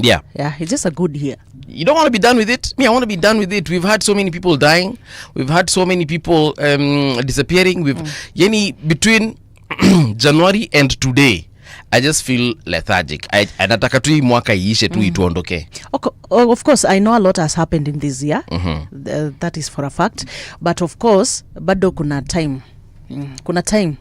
Yeah. Yeah, it's just a good year. You don't want to be done with it? Me, I want to be done with it. We've had so many people dying. We've had so many people disappearing. Between January and today, I just feel lethargic. Nataka tu mwaka iishe tu ituondoke. Of course, I know a lot has happened in this year. That is for a fact. But of course, bado kuna time. Kuna time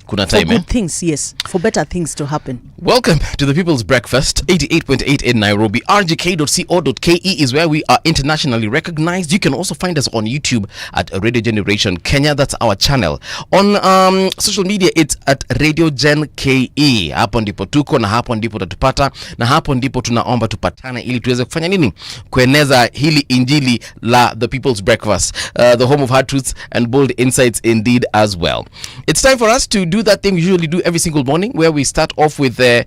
for good things, yes, for better things to happen. Welcome to the People's Breakfast, 88.8 in Nairobi. rgk.co.ke is where we are internationally recognized. You can also find us on YouTube at Radio Generation Kenya. That's our channel. On social media, it's at Radio Gen KE. Hapo ndipo tuko na hapo ndipo tatupata na hapo ndipo tunaomba tupatane ili tuweze kufanya nini? Kueneza hili injili la The People's Breakfast, the home of hard truths and bold insights indeed as well. It's time for us to do that thing we usually do every single morning, where we start off with a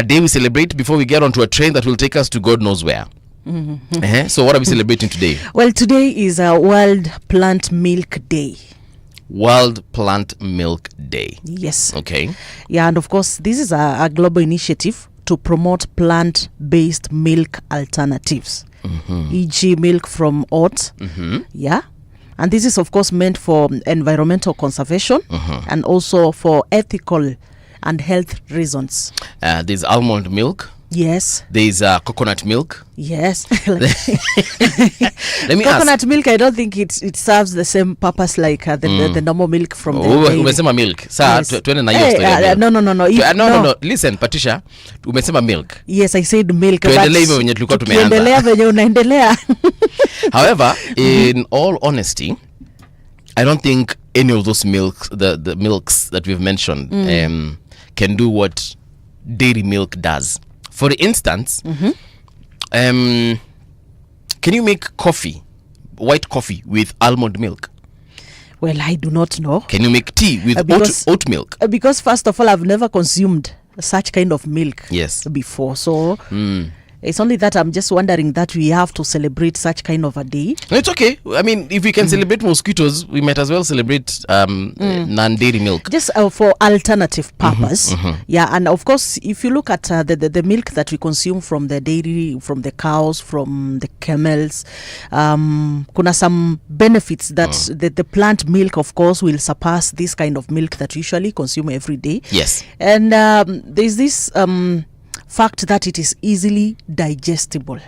day we celebrate before we get onto a train that will take us to God knows where. So what are we celebrating today? Well, today is a World Plant Milk Day. World Plant Milk Day. Yes. Okay. Yeah, and of course, this is a global initiative to promote plant-based milk alternatives, e.g. milk from oats. Yeah. And this is, of course, meant for environmental conservation and also for ethical and health reasons. There's almond milk. Yes. There's coconut milk. Yes. Let me coconut milk, I don't think it serves the same purpose like the normal milk from the dairy. Umesema milk. Saa tuende na hiyo story. No. Listen, Patricia. Umesema milk. Yes, I said milk. Tuendelee hivyo venye tulikuwa tumeanza. Tuendelea venye unaendelea. However, in all honesty, I don't think any of those milks, the milks that we've mentioned, can do what dairy milk does. For instance, can you make coffee, white coffee, with almond milk? Well, I do not know. Can you make tea with oat milk? Because first of all, I've never consumed such kind of milk before. So it's only that I'm just wondering that we have to celebrate such kind of a day. No, it's okay. I mean, if we can celebrate mosquitoes, we might as well celebrate non-dairy milk. Just for alternative purpose. Yeah, and of course, if you look at the milk that we consume from the dairy, from the cows, from the camels, kuna some benefits that the plant milk, of course, will surpass this kind of milk that we usually consume every day. Yes. And there's this fact that it is easily digestible.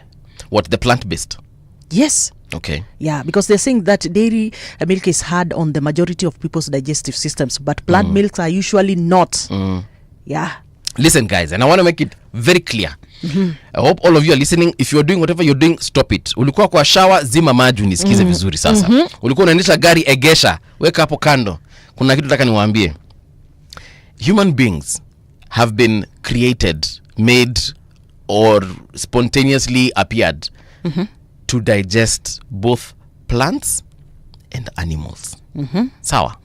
What, the plant-based? Yes. Okay. Yeah, because they're saying that dairy milk is hard on the majority of people's digestive systems, but plant milks are usually not. Yeah. Listen, guys, and I want to make it very clear. I hope all of you are listening. If you're doing whatever you're doing, stop it. Ulikuwa kwa shower, zima maji unisikize vizuri sasa. Ulikuwa unaendesha gari, egesha, weka hapo kando. Kuna kitu nataka niwaambie. Human beings have been created, made, or spontaneously appeared to digest both plants and animals. Sawa.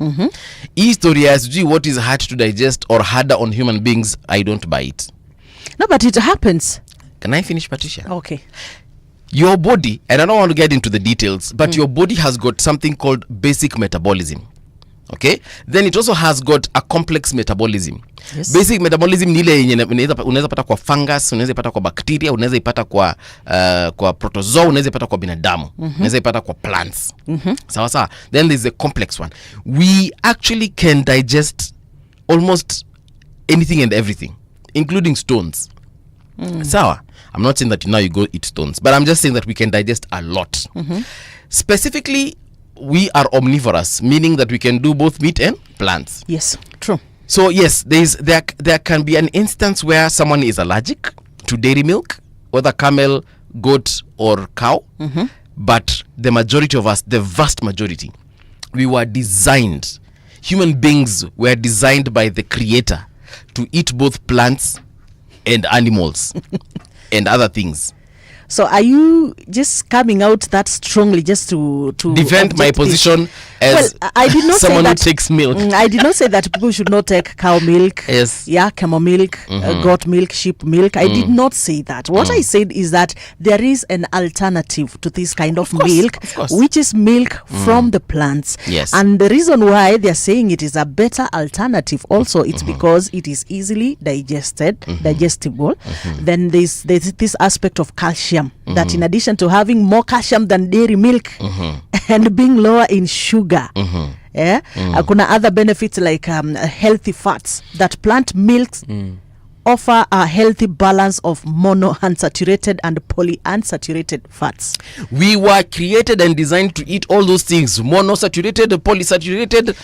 Hii story ya sijui what is hard to digest or harder on human beings, I don't buy it. No, but it happens. Can I finish, Patricia? Okay. Your body, and I don't want to get into the details, but your body has got something called basic metabolism. Okay, then it also has got a complex metabolism. Yes. Basic metabolism ni ile yenye unaweza pata kwa fungus, unaweza pata kwa bacteria, unaweza ipata kwa protozoa, unaweza ipata kwa binadamu, unaweza ipata kwa plants. Sawa sawa. Then there's a complex one. We actually can digest almost anything and everything, including stones. Sawa. I'm not saying that now you go eat stones, but I'm just saying that we can digest a lot. Specifically, we are omnivorous, meaning that we can do both meat and plants. Yes, true. So yes, there can be an instance where someone is allergic to dairy milk, whether camel, goat, or cow. But the majority of us, the vast majority, we were designed, human beings were designed by the Creator to eat both plants and animals and other things. So are you just coming out that strongly just to defend my position? as I did not someone say who that, takes milk. I did not say that people should not take cow milk. Yes. Yeah, camel milk, goat milk, sheep milk. I did not say that. What I said is that there is an alternative to this kind of milk, which is milk from the plants. Yes. And the reason why they are saying it is a better alternative also, it's because it is easily digestible. Then there's this aspect of calcium, that in addition to having more calcium than dairy milk and being lower in sugar, kuna other benefits like healthy fats that plant milks offer a healthy balance of monounsaturated and polyunsaturated fats. We were created and designed to eat all those things, monosaturated, polysaturated,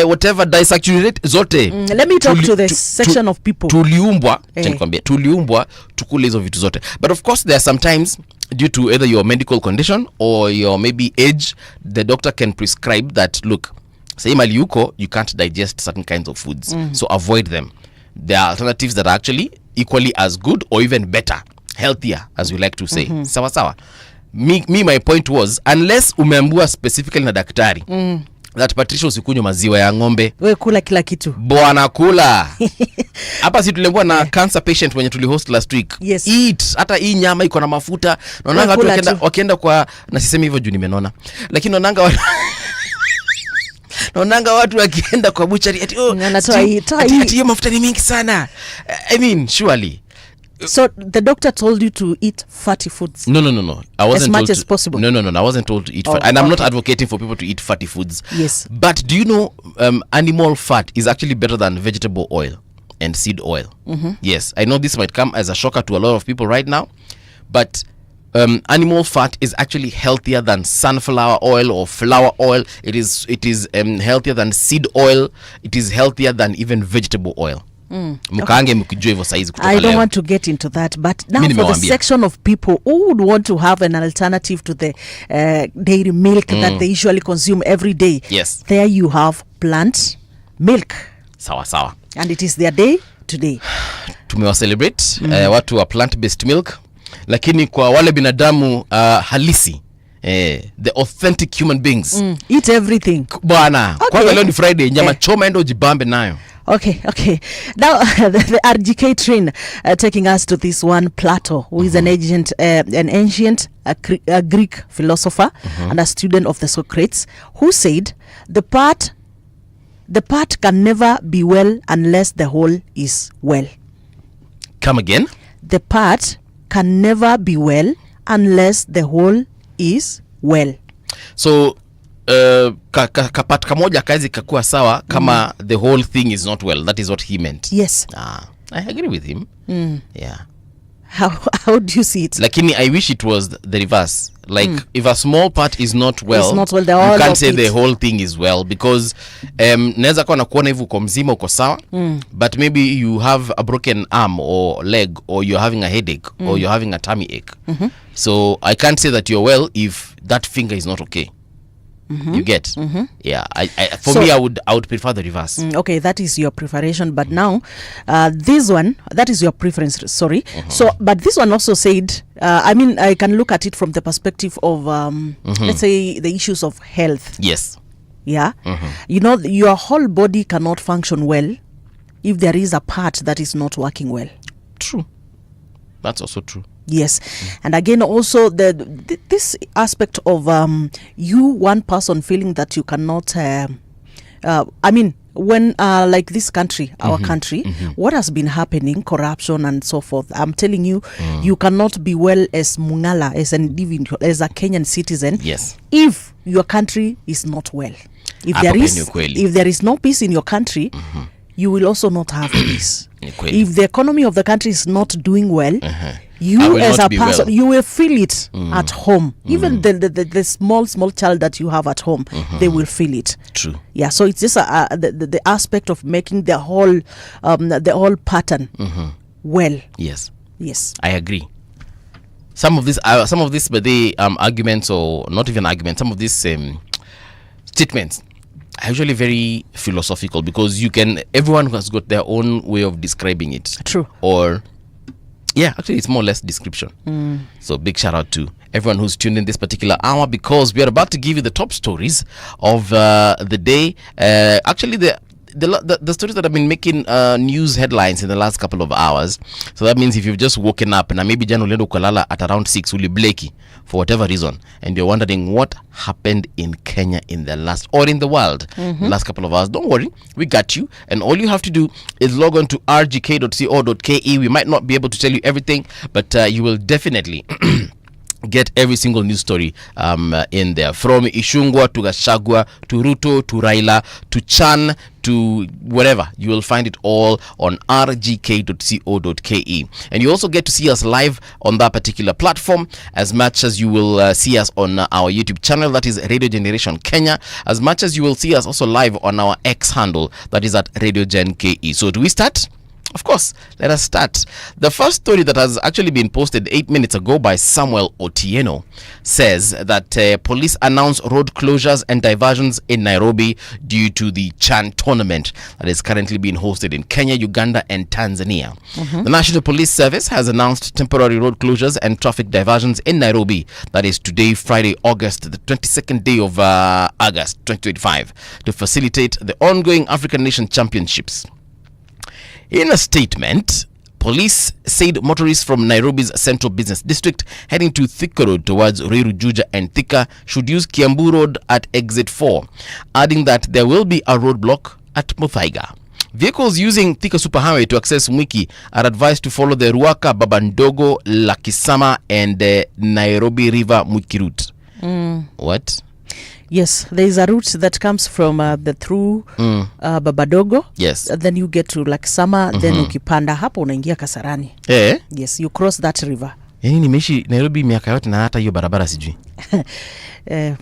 whatever, disaturated, zote. Let me talk to the section of people. Tuliumbwa tukule hizo vitu zote. But of course there are sometimes, due to either your medical condition or your maybe age, the doctor can prescribe that, look, say mali yuko, you can't digest certain kinds of foods, so avoid them. There are alternatives that are actually equally as good or even better, healthier, as we like to say. Sawa sawa. My point was, unless umeambiwa specifically na daktari that Patricia usikunywe maziwa ya ng'ombe, wewe kula kila kitu, bwana kula. Hapa si tuliambiwa na cancer patient wenye tulihost last week, yes, eat hata hii nyama iko na mafuta. Naona watu wakienda kwa, na sisemi hivyo juu nimenona, lakini naonanga watu naonanga watu wakienda kwa butchery ati hiyo mafuta ni mingi sana. I mean, surely. So the doctor told you to eat fatty foods? No. I wasn't as much told as possible. No. I wasn't told to eat fat. And I'm not advocating for people to eat fatty foods. Yes. But do you know animal fat is actually better than vegetable oil and seed oil? Yes. I know this might come as a shocker to a lot of people right now, but animal fat is actually healthier than sunflower oil or flour oil. It is healthier than seed oil. It is healthier than even vegetable oil. I don't want to get into that, but now for the section of people who would want to have an alternative to the dairy milk that they usually consume every day. Yes. There you have plant milk. Sawa. And it is their day today. Tumewa celebrate watu wa plant-based milk. Lakini kwa wale binadamu halisi, the authentic human beings, eat everything bwana. Kwanza leo ni Friday, nyama choma endo jibambe nayo. Okay. Now the RGK train taking us to this one Plato, who is an ancient Greek philosopher and a student of the Socrates, who said the part can never be well unless the whole is well. Come again? The part can never be well unless the whole is well. So kapat kamoja kazi kakua sawa kama the whole thing is not well. That is what he meant. Yes. I agree with him. Yeah. How do you see it? Lakini I wish it was the reverse. Like if a small part is not well, you can't say the whole thing is well, because naweza kuwa na kuona hivi uko mzima uko sawa, but maybe you have a broken arm or leg, or you're having a headache, or you're having a tummy ache. So I can't say that you're well if that finger is not okay. You get? Yeah. For me, I would prefer the reverse. Okay, that is your preparation. But now, this one, that is your preference. Sorry. So, but this one also said, I can look at it from the perspective of, let's say, the issues of health. Yes. Yeah. You know, your whole body cannot function well if there is a part that is not working well. True. That's also true. Yes. And again, also this aspect of you, one person, feeling that you cannot when like this country, our country, what has been happening, corruption and so forth, I'm telling you, you cannot be well as Mungala, as an individual, as a Kenyan citizen, yes, if your country is not well. If there is no peace in your country, you will also not have peace. If the economy of the country is not doing well, you as a person, you will feel it at home. Even the small child that you have at home, they will feel it. True. Yeah. So it's just the aspect of making the whole pattern well. Yes. I agree. Some of these arguments, or not even arguments, some of these statements are usually very philosophical, because everyone has got their own way of describing it. True. Or Yeah, actually, it's more or less description. So big shout out to everyone who's tuned in this particular hour, because we are about to give you the top stories of the day. Actually, the stories that have been making news headlines in the last couple of hours. So that means if you've just woken up and maybe jana ulienda ukalala at around 6 uli bleki for whatever reason, and you're wondering what happened in Kenya in the last, or in the world, the last couple of hours, don't worry, we got you. And all you have to do is log on to rgk.co.ke. We might not be able to tell you everything, but you will definitely get every single news story in there, from Ishungwa to Gachagua to Ruto to Raila to Chan to whatever. You will find it all on rgk.co.ke, and you also get to see us live on that particular platform, as much as you will see us on our YouTube channel, that is Radio Generation Kenya, as much as you will see us also live on our X handle, that is at Radio Gen KE. So do we start? Of course, let us start. The first story that has actually been posted 8 minutes ago by Samuel Otieno says that police announce road closures and diversions in Nairobi due to the Chan tournament that is currently being hosted in Kenya, Uganda, and Tanzania. The National Police Service has announced temporary road closures and traffic diversions in Nairobi. That is today, Friday, August, the 22nd day of August 2025, to facilitate the ongoing African Nation Championships. In a statement, police said motorists from Nairobi's Central Business District heading to Thika Road towards Ruiru, Juja and Thika should use Kiambu Road at exit 4, adding that there will be a roadblock at Muthaiga. Vehicles using Thika Superhighway to access Mwiki are advised to follow the Ruaka, Babandogo, Lakisama and Nairobi River Mwiki route. What? Yes, there is a route that comes from through Babadogo. Yes. Then you get to Lakisama, then ukipanda hapo unaingia Kasarani. Yes, you cross that river. Yani nimeishi Nairobi miaka yote na hata hiyo barabara sijui.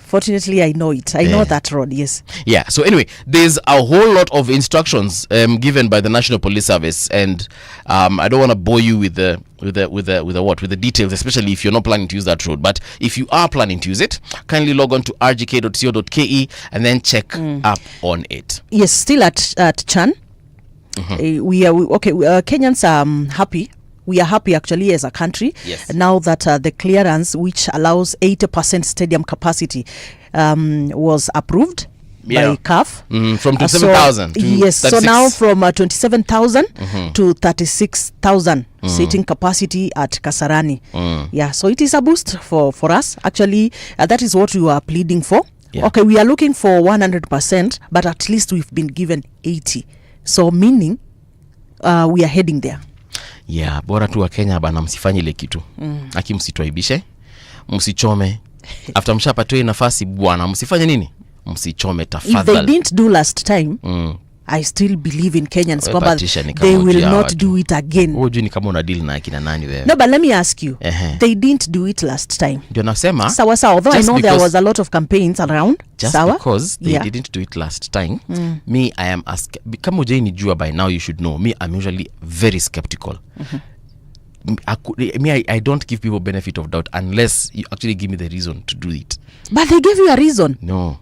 Fortunately, I know it. I know that road, yes. Yeah, so anyway, there's a whole lot of instructions given by the National Police Service, and I don't want to bore you with the details, especially if you're not planning to use that road. But if you are planning to use it, kindly log on to rgk.co.ke and then check up on it. Yes, still at Chan. Kenyans are happy. We are happy actually as a country, yes, now that the clearance, which allows 80% stadium capacity, was approved by CAF. From 27,000 to yes, 36. so now from 27,000 to 36,000 seating capacity at Kasarani. Yeah, so it is a boost for us. Actually, that is what we were pleading for. Yeah. Okay, we are looking for 100%, but at least we've been given 80. So meaning we are heading there. Yeah, bora tu wa Kenya bana, msifanye ile kitu. Aki msituaibishe, msichome. After mshapatwe nafasi bwana, msifanye nini? Msichome tafadhali. If they didn't do last time, I still believe in Kenyans kwamba they will not do it again. Wewe ni kama una deal na akina nani wewe? No, but let me ask you. They didn't do it last time. Ndio nasema. Sawa, although I know there was a lot of campaigns around. Just because they didn't do it last time, me, I am kama ujai nijua by now, you should know. Me, I'm usually very skeptical. I don't give people benefit of doubt unless you actually give me the reason to do it. But they gave you a reason. No.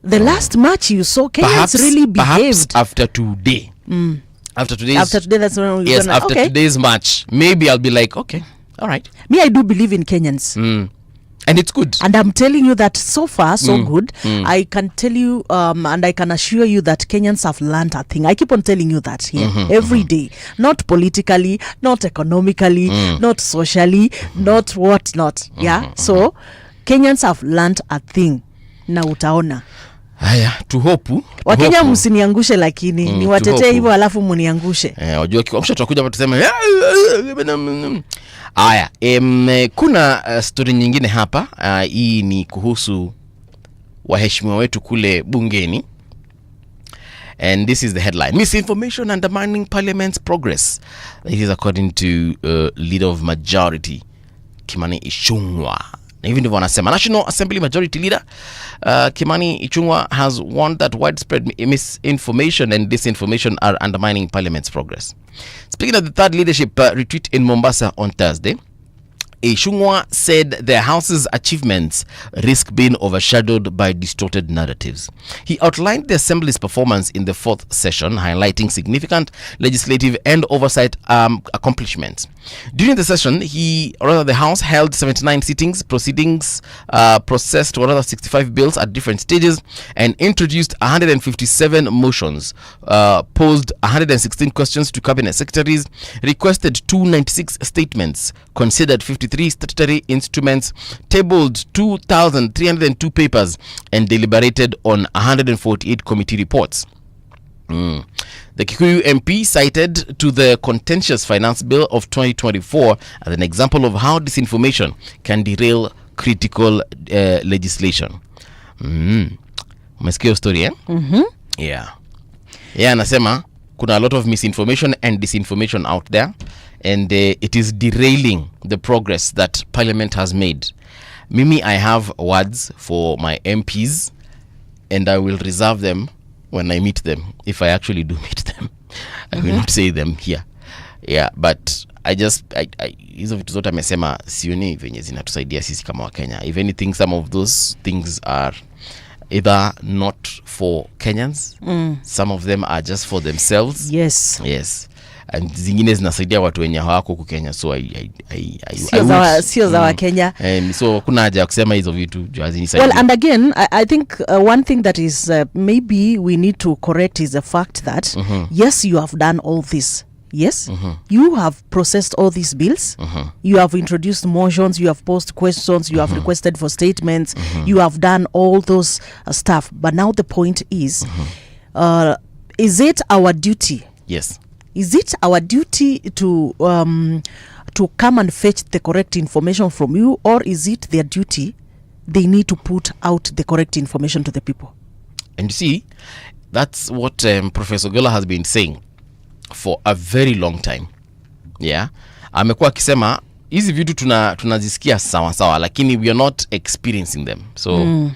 The last match you saw, Kenyans really behaved. Perhaps after today. After today, that's when yes, after today's match, maybe I'll be like, okay, all right. Me, I do believe in Kenyans. And it's good. And I'm telling you that so far, so good. I can tell you, and I can assure you that Kenyans have learned a thing. I keep on telling you that here every day. Not politically, not economically, not socially, not whatnot. Yeah. So Kenyans have learned a thing. Na utaona. Haya, tuhopu. Wakenya msiniangushe, lakini ni watetee hivyo alafu muniangushe. Wajua kiamsha tutakuja hapa tuseme. Haya, kuna story nyingine hapa. Hii ni kuhusu waheshimiwa wetu kule bungeni. And this is the headline: Misinformation undermining Parliament's progress. This is according to Leader of Majority Kimani Ichung'wah. Na hivi ndivyo wanasema. National Assembly Majority Leader Kimani Ichung'wah has warned that widespread misinformation and disinformation are undermining Parliament's progress. Speaking at the third leadership retreat in Mombasa on Thursday, Ishungwa said the House's achievements risk being overshadowed by distorted narratives. He outlined the Assembly's performance in the fourth session, highlighting significant legislative and oversight accomplishments. During the session, the House held 79 sittings, proceedings, processed 165 bills at different stages, and introduced 157 motions, posed 116 questions to cabinet secretaries, requested 296 statements, considered 53 statutory instruments, tabled 2,302 papers, and deliberated on 148 committee reports. The Kikuyu MP cited to the contentious finance bill of 2024 as an example of how disinformation can derail critical legislation. Umesikia story, eh? Yeah, anasema kuna a lot of misinformation and disinformation out there, and it is derailing the progress that Parliament has made. Mimi, I have words for my MPs, and I will reserve them when I meet them, if I actually do meet them. I will not say them here. Yeah, but hizo vitu zote amesema sioni venye zinatusaidia sisi kama wa Kenya. If anything, some of those things are either not for Kenyans, some of them are just for themselves. Yes. And zingine zinasaidia watu wenye hawako ku Kenya, so sio za Kenya. And so kuna haja kusema hizo vitu well, and again I think one thing that is maybe we need to correct is the fact that yes, you have done all this. Yes, you have processed all these bills. You have introduced motions, you have posed questions, you have requested for statements, you have done all those stuff. But now the point is it our duty? Yes. Is it our duty to come and fetch the correct information from you, or is it their duty? They need to put out the correct information to the people. And you see, that's what Professor Gola has been saying for a very long time. Yeah, amekuwa akisema hizi vitu tunazisikia sawa, lakini we are not experiencing them. So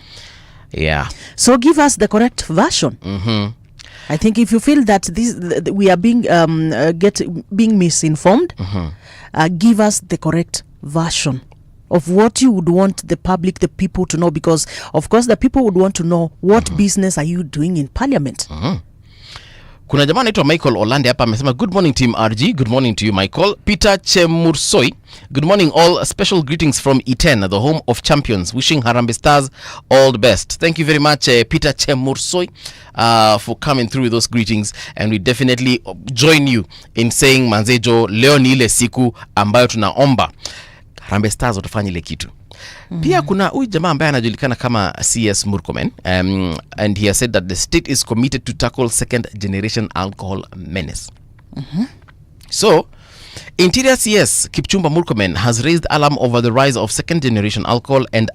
yeah. So give us the correct version. I think if you feel that we are being misinformed, give us the correct version of what you would want the public, the people to know, because of course the people would want to know what business are you doing in Parliament. Kuna jamaa anaitwa Michael Olande hapa amesema good morning team RG. Good morning to you Michael. Peter Chemursoi, good morning all, special greetings from Iten, the home of champions, wishing Harambee Stars all the best. Thank you very much Peter Chemursoi for coming through with those greetings, and we definitely join you in saying manzejo leo ni ile siku ambayo tunaomba Harambee Stars watafanya ile kitu. Pia kuna huyu jamaa ambaye anajulikana kama CS Murkomen, and he has said that the state is committed to tackle second generation alcohol menace. So Interior CS Kipchumba Murkomen has raised alarm over the rise of second generation alcohol and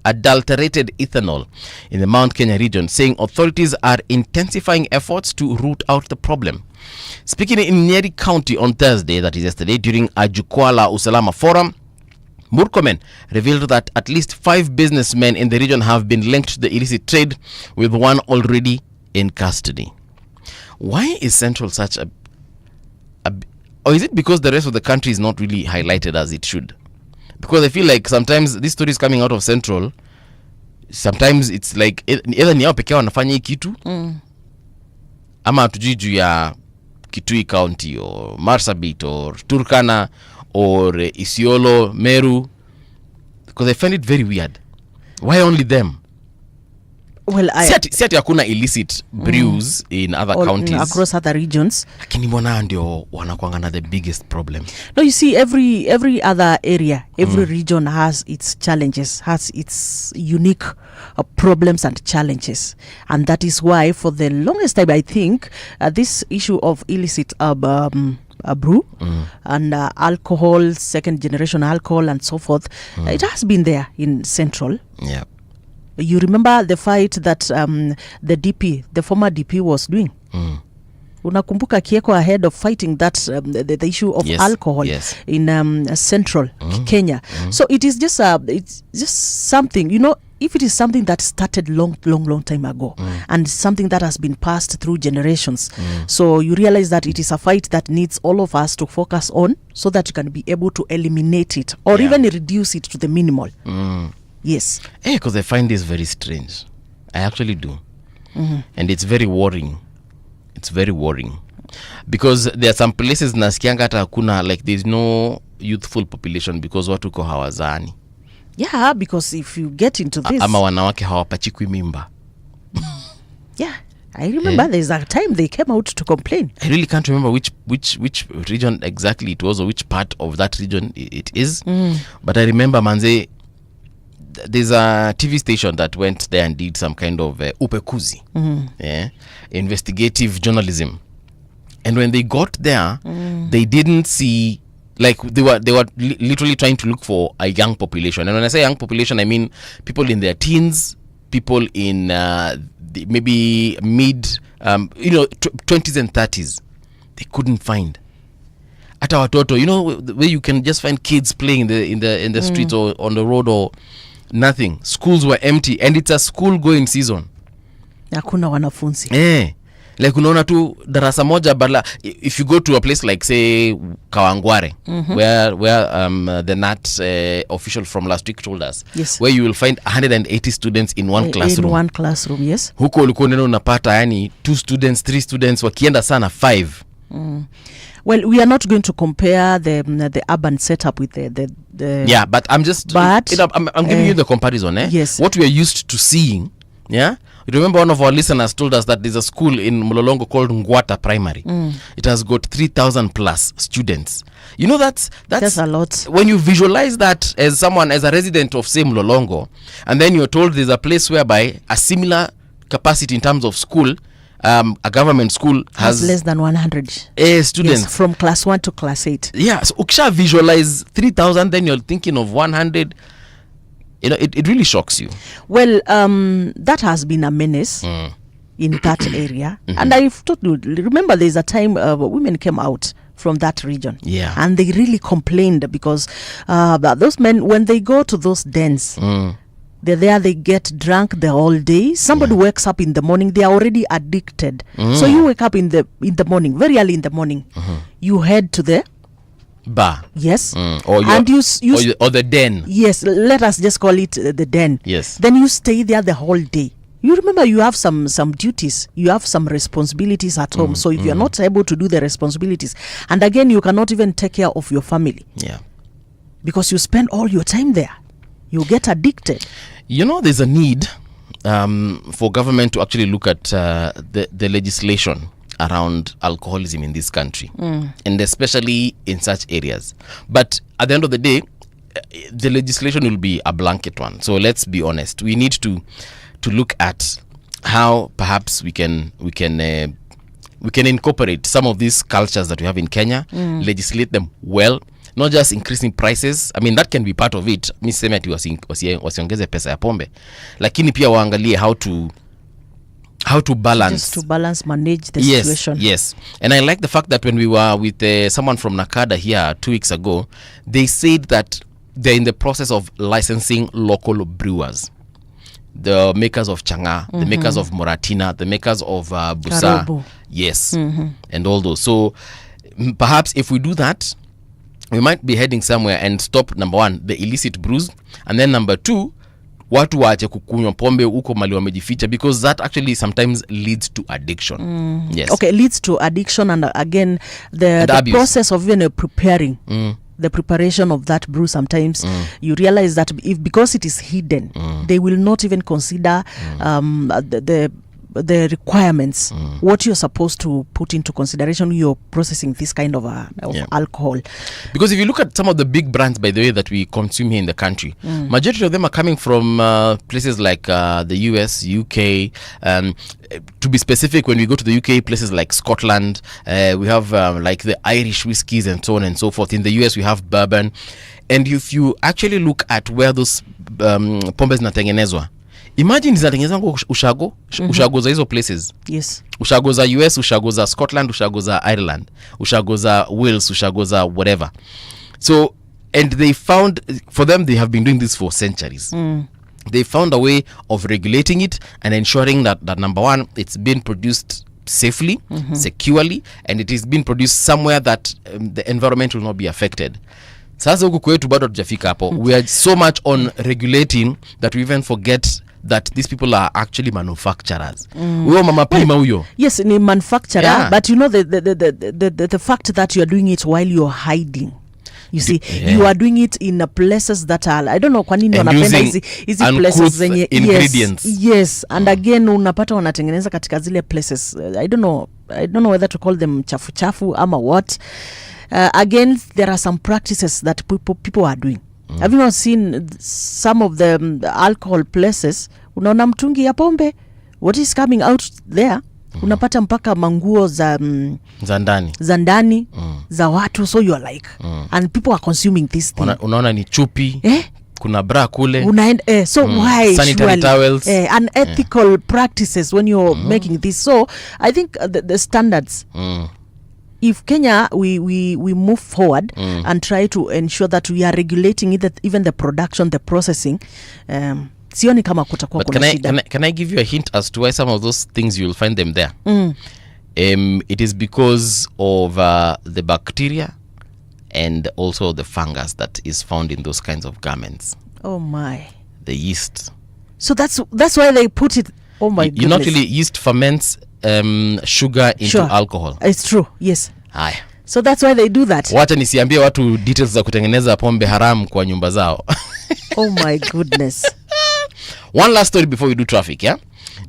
adulterated ethanol in the Mount Kenya region, saying authorities are intensifying efforts to root out the problem. Speaking in Nyeri County on Thursday, that is yesterday, during a Jukwaa Usalama Forum, Murkomen revealed that at least 5 businessmen in the region have been linked to the illicit trade, with one already in custody. Why is Central such a or is it because the rest of the country is not really highlighted as it should? Because I feel like sometimes these stories coming out of Central, sometimes it's like either ni hao pekee wanafanya hii kitu ama hatujui juu ya Kitui County or Marsabit or Turkana or Isiolo, Meru, because I find it very weird. Why only them? Well, si ati hakuna illicit brews in other counties across other regions, lakini mbona ndio wanakuanga the biggest problem? No, you see, every other area, every region has its challenges, has its unique problems and challenges, and that is why for the longest time I think this issue of illicit brew and alcohol, second generation alcohol and so forth, it has been there in Central. Yeah. You remember the fight that the former DP was doing? Unakumbuka Kieko ahead of fighting that the issue of alcohol in Central Kenya. So it is just it's just something, you know, if it is something that started long time ago, and something that has been passed through generations, so you realize that it is a fight that needs all of us to focus on, so that you can be able to eliminate it or even reduce it to the minimal. Yes. Because I find this very strange. I actually do. And it's very worrying. It's very worrying. Because there are some places nasikianga hata hakuna, like there's no youthful population because watu ko hawazani. Yeah, because if you get into this, ama wanawake hawapachikwi mimba. Yeah, I remember there's a time they came out to complain. I really can't remember which region exactly it was, or which part of that region it is. But I remember, manze, there's a TV station that went there and did some kind of upekuzi, investigative journalism. And when they got there, they didn't see, like they were literally trying to look for a young population. And when I say young population, I mean people in their teens, people in maybe mid 20s and 30s. They couldn't find. At our watoto, where you can just find kids playing in the streets or on the road or nothing. Schools were empty, and it's a school going season. Hakuna wanafunzi. Like unaona tu darasa moja, but if you go to a place like say Kawangware, where the NAT official from last week told us, where you will find 180 students in one classroom. In one classroom, yes. Huko ulikuwa unapata yani 2 students, 3 students, wakienda sana 5. Well, we are not going to compare the urban setup with the yeah, but I'm just I'm giving you the comparison. Yes. What we are used to seeing. Yeah, you remember one of our listeners told us that there's a school in Mlolongo called Ngwata Primary. It has got 3,000 plus students. That's a lot. When you visualize that as a resident of say Mlolongo, and then you're told there's a place whereby a similar capacity in terms of school, a government school has less than 100 students. Yes, from class 1 to class 8. Yeah, so ukisha visualize 3,000, then you're thinking of 100. It really shocks you. Well, that has been a menace in that area. And I've told you, remember there's a time women came out from that region. Yeah. And they really complained because those men, when they go to those dens, they're there, they get drunk the whole day. Somebody wakes up in the morning, they are already addicted. So you wake up in the morning, very early in the morning. You head to the bar. Yes. Or the den. Yes, let us just call it the den. Yes. Then you stay there the whole day. You remember you have some duties, you have some responsibilities at home. So if you're not able to do the responsibilities, and again you cannot even take care of your family. Yeah. Because you spend all your time there. You get addicted. There's a need for government to actually look at the legislation around alcoholism in this country, and especially in such areas. But at the end of the day, the legislation will be a blanket one. So let's be honest. We need to look at how perhaps we can incorporate some of these cultures that we have in Kenya, legislate them well, not just increasing prices. I mean, that can be part of it. Mi sema ati wasiongeze pesa ya pombe, lakini pia waangalie how to balance. Just to balance, manage the situation. Yes. And I like the fact that when we were with someone from Nakada here 2 weeks ago, they said that they're in the process of licensing local brewers. The makers of Changa, the makers of Moratina, the makers of Busa. Karobo. Yes. And all those. So perhaps if we do that, we might be heading somewhere and stop, number 1, the illicit brews. And then number 2, watu waache kukunywa pombe huko mali wamejificha, because that actually sometimes leads to addiction. Yes. Okay, leads to addiction, and again the process of even preparing the preparation of that brew, sometimes you realize that because it is hidden, they will not even consider the requirements, what you're supposed to put into consideration when you're processing this kind of alcohol. Because if you look at some of the big brands, by the way, that we consume here in the country, majority of them are coming from places like the US, UK. To be specific, when we go to the UK, places like Scotland, we have like the Irish whiskies and so on and so forth. In the US, we have bourbon. And if you actually look at where those pombes zinatengenezwa, imagine zinatengenezwa ushago za hizo places. Yes. Ushago za US, ushago za Scotland, ushago za Ireland, ushago za Wales, ushago za whatever. So, and they found, for them, they have been doing this for centuries. they found a way of regulating it and ensuring that number one, it's been produced safely, securely, and it is being produced somewhere that the environment will not be affected. Sasa huku kwetu bado hatujafika hapo. We are so much on regulating that we even forget that these people are actually manufacturers. Huyo mama Prima huyo. Yes, ni manufacturer, but you know the fact that you are doing it while you're hiding. You see, you are doing it in places that are, I don't know kwa nini wanapenda hizi places zenye ingredients. Yes, and again unapata wanatengeneza katika zile places. I don't know whether to call them chafu ama what. Again, there are some practices that people are doing. Have you not seen some of the alcohol places? Unaona mtungi ya pombe, what is coming out there? Unapata mpaka manguo za ndani za watu, so you are like and people are consuming this thing. Unaona ni chupi, kuna bra kule, so why sanitary towels, unethical practices when you're making this. So I think the standards, if Kenya we move forward and try to ensure that we are regulating it, even the production, the processing, sioni kama kutakuwa kuna shida. Can I give you a hint as to why some of those things you will find them there? It is because of the bacteria and also the fungus that is found in those kinds of garments. Oh my. The yeast. So that's why they put it. Oh my goodness. You not really, yeast ferments sugar into alcohol. It's true, yes. Haya. So that's why they do that. Wacha nisiambie watu details za kutengeneza pombe haramu kwa nyumba zao. Oh my goodness. One last story before we do traffic, yeah?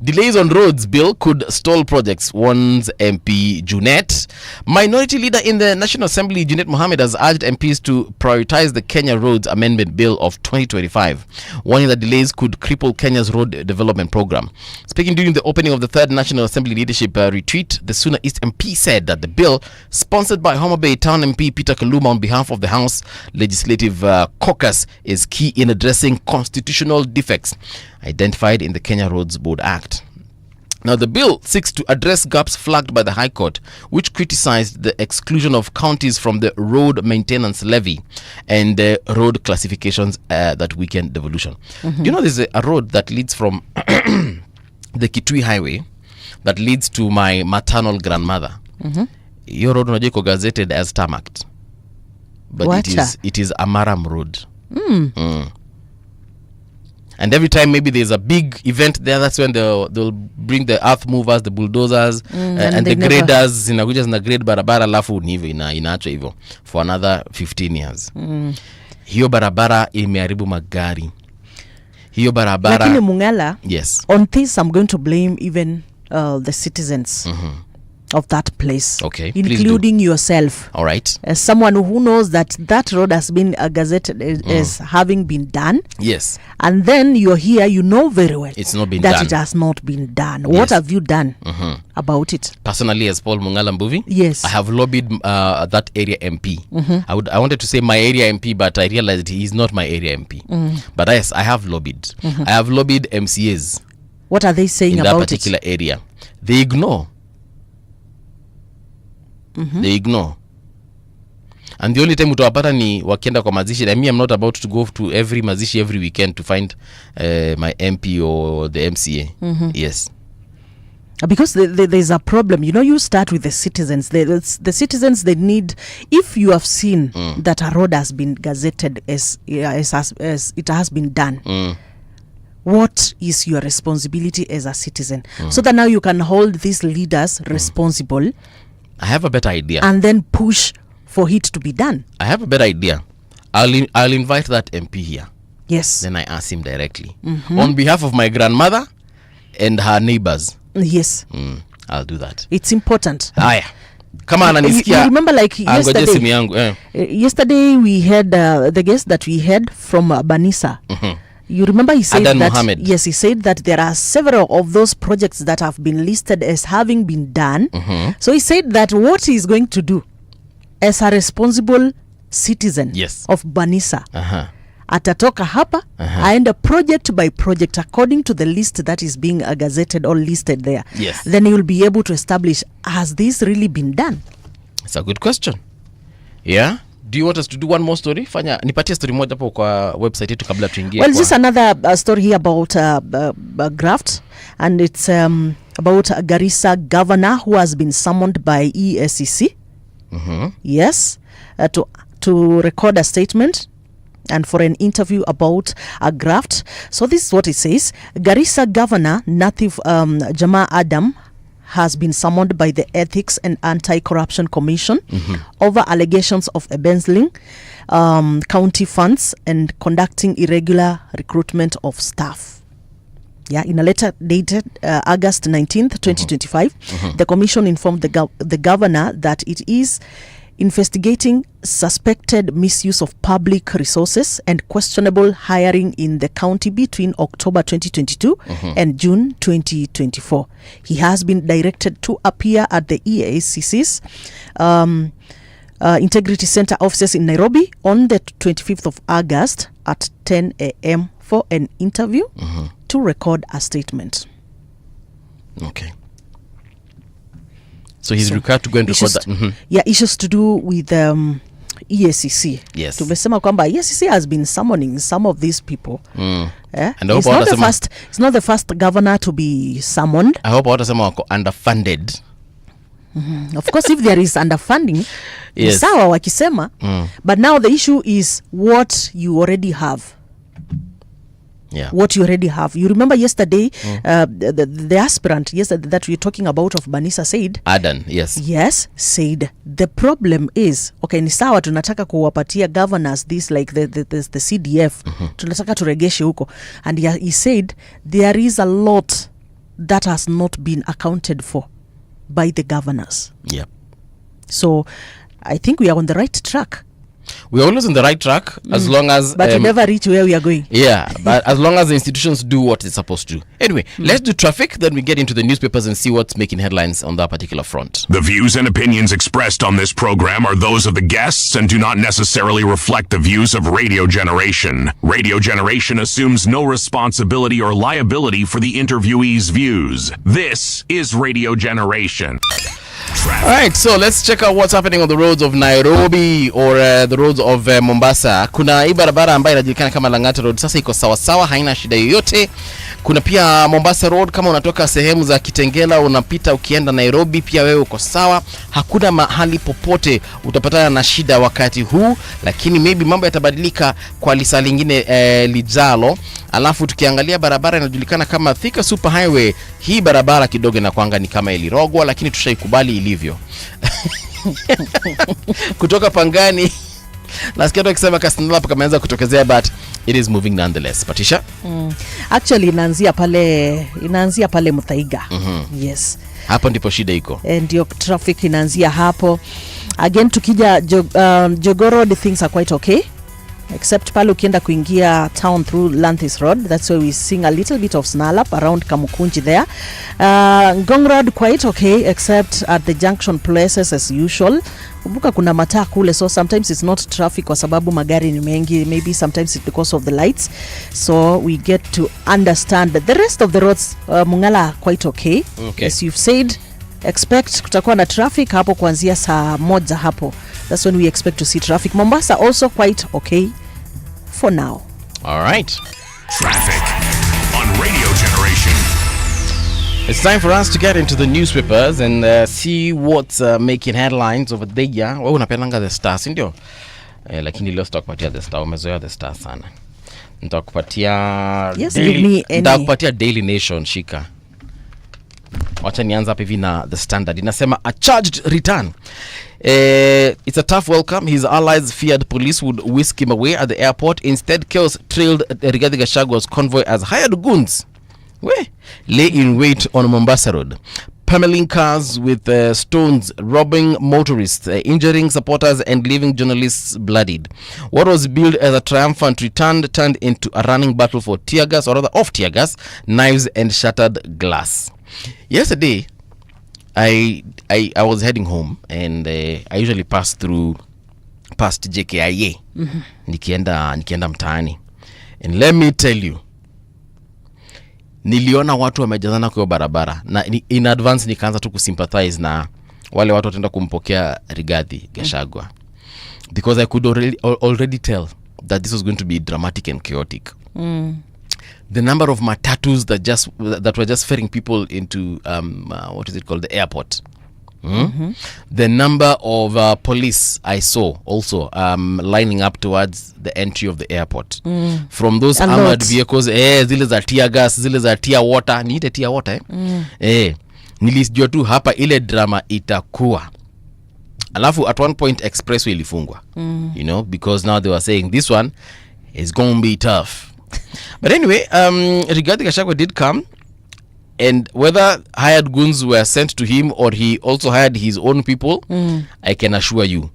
Delays on roads bill could stall projects, warns MP Junet. Minority leader in the National Assembly, Junet Mohammed, has urged MPs to prioritize the Kenya Roads Amendment Bill of 2025, warning that delays could cripple Kenya's road development program. Speaking during the opening of the third National Assembly leadership retreat, the Suna East MP said that the bill, sponsored by Homa Bay Town MP Peter Kaluma on behalf of the House Legislative Caucus, is key in addressing constitutional defects identified in the Kenya Roads Board Act. Now, the bill seeks to address gaps flagged by the High Court, which criticized the exclusion of counties from the road maintenance levy and road classifications that weaken devolution. Do you know there's a road that leads from the Kitui Highway that leads to my maternal grandmother? Your road unajua iko gazetted as tarmacked, but it is a Maram road. And every time maybe there's a big event there, that's when they'll bring the earth movers, the bulldozers, and the graders zinakuja zina grade barabara, alafu ni hivyo inaachwa hivyo for another 15 years. Hiyo barabara imeharibu magari. Hiyo barabara. Lakini Mungala, yes, on this I'm going to blame even the citizens of that place, including yourself. All right. As someone who knows that road has been gazetted as having been done. Yes. And then you're here, you know very well it's not been that done. It has not been done. Yes. What have you done about it? Personally, as Paul Mungala Mbuvi, yes, I have lobbied that area MP. I wanted to say my area MP, but I realized he is not my area MP. But yes, I have lobbied. I have lobbied MCAs. What are they saying in about that particular area? They ignore. They ignore. And the only time utawapata ni wakienda kwa mazishi. I mean, I'm not about to go to every mazishi every weekend to find my MP or the MCA. Yes. Because there's a problem. You know, you start with the citizens. The citizens, they need, if you have seen that a road has been gazetted as it has been done, what is your responsibility as a citizen? So that now you can hold these leaders responsible. I have a better idea. And then push for it to be done. I have a better idea. I'll invite that MP here. Yes. Then I ask him directly. On behalf of my grandmother and her neighbors. Yes. I'll do that. It's important. Aya. Kama ananisikia. You remember like yesterday we had the guest that we had from Banisa. You remember he said Adan that Mohammed. Yes, he said that there are several of those projects that have been listed as having been done. So he said that what he's going to do as a responsible citizen of Banisa, atatoka hapa aenda project by project according to the list that is being gazetted or listed there. Yes. Then he will be able to establish, has this really been done? It's a good question. Yeah. Do you want us to do one more story? Fanya nipatie story moja hapo kwa website yetu kabla tuingie. Well, just another story here about graft, and it's about a Garissa governor who has been summoned by EACC. Yes, to record a statement and for an interview about a graft. So this is what it says. Garissa governor Natif Jama Adam has been summoned by the Ethics and Anti-Corruption Commission over allegations of embezzling county funds and conducting irregular recruitment of staff. Yeah, in a letter dated August 19th, 2025, the commission informed the governor that it is investigating suspected misuse of public resources and questionable hiring in the county between October 2022 and June 2024. He has been directed to appear at the EACC's Integrity Center offices in Nairobi on the 25th of August at 10 a.m. for an interview to record a statement. Okay. So he's required to go and record that. Yeah, issues to do with EACC. Yes. Tumesema kwamba EACC has been summoning some of these people. And it's not the first governor to be summoned. I hope watasema wako underfunded. Of course, if there is underfunding, yes. Sawa wakisema. But now the issue is what you already have. Yeah. What you already have. You remember yesterday, the aspirant yesterday that we're talking about of Banisa said, Adan, yes. Yes, said the problem is, okay, ni sawa tunataka kuwapatia governors this like the CDF. Tunataka turegeshe huko. And he said there is a lot that has not been accounted for by the governors. Yeah. So I think we are on the right track. We're always on the right track as long as... But we never reach where we are going. Yeah, but as long as the institutions do what they're supposed to. Anyway, let's do traffic, then we get into the newspapers and see what's making headlines on that particular front. The views and opinions expressed on this program are those of the guests and do not necessarily reflect the views of Radio Generation. Radio Generation assumes no responsibility or liability for the interviewee's views. This is Radio Generation. All right, so let's check out what's happening on the roads of Nairobi or the roads of Mombasa. Kuna hii barabara ambayo inajulikana kama Lang'ata Road. Sasa iko sawa sawa, haina shida yoyote. Kuna pia Mombasa Road, kama unatoka sehemu za Kitengela unapita ukienda Nairobi, pia wewe uko sawa. Hakuna mahali popote utapatana na shida wakati huu, lakini maybe mambo yatabadilika kwa lisa lingine lijalo. Alafu tukiangalia barabara inajulikana kama Thika Super Highway, hii barabara kidogo inakuanga ni kama ilirogwa, lakini tushaikubali ilivyo. Kutoka Pangani nasikia tukisema Kasnala hapa kameanza kutokezea, but it is moving nonetheless. Patisha? Actually inaanzia pale Muthaiga. Yes. Hapo ndipo shida iko. Ndio traffic inaanzia hapo. Again tukija Jogoo Road, things are quite okay. Except pale ukienda kuingia town through Lanthis Road, that's where we seeing a little bit of snarl up around Kamukunji there. Ngong Road quite okay, except at the junction places as usual. Kumbuka kuna mataa kule, so sometimes it's not traffic kwa sababu magari ni mengi, maybe sometimes it's because of the lights. So we get to understand that the rest of the roads Mungala quite okay. As you've said, expect kutakuwa na traffic hapo kuanzia saa 1 hapo. That's when we expect to see traffic. Mombasa also quite okay for now. All right. Traffic on Radio Generation. It's time for us to get into the newspapers and see what's making headlines over there. Wewe unapendanga The Star, si ndio? Lakini leo sitakupatia The Star, umezoea The Star sana. Nitakupatia nitakupatia Daily Nation, shika. Wacha nianza hapa hivi na The Standard. Inasema a charged return. It's a tough welcome. His allies feared police would whisk him away at the airport. Instead, chaos trailed Rigathi Gachagwa's convoy as hired goons lay in wait on Mombasa Road, pummeling cars with stones, robbing motorists, injuring supporters and leaving journalists bloodied. What was billed as a triumphant return turned into a running battle for tear gas, or rather of tear gas, knives and shattered glass. Yesterday, I was heading home and I usually pass past JKIA. Nikienda mtaani. And let me tell you, niliona watu wamejazana kwa barabara na in advance nikaanza tu kusympathize na wale watu wataenda kumpokea Rigathi Gachagua. because I could already tell that this was going to be dramatic and chaotic. The number of matatus that were just ferrying people into what is it called, the airport. The number of police I saw also lining up towards the entry of the airport from those armored vehicles. Zile za tear gas, zile za tear water, niite tear water nilisijua tu hapa ile drama itakuwa. Alafu at one point expressway ilifungwa, you know, because now they were saying this one is going to be tough. But anyway, Rigathi Gachagua did come, and whether hired goons were sent to him or he also hired his own people, I can assure you,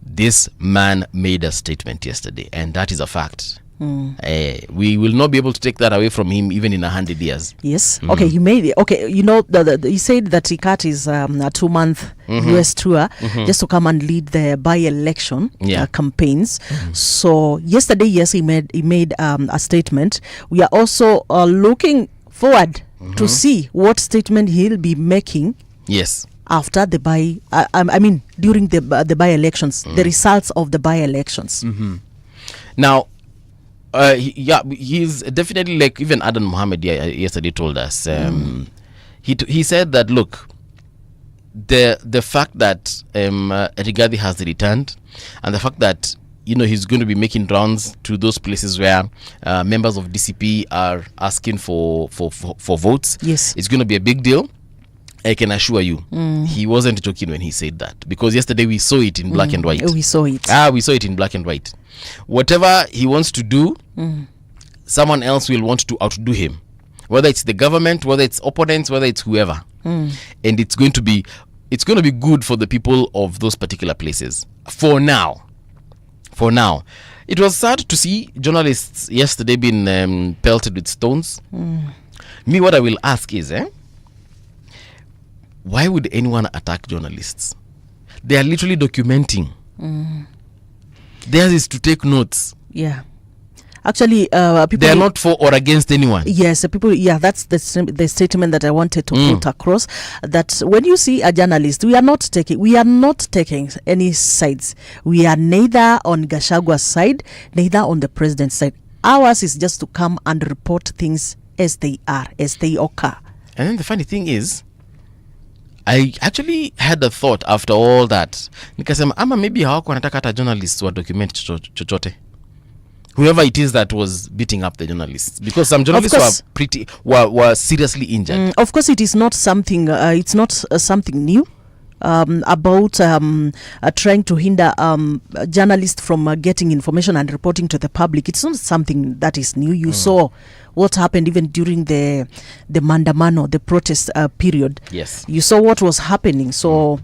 this man made a statement yesterday, and that is a fact. We will not be able to take that away from him even in 100 years. Yes. Okay, he made it. Okay, you know, he said that he cut his a 2-month US tour just to come and lead the by-election campaigns. So yesterday, yes, he made a statement. We are also looking forward to see what statement he'll be making. Yes. After the during the by-elections, the results of the by-elections. Now, he's definitely, like even Adan Mohammed yesterday told us. He said that, look, the fact that Rigathi has returned, and the fact that, you know, he's going to be making rounds to those places where members of DCP are asking for votes. Yes, it's going to be a big deal. I can assure you, he wasn't joking when he said that, because yesterday we saw it in black and white. We saw it. We saw it in black and white. Whatever he wants to do, someone else will want to outdo him, whether it's the government, whether it's opponents, whether it's whoever. And it's going to be good for the people of those particular places. For now, it was sad to see journalists yesterday being pelted with stones. Me, what I will ask is, why would anyone attack journalists? They are literally documenting. Theirs is to take notes. Yeah. Actually, people... They are not for or against anyone. Yes, people... Yeah, that's the statement that I wanted to put across. That when you see a journalist, we are not taking any sides. We are neither on Gachagua's side, neither on the president's side. Ours is just to come and report things as they are, as they occur. And then the funny thing is, I actually had a thought after all that. Nikasema, ama maybe hawako wanataka hata journalists wa document chochote. Whoever it is that was beating up the journalists, because some journalists were seriously injured. Of course, it is not something. It's not something new. About trying to hinder journalists from getting information and reporting to the public. It's not something that is new. You saw what happened even during the Mandamano, the protest period. Yes. You saw what was happening. So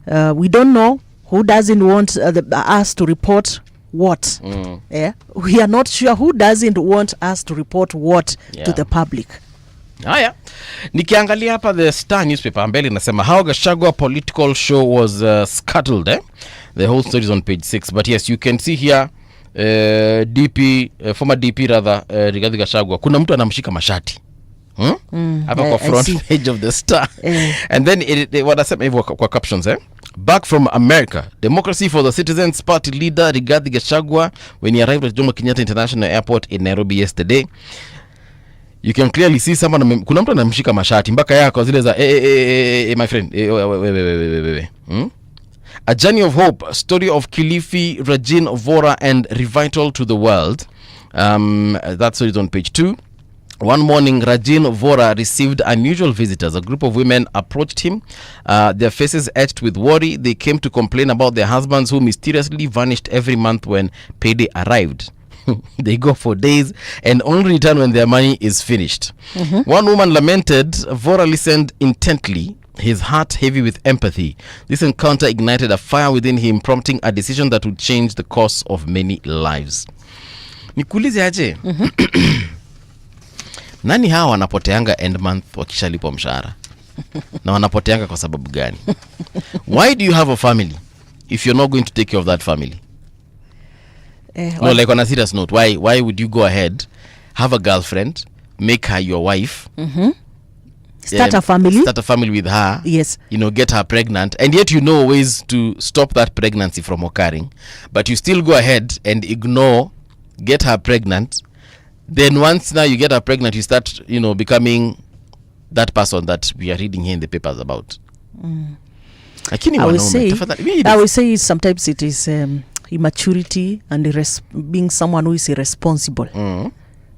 we don't know who doesn't want us to report what. Yeah? We are not sure who doesn't want us to report what to the public. Haya, nikiangalia hapa the Star newspaper mbele inasema how Gachagua political show was scuttled. The whole story is on page 6, but yes, you can see here former DP rather, Rigathi Gachagua, kuna mtu anamshika mashati hapa kwa front page of the Star. And then wanasema hivyo kwa captions, back from America, democracy for the citizens party leader Rigathi Gachagua when he arrived at Jomo Kenyatta International Airport in Nairobi yesterday. You can clearly see someone, kuna mtu anamshika mashati mpaka yako zile za my friend, A Journey of Hope, story of Kilifi, Regine Vora and Revital to the world. That story is on page 2. One morning, Regine Vora received unusual visitors. A group of women approached him, their faces etched with worry. They came to complain about their husbands who mysteriously vanished every month when payday arrived. They go for days and only return when their money is finished. One woman lamented. Vora listened intently, his heart heavy with empathy. This encounter ignited a fire within him, prompting a decision that would change the course of many lives. Nikuulize aje, nani hawa wanapoteanga end month wakishalipo mshahara? Na wanapoteanga kwa sababu gani? Why do you have a family if you're not going to take care of that family? No, like on a serious note, why would you go ahead, have a girlfriend, make her your wife, Start a family. Start a family with her. Yes. Get her pregnant, and yet ways to stop that pregnancy from occurring, but you still go ahead and ignore, get her pregnant. Then once now you get her pregnant, you start becoming that person that we are reading here in the papers about. I would say sometimes it is immaturity and being someone who is irresponsible.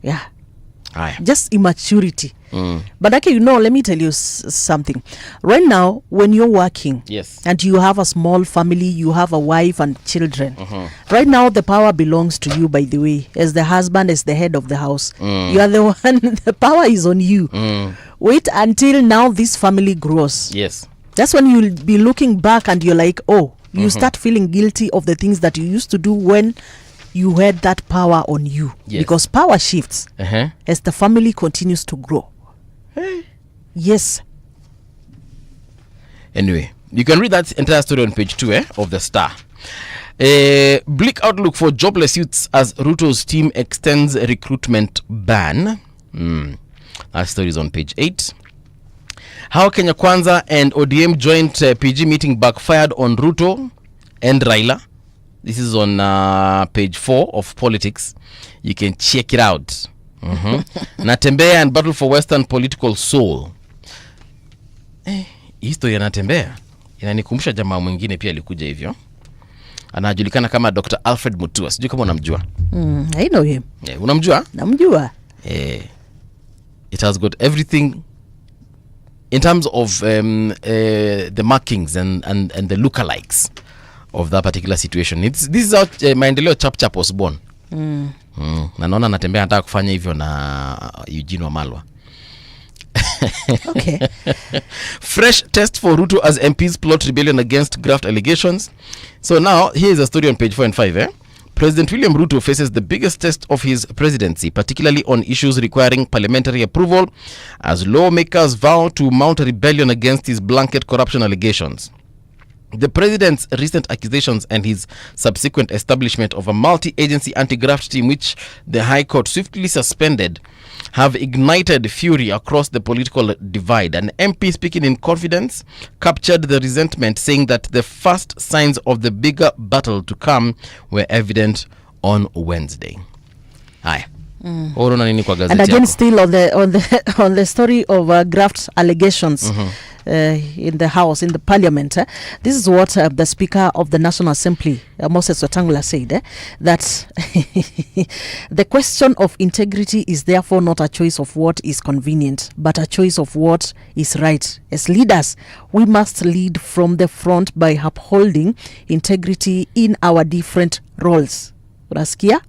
Yeah. Just immaturity. But okay, let me tell you something. Right now, when you're working, yes, and you have a small family, you have a wife and children. Right now, the power belongs to you, by the way. As the husband, as the head of the house. You are the one, the power is on you. Wait until now this family grows. Yes. That's when you'll be looking back and you're like, oh, you start feeling guilty of the things that you used to do when you had that power on you. Yes. Because power shifts as the family continues to grow. Yes. Anyway, you can read that entire story on page 2 of the Star. Bleak outlook for jobless youths as Ruto's team extends recruitment ban. That story is on page 8. How Kenya Kwanza and ODM joint PG meeting backfired on Ruto and Raila. This is on page 4 of Politics. You can check it out. Natembea and battle for Western political soul. History ya Natembea inanikumbusha jamaa mwingine pia alikuja hivyo. Anajulikana kama Dr. Alfred Mutua. Sijui kama unamjua. I know him. Unamjua? Namjua. It has got everything in terms of the markings and the lookalikes of that particular situation. This is how Maendeleo Chap was born. Na naona Natembea anataka kufanya hivyo na Eugene Wamalwa. Okay. Fresh test for Ruto as MPs plot rebellion against graft allegations. So now here is a story on page 4 and 5. President William Ruto faces the biggest test of his presidency, particularly on issues requiring parliamentary approval, as lawmakers vow to mount a rebellion against his blanket corruption allegations. The president's recent accusations and his subsequent establishment of a multi-agency anti-graft team, which the High Court swiftly suspended, have ignited fury across the political divide. An MP speaking in confidence captured the resentment, saying that the first signs of the bigger battle to come were evident on Wednesday. Haya. And again, still on the story of graft allegations in the House, in the Parliament. This is what the Speaker of the National Assembly, Moses Wetangula, said, that the question of integrity is therefore not a choice of what is convenient, but a choice of what is right. As leaders, we must lead from the front by upholding integrity in our different roles. Unasikia?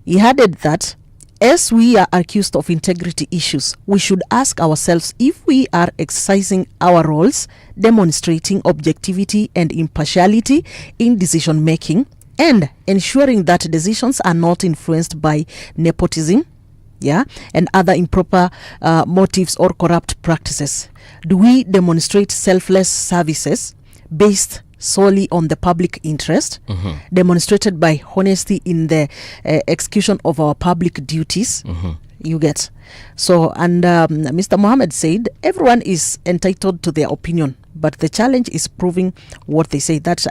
He added that as we are accused of integrity issues, we should ask ourselves if we are exercising our roles, demonstrating objectivity and impartiality in decision making, and ensuring that decisions are not influenced by nepotism, and other improper motives or corrupt practices. Do we demonstrate selfless services based solely on the public interest, demonstrated by honesty in the execution of our public duties? You get. So, and Mr. Mohammed said, everyone is entitled to their opinion, but the challenge is proving what they say. That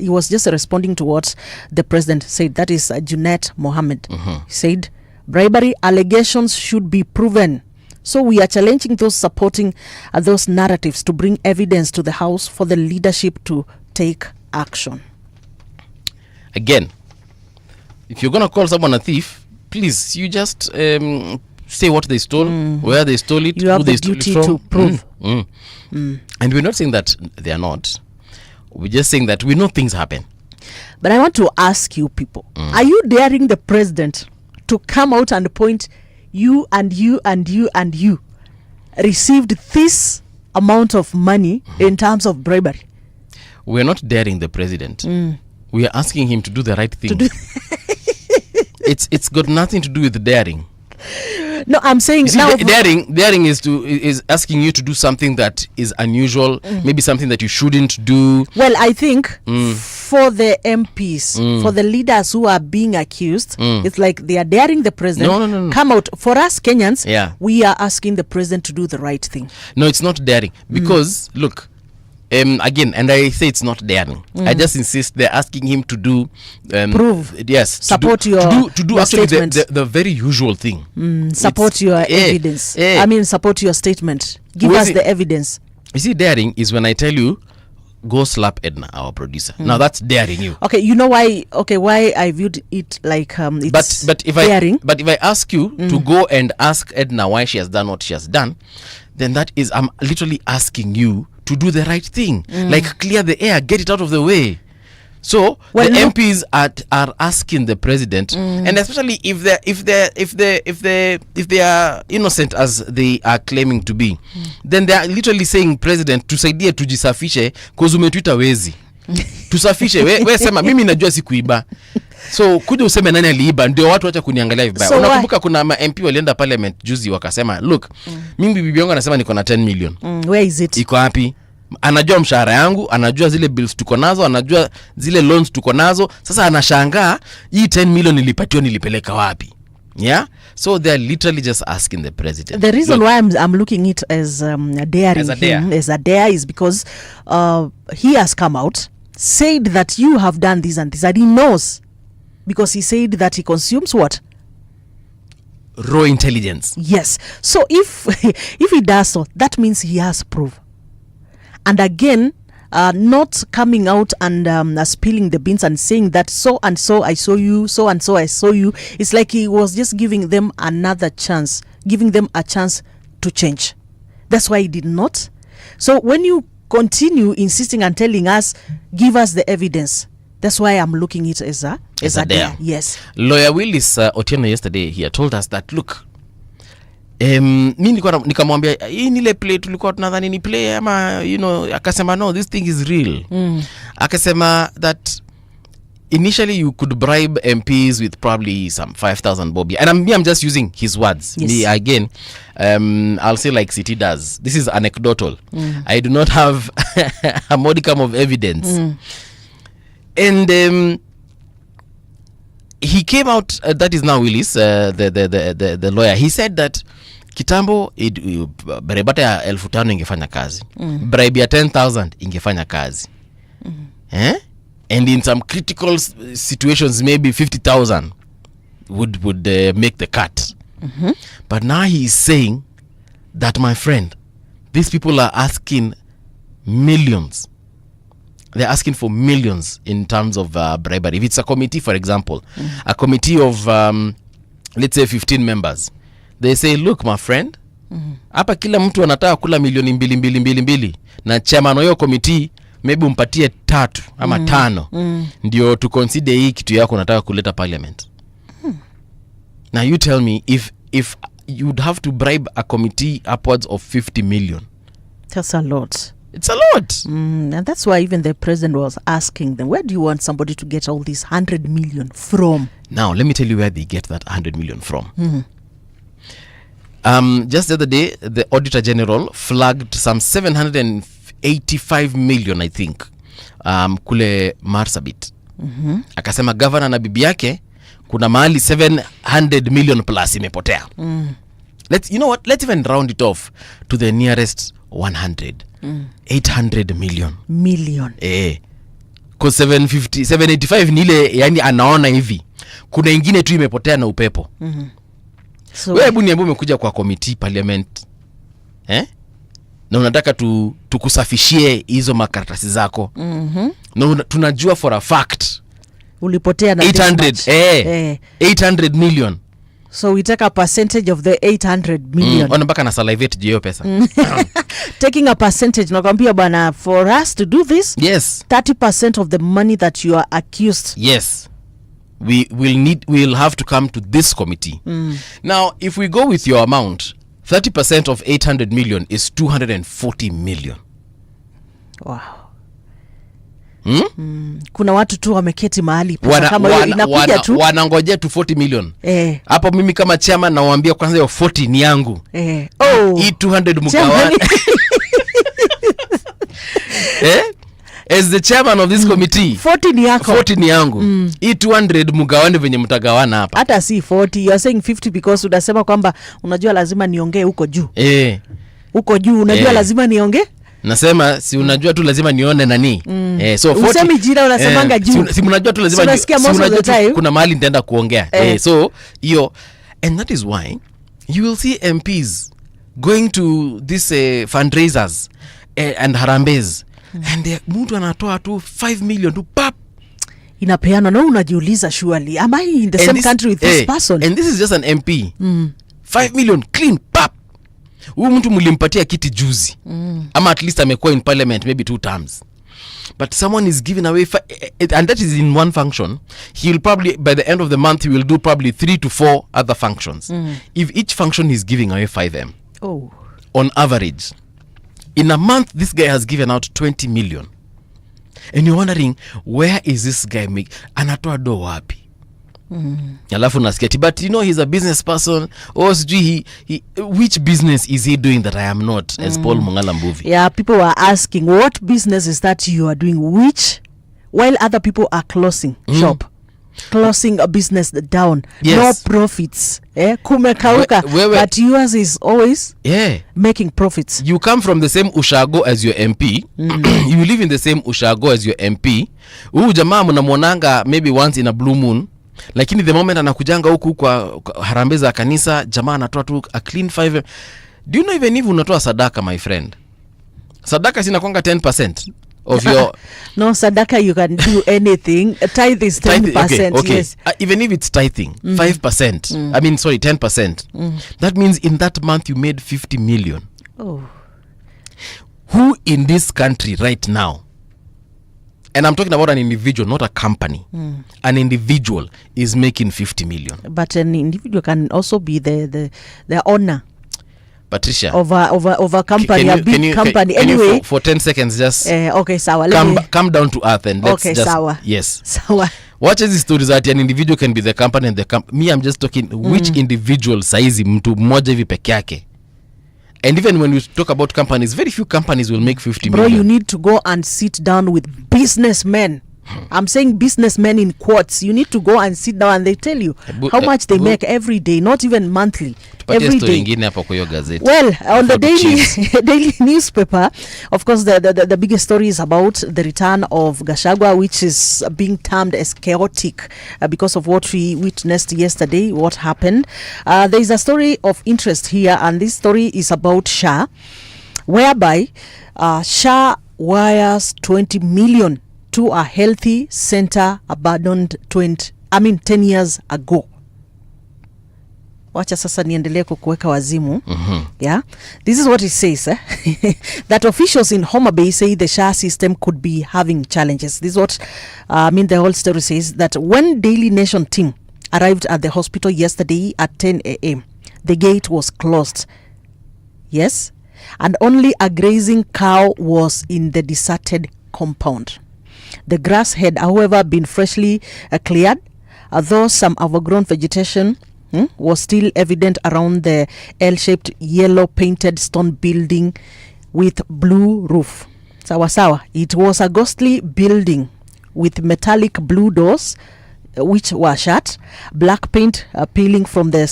he was just responding to what the president said. That is Junet Mohammed. He said, bribery allegations should be proven. So we are challenging those supporting those narratives to bring evidence to the House for the leadership to take action. Again, if you're going to call someone a thief, please, you just say what they stole, where they stole it, you have who the they stole duty it from. to prove. And we're not saying that they are not. We're just saying that we know things happen. But I want to ask you people, are you daring the president to come out and point, you and you and you and you received this amount of money in terms of bribery? We're not daring the president. We are asking him to do the right thing. It's got nothing to do with daring. No, I'm saying You see, now. daring is asking you to do something that is unusual, maybe something that you shouldn't do. Well, I think for the MPs, for the leaders who are being accused, it's like they are daring the president. No. Come out. For us Kenyans, Yeah. we are asking the president to do the right thing. No, it's not daring because look, again, and I say it's not daring. I just insist they're asking him to do Prove. Yes, Support to do your actually statement. the very usual thing. Support your evidence. I mean, support your statement. Give us the evidence. You see, daring is when I tell you, go slap Edna, our producer. Now that's daring you. Okay, you know why? Okay, why I viewed it like it's But if daring. I ask you to go and ask Edna why she has done what she has done, then that is, I'm literally asking you to do the right thing, like clear the air, get it out of the way. So the MPs are asking the president, and especially if they are innocent as they are claiming to be, then they are literally saying, president, tusaidie tujisafishe cause umetuita wezi. Tusafishe we sema mimi najua sikuiba. So kuja useme nani aliiba ndio watu wacha kuniangalia vibaya. Unakumbuka kuna ma MP walienda parliament juzi wakasema, look, mimi bibi yangu anasema niko na 10 million. Where is it? Iko wapi? Anajua mshahara yangu, anajua zile bills tuko nazo, anajua zile loans tuko nazo. Sasa anashangaa hii 10 million nilipatiwa nilipeleka wapi? Yeah, so they're literally just asking the president. The reason why I'm looking it as daring him as a dare is because he has come out, said that you have done this and this, and he knows, because he said that he consumes what? Raw intelligence. Yes. So if he does so, that means he has proof. And again, not coming out and spilling the beans and saying that so and so I saw you, so and so I saw you. It's like he was just giving them another chance, giving them a chance to change. That's why he did not. So when you continue insisting and telling us, give us the evidence, that's why I'm looking it as a dare. Yes. Lawyer Willis Otieno yesterday here told us that, look, mi nikamwambia hii nile play tulikuwa tunadhani ni play ama akasema no, this thing is real. Akasema that initially you could bribe MPs with probably some 5,000 bob, and I'm just using his words. Yes. Me again, I'll say like City does. This is anecdotal. I do not have a modicum of evidence. And he came out, that is now Willis, the lawyer. He said that kitambo barebata ya 5,000 ingefanya kazi. Bribe ya 10,000 ingefanya kazi. And in some critical situations maybe 50,000 would make the cut. But now he is saying that, my friend, these people are asking millions. They're asking for millions in terms of bribery. If it's a committee, for example, a committee of let's say 15 members, they say, look, my friend, hapa kila mtu anataka kula milioni 2 na chairman wa hiyo committee maybe umpatie 3 ama 5 ndio to consider hii kitu yako unataka kuleta parliament. Now you tell me, if you'd have to bribe a committee upwards of 50 million. That's a lot. It's a lot. And that's why even the president was asking them, where do you want somebody to get all these 100 million from? Now, let me tell you where they get that 100 million from. Just the other day, the Auditor General flagged some 785 million, I think, kule Marsabit. Akasema governor na bibi yake, kuna mahali 700 million plus imepotea. You know what? Let's even round it off to the nearest 100. 800 million. Because 785 nile yani anaona hivi. Kuna ingine tu imepotea na upepo. So wewe hebu niambie umekuja kwa committee parliament. Na unataka tukusafishie hizo makaratasi zako. Na tunajua for a fact ulipotea na 800 800 million. So we take a percentage of the 800 million. Ona mpaka na salivate jiyo pesa. Taking a percentage, nakwambia bana, for us to do this, yes, 30% of the money that you are accused. Yes. We'll have to come to this committee. Now, if we go with your amount, 30% of 800 million is 240 million. Wow. Kuna watu tu wameketi mahali pesa kama hiyo inakuja tu wanangojea tu 40 million. Hapo mimi kama chairman nawaambia kwanza hiyo 40 ni yangu. Hii 200 mgawane. As the chairman of this committee, 40 ni yako. 40 ni yangu. Hii 200 mgawane venye mtagawana hapa. Hata si 40, you are saying 50 because unasema kwamba unajua lazima niongee huko juu. Huko juu unajua lazima niongee. Nasema si unajua tu lazima nione nani. So 40. Usemi jina unasemanga juu. Si mnajua tu lazima kuna mahali nitaenda kuongea. So hiyo, and that is why you will see MPs going to this fundraisers and harambes. And mtu anatoa tu 5 million tu pap inapeana na unajiuliza surely am I in the same country with this person, and this is just an MP. 5 million clean pap. Huyu mtu mlimpatia kiti juzi ama at least amekuwa in parliament maybe 2 terms, but someone is giving away and that is in one function. He will probably by the end of the month he will do probably 3 to 4 other functions. If each function is giving away 5M on average, in a month this guy has given out 20 million, and you're wondering where is this guy anatoa do wapi? Alafu nasikia but you know he's a business person. Sijui he which business is he doing that I am not, as Paul Mungala Mbuvi. Yeah, people were asking what business is that you are doing, while other people are closing shop, closing a business down. Yes. No profits. Kumekauka. But yours is always making profits. You come from the same ushago as your MP. You live in the same ushago as your MP. Huyu jamaa mnamwonanga maybe once in a blue moon, lakini the moment anakujanga huku kwa harambee za kanisa, jamaa anatoa tu a clean 5. Do you know even if unatoa sadaka, my friend, sadaka sina kwanga 10% of your no, sadaka you can do anything. Tithe is 10%. Okay. Yes. Even if it's tithing 5%, I mean sorry 10%, that means in that month you made 50 million. Who in this country right now, and I'm talking about an individual, not a company, an individual is making 50 million? But an individual can also be the owner, Patricia, of a company, a big company. Anyway, for 10 seconds just okay, sawa. Come down to earth and let's just sawa. Yes, sawa. Watch these stories that an individual can be the company and me I'm just talking which individual saizi mtu mmoja hivi peke yake. And even when we talk about companies, very few companies will make 50 million. Bro, you need to go and sit down with businessmen. I'm saying businessmen in quotes. You need to go and sit down and they tell you how much they make every day, not even monthly. Every day. Well, on the daily newspaper, of course, the biggest story is about the return of Gachagua, which is being termed as chaotic because of what we witnessed yesterday, what happened. There is a story of interest here, and this story is about SHA, whereby SHA wires 20 million to a healthy center abandoned 10 years ago. Wacha sasa niendelee kukuweka wazimu. Yeah, this is what it says, that officials in Homa Bay say the SHA system could be having challenges. This is what the whole story says, that when Daily Nation team arrived at the hospital yesterday at 10 a.m., the gate was closed. Yes, and only a grazing cow was in the deserted compound. The grass had, however, been freshly cleared, though some overgrown vegetation was still evident around the L-shaped yellow-painted stone building with blue roof. Sawa. It was a ghostly building with metallic blue doors, which were shut, black paint peeling from the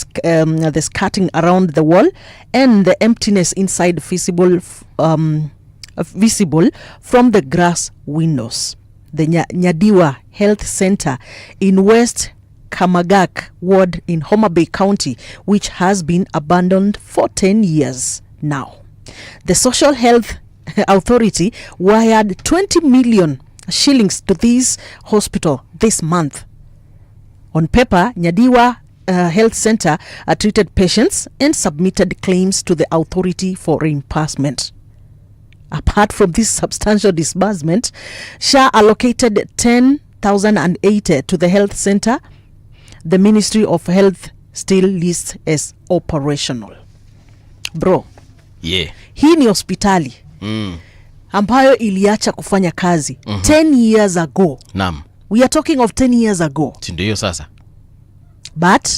skirting around the wall, and the emptiness inside visible from the grass windows. The Nyadiwa Health Center in West Kamagak Ward in Homa Bay County, which has been abandoned for 10 years now. The Social Health Authority wired 20 million shillings to this hospital this month. On paper, Nyadiwa Health Center treated patients and submitted claims to the authority for reimbursement. Apart from this substantial disbursement, SHA allocated 10,080 to the health center. The Ministry of Health still lists as operational. Bro, yeah, hii ni hospitali. ambayo iliacha kufanya kazi 10 years ago. Naam. We are talking of 10 years ago. Ndio sasa. But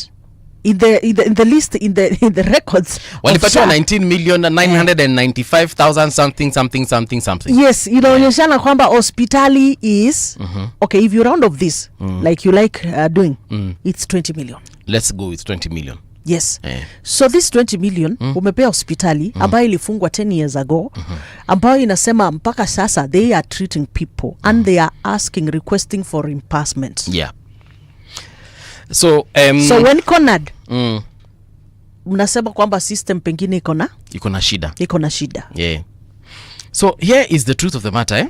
in the list in the records walipatiwa 19,995,000 something. Yes, inaonyeshana kwamba hospitali is okay, if you round of this like you like doing it's 20 million. Let's go with 20 million. Yes. So this 20 million umepea hospitali ambayo ilifungwa 10 years ago ambayo inasema mpaka sasa they are treating people and they are requesting for reimbursement. Yeah. So when cornered mnasema kwamba system pengine iko na shida. Yeah. So here is the truth of the matter.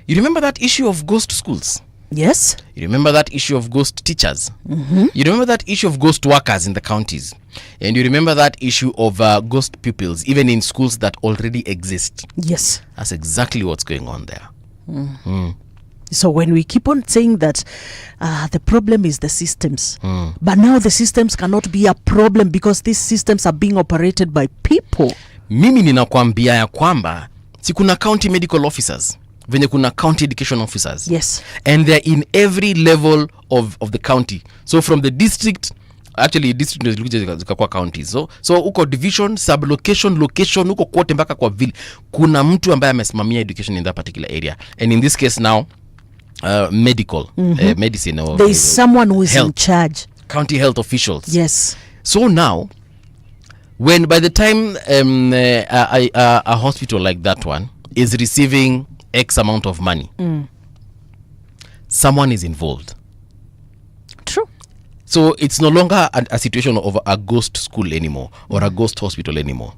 You remember that issue of ghost schools? Yes. You remember that issue of ghost teachers? You remember that issue of ghost workers in the counties? And you remember that issue of ghost pupils even in schools that already exist? Yes. That's exactly what's going on there. So when we keep on saying that the problem is the systems, but now the systems cannot be a problem because these systems are being operated by people. Mimi ninakwambia ya kwamba si kuna county medical officers, venye kuna county education officers. Yes. And they're in every level of the county. So from the district, actually district zikakuwa counties. So uko division, sub-location, location, uko kote mpaka kwa vile. Kuna mtu ambaye amesimamia education in that particular area. And in this case now, medical, medicine. Or, there is someone who is in charge. County health officials. Yes. So now, when by the time a hospital like that one is receiving X amount of money, someone is involved. True. So it's no longer a situation of a ghost school anymore or a ghost hospital anymore.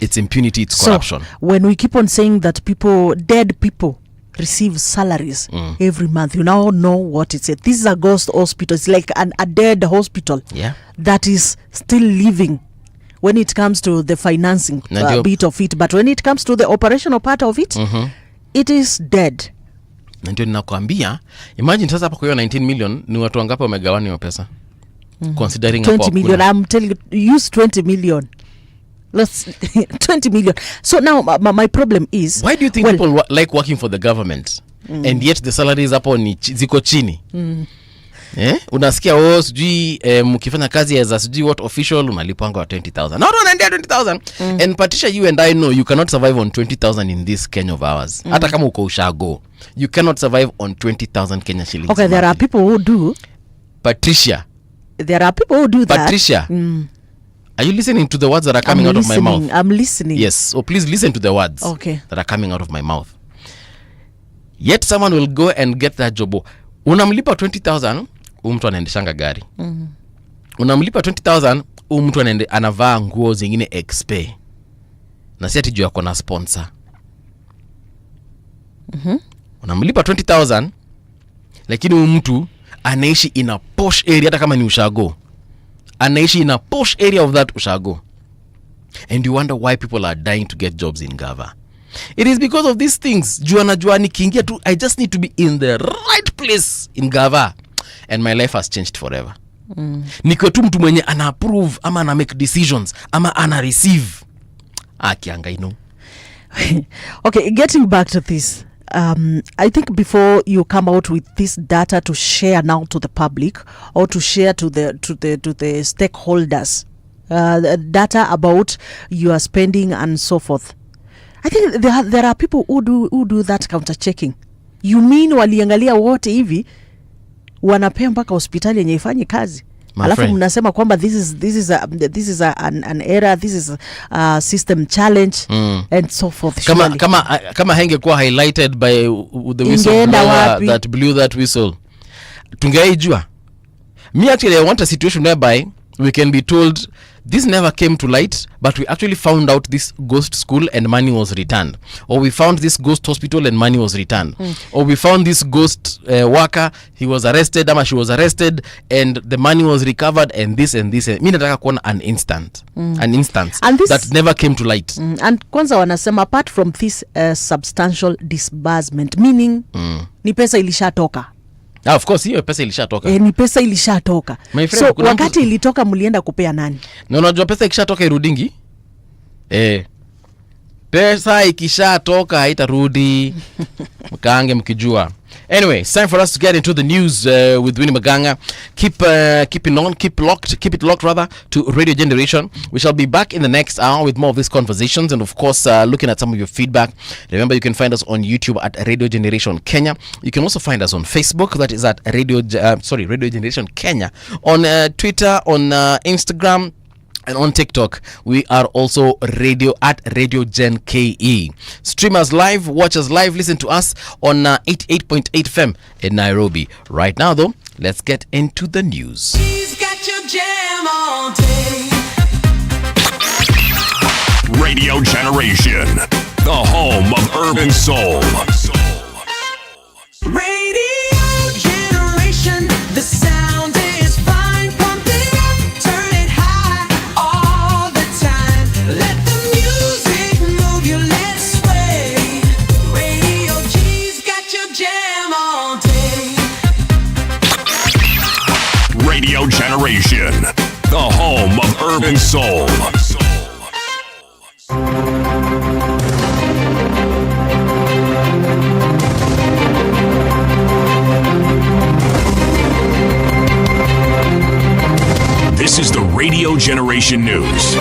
It's impunity, it's corruption. So when we keep on saying that dead people receive salaries every month, you now know what it's. This is a ghost hospital. It's like a dead hospital that is still living when it comes to the financing bit of it. But when it comes to the operational part of it, it is dead. Na ndio ninakwambia, imagine sasa hapa kwa 19 million ni watu wangapi wamegawani hiyo pesa? Considering 20 million, I'm telling you, use 20 million. Let's 20 million. So now my problem is, why do you think people like working for the government and yet the salaries hapo ni ziko chini? Unasikia sijui mkifanya kazi as a sijui what official unalipanga 20,000. Not on 20,000. And Patricia, you and I know you cannot survive on 20,000 in this Kenya of ours. Hata kama uko ushago, you cannot survive on 20,000 Kenya shillings. Okay, there are people who do. Patricia. There are people who do that. Patricia. Are you listening to the words that are coming out of my mouth? I'm listening. Yes. So please listen to the words that are coming out of my mouth. Yet someone will go and get that job. Unamlipa 20,000, mtu anaendeshanga gari. Unamlipa 20,000, mtu anavaa nguo zingine XP. Na si ati juu yako na sponsor. Unamlipa 20,000, lakini mtu anaishi in a posh area hata kama ni ushago. Anaishi in a posh area of that ushago. And you wonder why people are dying to get jobs in Gava. It is because of these things. Jua nikiingia tu, I just need to be in the right place in Gava. And my life has changed forever. Niko tu mtu mwenye ana approve ama ana make decisions ama ana receive. Kianga ino. Okay, getting back to this. I think before you come out with this data to share now to the public or to share to the stakeholders, data about your spending and so forth, I think there are people who do that counter checking. You mean waliangalia wote hivi wanapea mpaka hospitali yenye ifanye kazi? Alafu mnasema kwamba this is an error, this is a system challenge and so forth. Kama hangekuwa highlighted by the whistleblower that blew that whistle, tungeijua. Me actually, I want a situation whereby we can be told this never came to light, but we actually found out this ghost school and money was returned, or we found this ghost hospital and money was returned, or we found this ghost worker, he was arrested ama she was arrested and the money was recovered and this and this. Mimi nataka kuona an instance that never came to light. And kwanza wanasema apart from this substantial disbursement, meaning ni pesa ilishatoka. Of course, hiyo pesa ilishatoka. Ni pesa ilishatoka. So wakati ilitoka mlienda kupea nani? Na unajua pesa ikishatoka irudingi? Pesa ikishatoka haitarudi. Mkaange mkijua. Anyway, it's time for us to get into the news with Winnie Maganga. Keep it locked rather to Radio Generation. We shall be back in the next hour with more of these conversations and of course looking at some of your feedback. Remember, you can find us on YouTube at Radio Generation Kenya. You can also find us on Facebook, that is at Radio Generation Kenya. On Twitter, on Instagram, and on TikTok, we are also at Radio Gen KE. Stream us live, watch us live, listen to us on 88.8 FM in Nairobi. Right now, though, let's get into the news. He's got your jam all day. Radio Generation, the home of urban soul. Radio Generation, the sound is fine. Pump it up, turn it high all the time. Let the music move you, let's sway. Radio G's got your jam all day. Radio Generation, the home of urban soul. This is the Radio Generation News.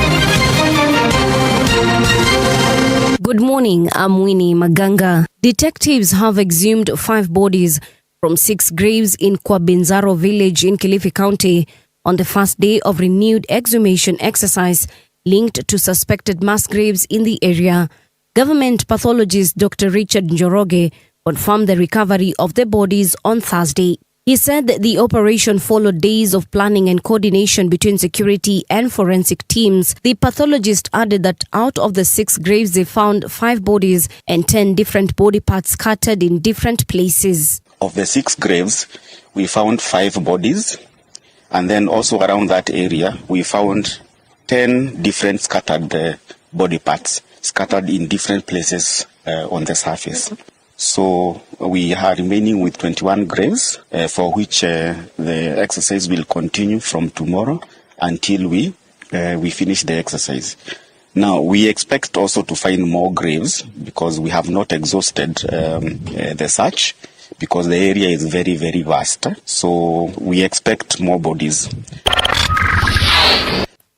Good morning, I'm Winnie Maganga. Detectives have exhumed 5 bodies from 6 graves in Kwabinzaro village in Kilifi County on the first day of renewed exhumation exercise linked to suspected mass graves in the area. Government pathologist Dr. Richard Njoroge confirmed the recovery of the bodies on Thursday. He said that the operation followed days of planning and coordination between security and forensic teams. The pathologist added that out of the 6 graves, they found 5 bodies and 10 different body parts scattered in different places. Of the 6 graves, we found 5 bodies, and then also around that area, we found 10 different scattered body parts, scattered in different places on the surface. So we are remaining with 21 graves for which the exercise will continue from tomorrow until we finish the exercise. Now, we expect also to find more graves because we have not exhausted the search because the area is very, very vast. So we expect more bodies.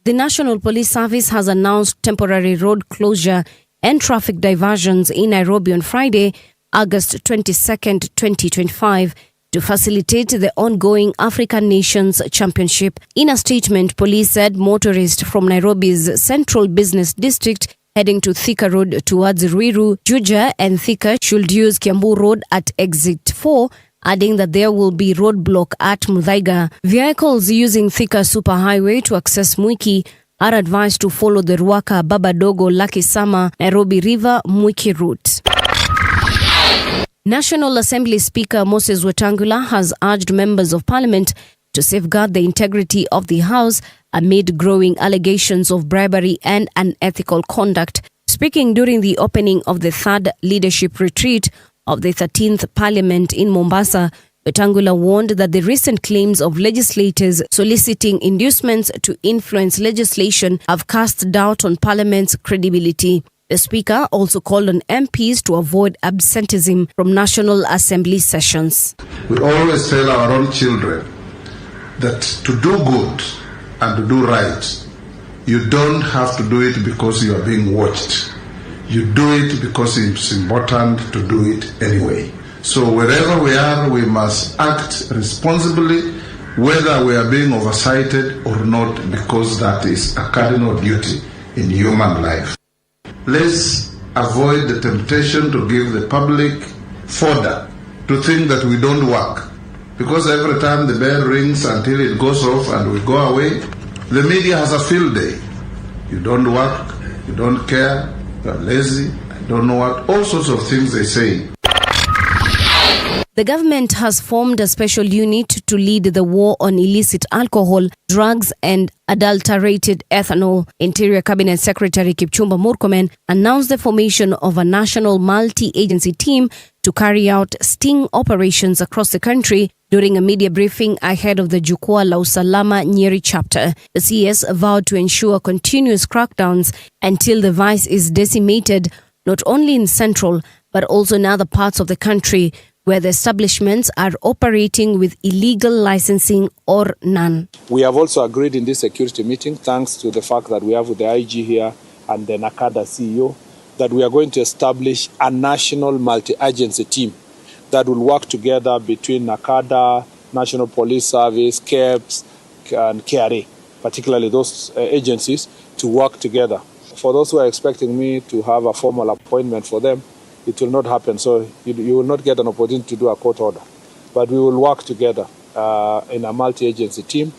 The National Police Service has announced temporary road closure and traffic diversions in Nairobi on Friday, August 22nd, 2025, to facilitate the ongoing African Nations Championship. In a statement, police said motorists from Nairobi's Central Business District heading to Thika Road towards Ruiru, Juja and Thika should use Kiambu Road at Exit 4, adding that there will be roadblock at Muthaiga. Vehicles using Thika Superhighway to access Mwiki are advised to follow the Ruaka Babadogo Lucky Sama Nairobi River Mwiki route. National Assembly Speaker Moses Wetangula has urged members of parliament to safeguard the integrity of the House amid growing allegations of bribery and unethical conduct. Speaking during the opening of the 3rd leadership retreat of the 13th Parliament in Mombasa, Wetangula warned that the recent claims of legislators soliciting inducements to influence legislation have cast doubt on Parliament's credibility. The Speaker also called on MPs to avoid absenteeism from National Assembly sessions. We always tell our own children that to do good and to do right, you don't have to do it because you are being watched. You do it because it's important to do it anyway. So wherever we are, we must act responsibly, whether we are being oversighted or not, because that is a cardinal duty in human life. Let's avoid the temptation to give the public fodder to think that we don't work. Because every time the bell rings until it goes off and we go away, the media has a field day. You don't work, you don't care, you're lazy, I don't know what, all sorts of things they say. The government has formed a special unit to lead the war on illicit alcohol, drugs, and adulterated ethanol. Interior Cabinet Secretary Kipchumba Murkomen announced the formation of a national multi-agency team to carry out sting operations across the country during a media briefing ahead of the Jukwaa la Usalama Nyeri chapter. The CS vowed to ensure continuous crackdowns until the vice is decimated, not only in central, but also in other parts of the country where the establishments are operating with illegal licensing or none. We have also agreed in this security meeting, thanks to the fact that we have with the IG here and the NACADA CEO, that we are going to establish a national multi-agency team that will work together between NACADA, National Police Service, KEBS, and KRA, particularly those agencies, to work together. For those who are expecting me to have a formal appointment for them, it will not happen. So you will not get an opportunity to do a court order. But we will work together in a multi-agency team.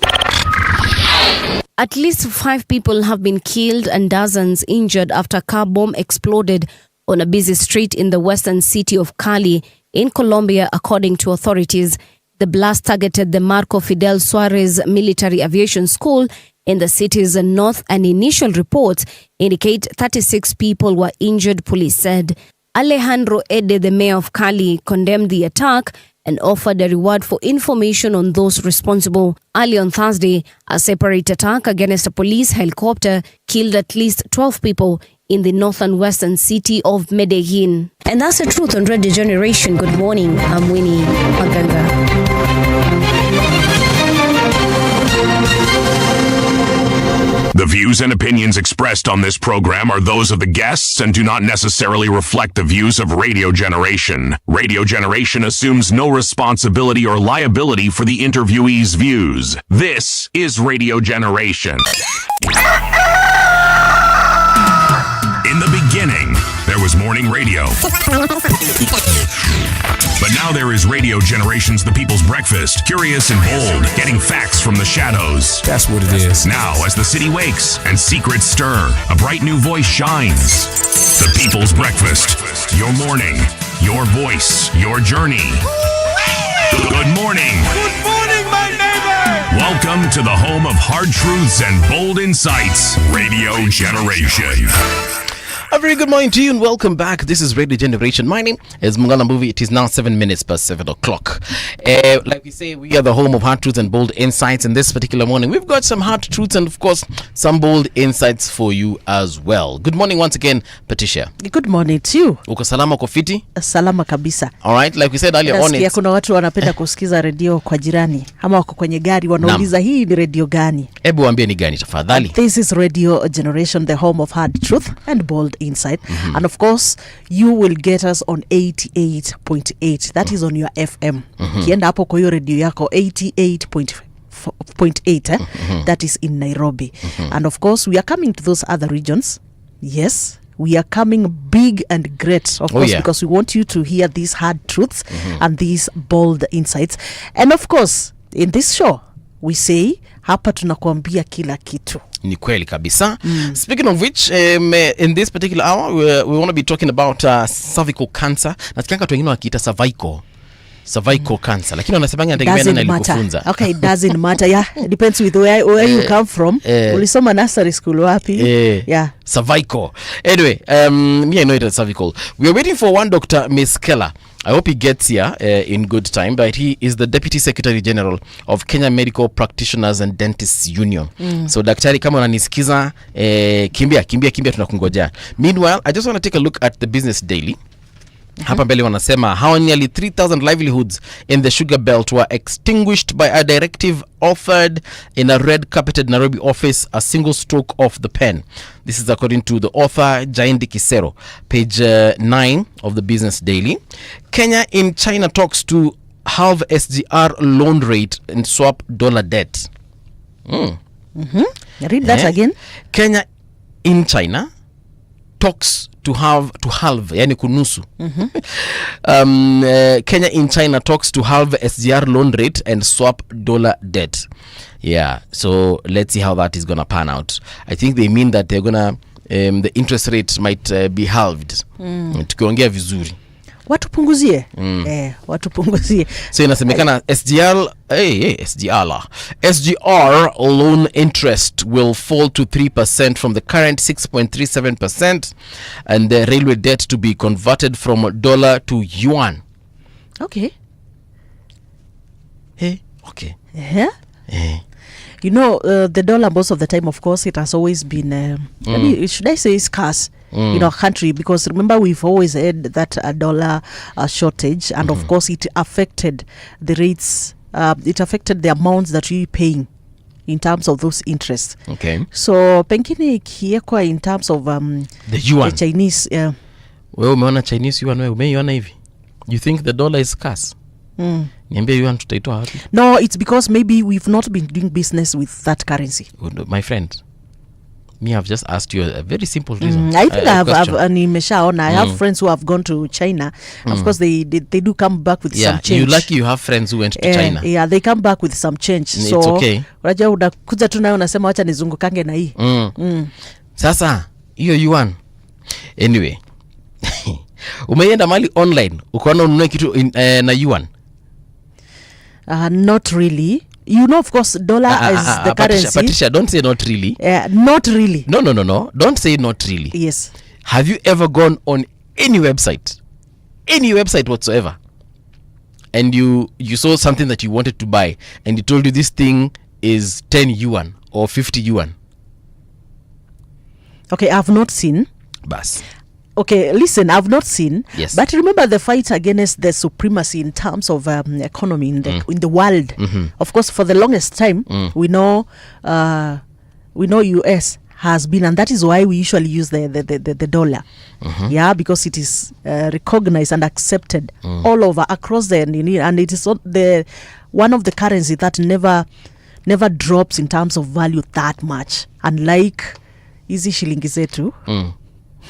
At least 5 people have been killed and dozens injured after a car bomb exploded on a busy street in the western city of Cali in Colombia, according to authorities. The blast targeted the Marco Fidel Suarez Military Aviation School in the city's north, and initial reports indicate 36 people were injured, police said. Alejandro Ede, the mayor of Cali, condemned the attack and offered a reward for information on those responsible. Early on Thursday, a separate attack against a police helicopter killed at least 12 people in the northern western city of Medellin. And that's the truth on Radio Generation. Good morning, I'm Winnie Maganga. The views and opinions expressed on this program are those of the guests and do not necessarily reflect the views of Radio Generation. Radio Generation assumes no responsibility or liability for the interviewee's views. This is Radio Generation. In the beginning, there was morning radio. But now there is Radio Generation's The People's Breakfast, curious and bold, getting facts from the shadows. That's what it is. Now, as the city wakes and secrets stir, a bright new voice shines. The People's Breakfast. Your morning, your voice, your journey. Good morning. Good morning, my neighbor! Welcome to the home of hard truths and bold insights, Radio Generation. A very good morning to you and welcome back. This is Radio Generation. My name is Mungala Movie. It is now 7 minutes past 7 o'clock. Like we say, we are the home of hard truths and bold insights. In this particular morning, we've got some hard truths and, of course, some bold insights for you as well. Good morning once again, Patricia. Good morning to you. Uko salama kwa fiti? Salama kabisa. All right, like we said earlier on, nasikia kuna watu wanapenda kusikiza redio kwa jirani ama wako kwenye gari wanauliza hii ni redio gani? Hebu waambie ni gani tafadhali. This is Radio Generation, the home of hard truth and bold insight. And of course, you will get us on 88.8. That is on your FM. Kienda hapo kwa hiyo radio yako 88.8, that is in Nairobi. And of course, we are coming to those other regions. Yes, we are coming big and great, of course, because we want you to hear these hard truths and these bold insights. And of course, in this show, we say, hapa tunakuambia kila kitu. Ni kweli kabisa. Speaking of which, in this particular hour, we want to be talking about cervical cancer. Nasikanga watu wengine wakiita cervical cancer, lakini wanasemanga inategemea na alikufunza. Okay, it doesn't matter. Yeah, it depends with where you come from. Ulisoma nursery school wapi? Yeah. Cervical. Anyway, me I know it as cervical. We are waiting for one Dr. Miss Keller. I hope he gets here in good time, but he is the Deputy Secretary General of Kenya Medical Practitioners and Dentists Union. So daktari kama unanisikiza, kimbia tunakungoja. Meanwhile, I just want to take a look at the Business Daily. Hapa mbele wanasema how nearly 3,000 livelihoods in the sugar belt were extinguished by a directive offered in a red-carpeted Nairobi office, a single stroke of the pen. This is according to the author Jaindi Kisero, page 9 of the Business Daily. Kenya in China talks to halve SGR loan rate and swap dollar debt. Read that again. Kenya in China talks to halve, yani kunusu. Kenya in China talks to halve SGR loan rate and swap dollar debt. Yeah, so let's see how that is gonna pan out. I think they mean that they're gonna the interest rate might be halved. Tukiongea vizuri. watupunguzie watupunguzie. So inasemekana SGR loan interest will fall to 3% from the current 6.37%, and the railway debt to be converted from dollar to yuan. Okay. Okay. You know, the dollar most of the time, of course, it has always been maybe should I say scarce in our country, because remember we've always had that dollar shortage, and of course it affected the rates, it affected the amounts that we're paying in terms of those interests. Okay. So pengine ikiekwa in terms of the yuan, the Chinese. Wewe umeona Chinese yuan, wewe umeiona hivi? You think the dollar is scarce? Niambia yuan tutaitoa wapi? No, it's because maybe we've not been doing business with that currency. My friend, me, I've just asked you a very simple reason. I think I have friends who have gone to China. Of course, they do come back with some change. You lucky you have friends who went to China. Yeah, they come back with some change. It's so okay. Unajua unakuja tu nayo unasema wacha nizungukange na hii. Sasa hiyo yuan. Anyway, umeenda mali online ukaona ununue kitu na yuan? Not really. You know, of course, dollar is the currency. Patricia, don't say not really. Not really. No. Don't say not really. Yes. Have you ever gone on any website whatsoever, and you saw something that you wanted to buy, and it told you this thing is 10 yuan or 50 yuan? Okay, I've not seen. Bas. Okay, listen, I've not seen. Yes. But remember the fight against the supremacy in terms of economy in the world. Of course, for the longest time, we know US has been, and that is why we usually use the dollar. Yeah, because it is recognized and accepted all over across the and it is the one of the currency that never drops in terms of value that much, unlike hizi shilingi zetu.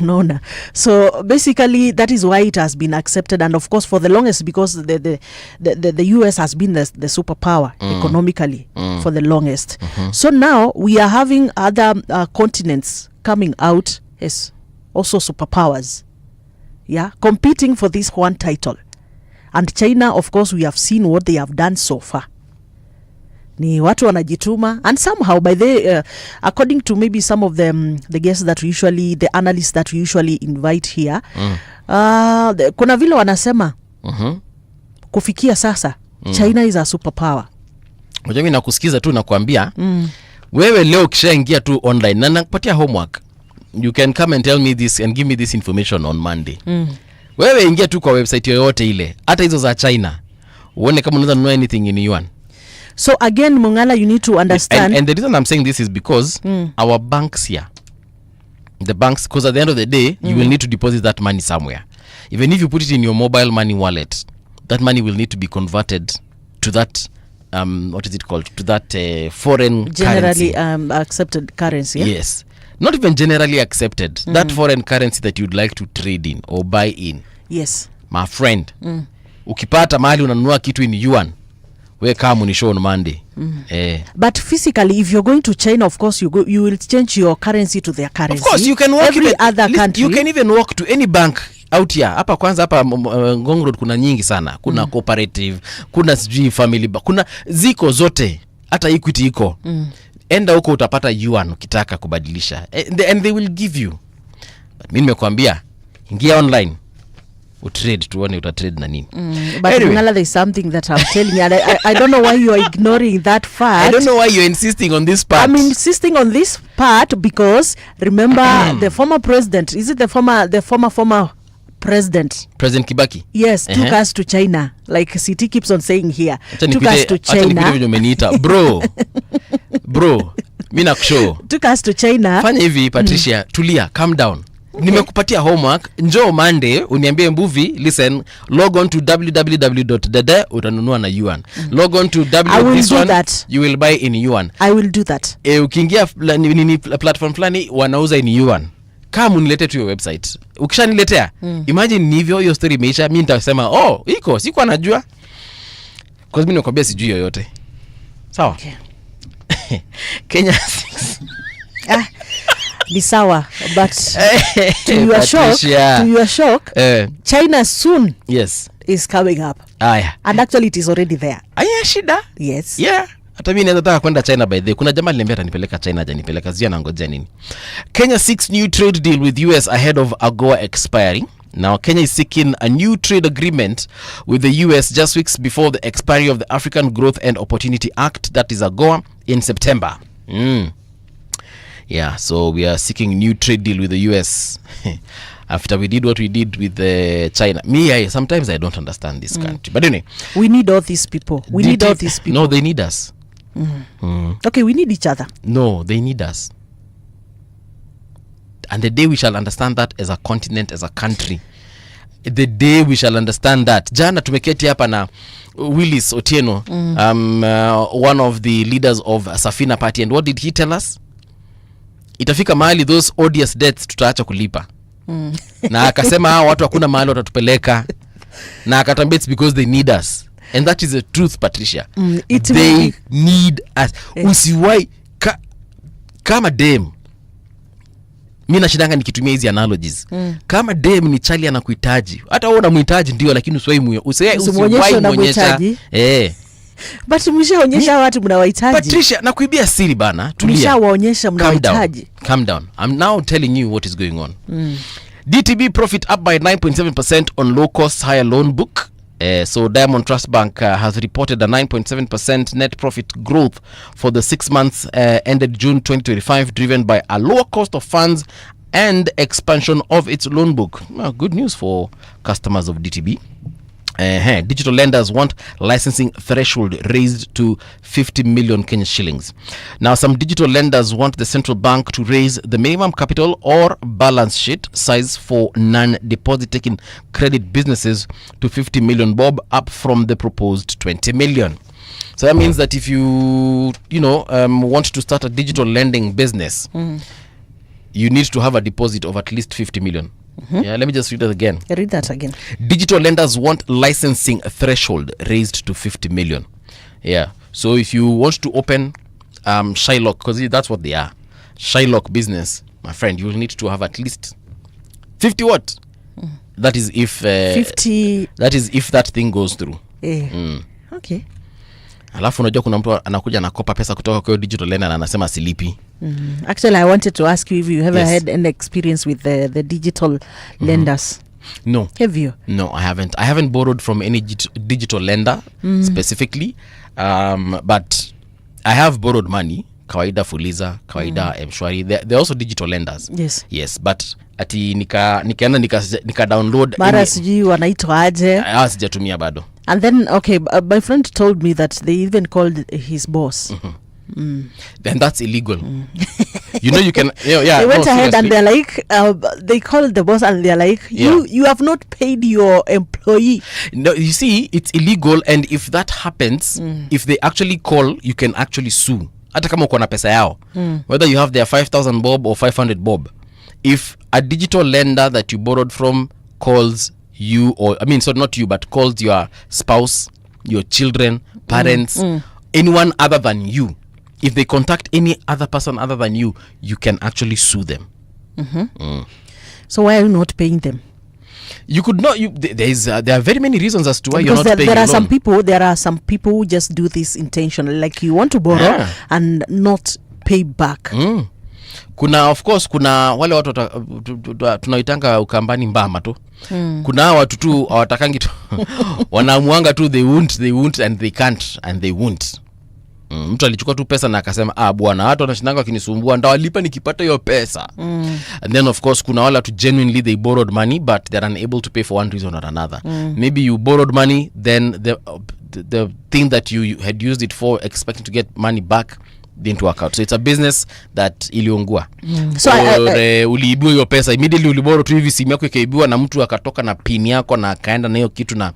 No. So basically that is why it has been accepted, and of course for the longest, because the US has been the superpower economically for the longest. So now we are having other continents coming out as also superpowers, competing for this one title. And China, of course, we have seen what they have done so far. Ni watu wanajituma, and somehow by the according to maybe some of them the guests that we usually, the analysts that we usually invite here, kuna vile wanasema kufikia sasa China is a superpower. Unajua mimi nakusikiza tu nakwambia wewe leo kishaingia tu online na nakupatia homework, you can come and tell me this and give me this information on Monday. Wewe ingia tu kwa website yoyote ile, hata hizo za China, uone kama unaweza nunua anything in yuan. So again, Mungala, you need to understand. And the reason I'm saying this is because our banks here, the banks, because at the end of the day, you will need to deposit that money somewhere. Even if you put it in your mobile money wallet, that money will need to be converted to that, what is it called? To that foreign generally currency. Accepted currency. Yes. Not even generally accepted. That foreign currency that you'd like to trade in or buy in. Yes. My friend, ukipata mahali unanunua kitu in yuan, we come on show on Monday. But physically, if you're going to China, of course you will change your currency to their currency. Of course, you can walk every other country. You can even walk to any bank out here. Hapa kwanza hapa Ngong Road kuna nyingi sana. Kuna cooperative, kuna sijui family bank, kuna ziko zote. Hata Equity iko. Enda huko utapata yuan ukitaka kubadilisha. And they will give you. But mimi nimekuambia ingia online. Utrade tuone utatrade na nini. But anyway, Mungala, there's something that I'm telling you, and I don't know why you are ignoring that fact. I don't know why you're insisting on this part. I'm insisting on this part because remember the former president, is it the former president? President Kibaki? Yes, took us to China. Like City keeps on saying here. Took us to China. Bro, mimi nakushow. Took us to China. Fanya hivi Patricia, tulia, calm down. Nimekupatia homework, njoo Monday uniambie Mbuvi, listen, log on to www.dede utanunua na yuan. Log on to this one, that. You will buy in yuan. I will do that. Ukiingia nini platform flani wanauza in yuan. Kama unilete tu your website. Ukishaniletea, imagine ni hivyo hiyo story imeisha, mimi nitasema, iko, sikuwa najua. Because mimi nakwambia sijui yoyote. Sawa? Okay. Kenya Ni sawa, but to your shock, China soon is coming up. And actually it is already there. Shida? Yes. Yeah. Hata mimi naweza taka kwenda China by the way. Kuna jamaa aliniambia atanipeleka China, hajanipeleka. Zia nangoja nini. Kenya seeks new trade deal with US ahead of AGOA expiry. Now, Kenya is seeking a new trade agreement with the US just weeks before the expiry of the African Growth and Opportunity Act, that is AGOA, in September. Yeah, so we are seeking a new trade deal with the US after we did what we did with China. Sometimes I don't understand this country. But anyway. We need all these people. No, they need us. Okay, we need each other. No, they need us. And the day we shall understand that as a continent, as a country, the day we shall understand that. Jana tumeketi hapa na Willis Otieno, one of the leaders of Safina Party, and what did he tell us? Itafika mahali those odious debts tutaacha kulipa. Na akasema hao watu hakuna mahali watatupeleka. Na akatambia it's because they need us. And that is the truth, Patricia. They need us. Usiwai kama dem. Mimi nashidanga nikitumia hizi analogies. Kama dem ni chali anakuhitaji. Hata wewe unamhitaji ndio, lakini usiwai muonyesha. But mshaonyesha watu mnawahitaji. Patricia, nakuibia siri bana. Tulia. Mshawaonyesha mnawahitaji. Calm down. I'm now telling you what is going on. DTB profit up by 9.7% on low cost higher loan book. So Diamond Trust Bank has reported a 9.7% net profit growth for the 6 months ended June 2025, driven by a lower cost of funds and expansion of its loan book. Good news for customers of DTB. Digital lenders want licensing threshold raised to 50 million Kenyan shillings. Now, some digital lenders want the central bank to raise the minimum capital or balance sheet size for non-deposit taking credit businesses to 50 million bob, up from the proposed 20 million. So that means that if you want to start a digital lending business, you need to have a deposit of at least 50 million. Yeah, let me just read that again. Read that again. Digital lenders want licensing threshold raised to 50 million. Yeah. So if you want to open Shylock, because that's what they are, Shylock business, my friend, you will need to have at least 50 what? That is if 50. That is if that thing goes through. Okay. Alafu unajua kuna mtu anakuja anakopa pesa kutoka kwa digital lender na anasema silipi. Actually, I wanted to ask you if you ever had an experience with the digital lenders. No. Have you? No, I haven't. I haven't borrowed from any digital lender specifically, but I have borrowed money. Kawaida Fuliza, Kawaida Mshwari. They're also digital lenders. Yes, but ati nikaenda nika download. Mara sijui wanaitwa aje. Sijatumia bado. And then, okay, my friend told me that they even called his boss. Then that's illegal. You can. They went ahead and they're like, they called the boss and they're like, you have not paid your employee. No, you see, it's illegal, and if that happens, if they actually call, you can actually sue. Hata kama uko na pesa yao, whether you have their 5,000 bob or 500 bob. If a digital lender that you borrowed from calls you, or so not you, but calls your spouse, your children, parents, anyone other than you, if they contact any other person other than you, you can actually sue them. So why are you not paying them? You could not. There are very many reasons as to why you're not paying. There are some people who just do this intentionally, like you want to borrow and not pay back. Kuna wale watu tunaitanga ukambani mbama tu. Kuna watu tu hawatakangi tu wanaamuanga tu they won't and they can't and they won't. Mtu alichukua tu pesa na akasema bwana watu wanashinanga wakinisumbua ndawalipa nikipata hiyo pesa. And then of course kuna wale watu genuinely they borrowed money but they're unable to pay for one reason or another. Maybe you borrowed money, then the thing that you had used it for expecting to get money back didn't work out. So it's a business that iliungua. So uliibiwa hiyo pesa, immediately uliboro tu hivi simu yako ikaibiwa na mtu akatoka na pin yako na akaenda na hiyo kitu na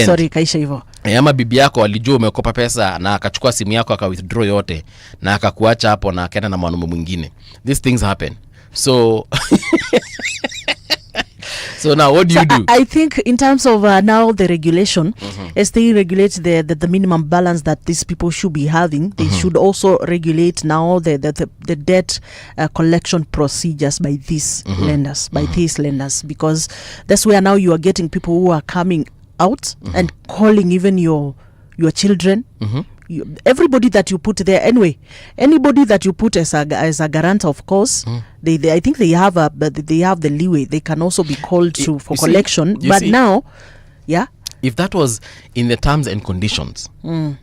sorry kaisha hivyo. Ama bibi yako alijua umekopa pesa na akachukua simu yako aka withdraw yote na akakuacha hapo na akaenda na mwanaume mwingine. These things happen. So So now what do you do? I think in terms of now the regulation, as they regulate the minimum balance that these people should be having, they should also regulate now the debt collection procedures by these lenders, because that's where now you are getting people who are coming out and calling even your children. Everybody that you put there, anyway, anybody that you put as a guarantor, of course, they I think they have the leeway. They can also be called for collection. But now, yeah. If that was in the terms and conditions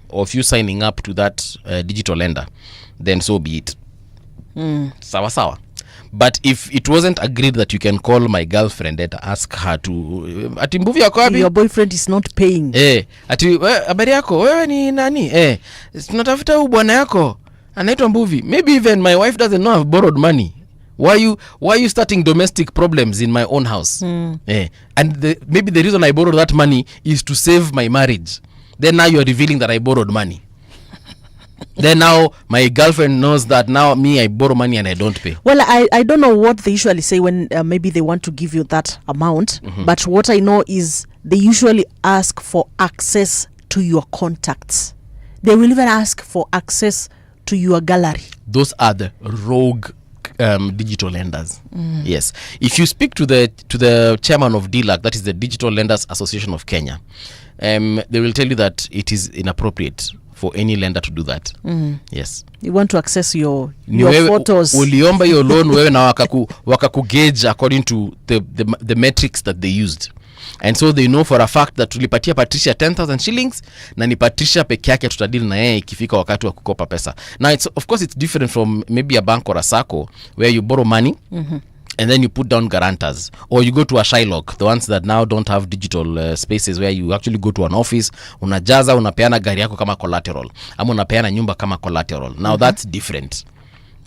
of you signing up to that digital lender, then so be it. Sawa sawa. But if it wasn't agreed that you can call my girlfriend and ask her to ati mbuvi yako wapi? Your boyfriend is not paying. Ati habari yako wewe ni nani? Tunatafuta huyu bwana yako anaitwa mbuvi. Maybe even my wife doesn't know I've borrowed money. Why you starting domestic problems in my own house? And maybe the reason I borrowed that money is to save my marriage. Then now you are revealing that I borrowed money. Then now my girlfriend knows that now I borrow money and I don't pay. Well, I don't know what they usually say when maybe they want to give you that amount. But what I know is they usually ask for access to your contacts. They will even ask for access to your gallery. Those are the rogue digital lenders. Yes. If you speak to the chairman of DLAC, that is the Digital Lenders Association of Kenya, they will tell you that it is inappropriate for any lender to do that. Yes. You want to access your photos. Uliomba your loan wewe na wakaku gauge according to the metrics that they used. And so they know for a fact that tulipatia Patricia 10,000 shillings na ni Patricia peke yake tutadili na yeye ikifika wakati wa kukopa pesa. Now of course it's different from maybe a bank or a sacco where you borrow money and then you put down guarantors, or you go to a Shylock, the ones that now don't have digital spaces where you actually go to an office, unajaza, unapeana gari yako kama collateral, ama unapeana nyumba kama collateral. Now that's different.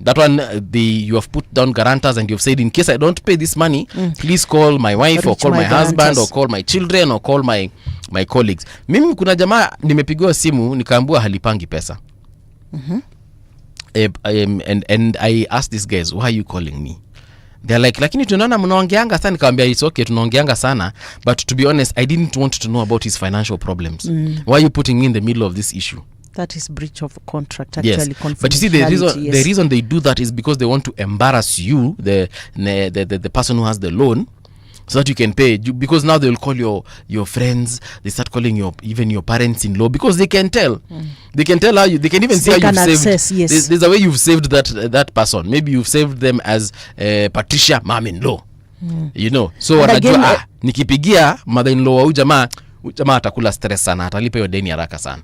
That one, you have put down guarantors and you've said, in case I don't pay this money, please call my wife or call my husband or call my children or call my colleagues. Mimi kuna jamaa nimepigiwa simu nikaambiwa halipangi pesa. And I asked these guys, why are you calling me? They're like, lakini tunaona mnaongeanga sana. Nikamwambia it's okay, tunaongeanga sana, but to be honest, I didn't want to know about his financial problems. Why are you putting me in the middle of this issue? That is breach of contract, actually. Yes. But you see, the reason they do that is because they want to embarrass you, the person who has the loan, so that you can pay. Because now they will call your friends. They start calling even your parents-in-law, because they can tell. They can tell how you. They can even see how you've saved. Yes. There's a way you've saved that person. Maybe you've saved them as Patricia, mom-in-law. You know. So wanajua nikipigia mother-in-law wa jamaa atakula stress sana, atalipa hiyo deni haraka sana.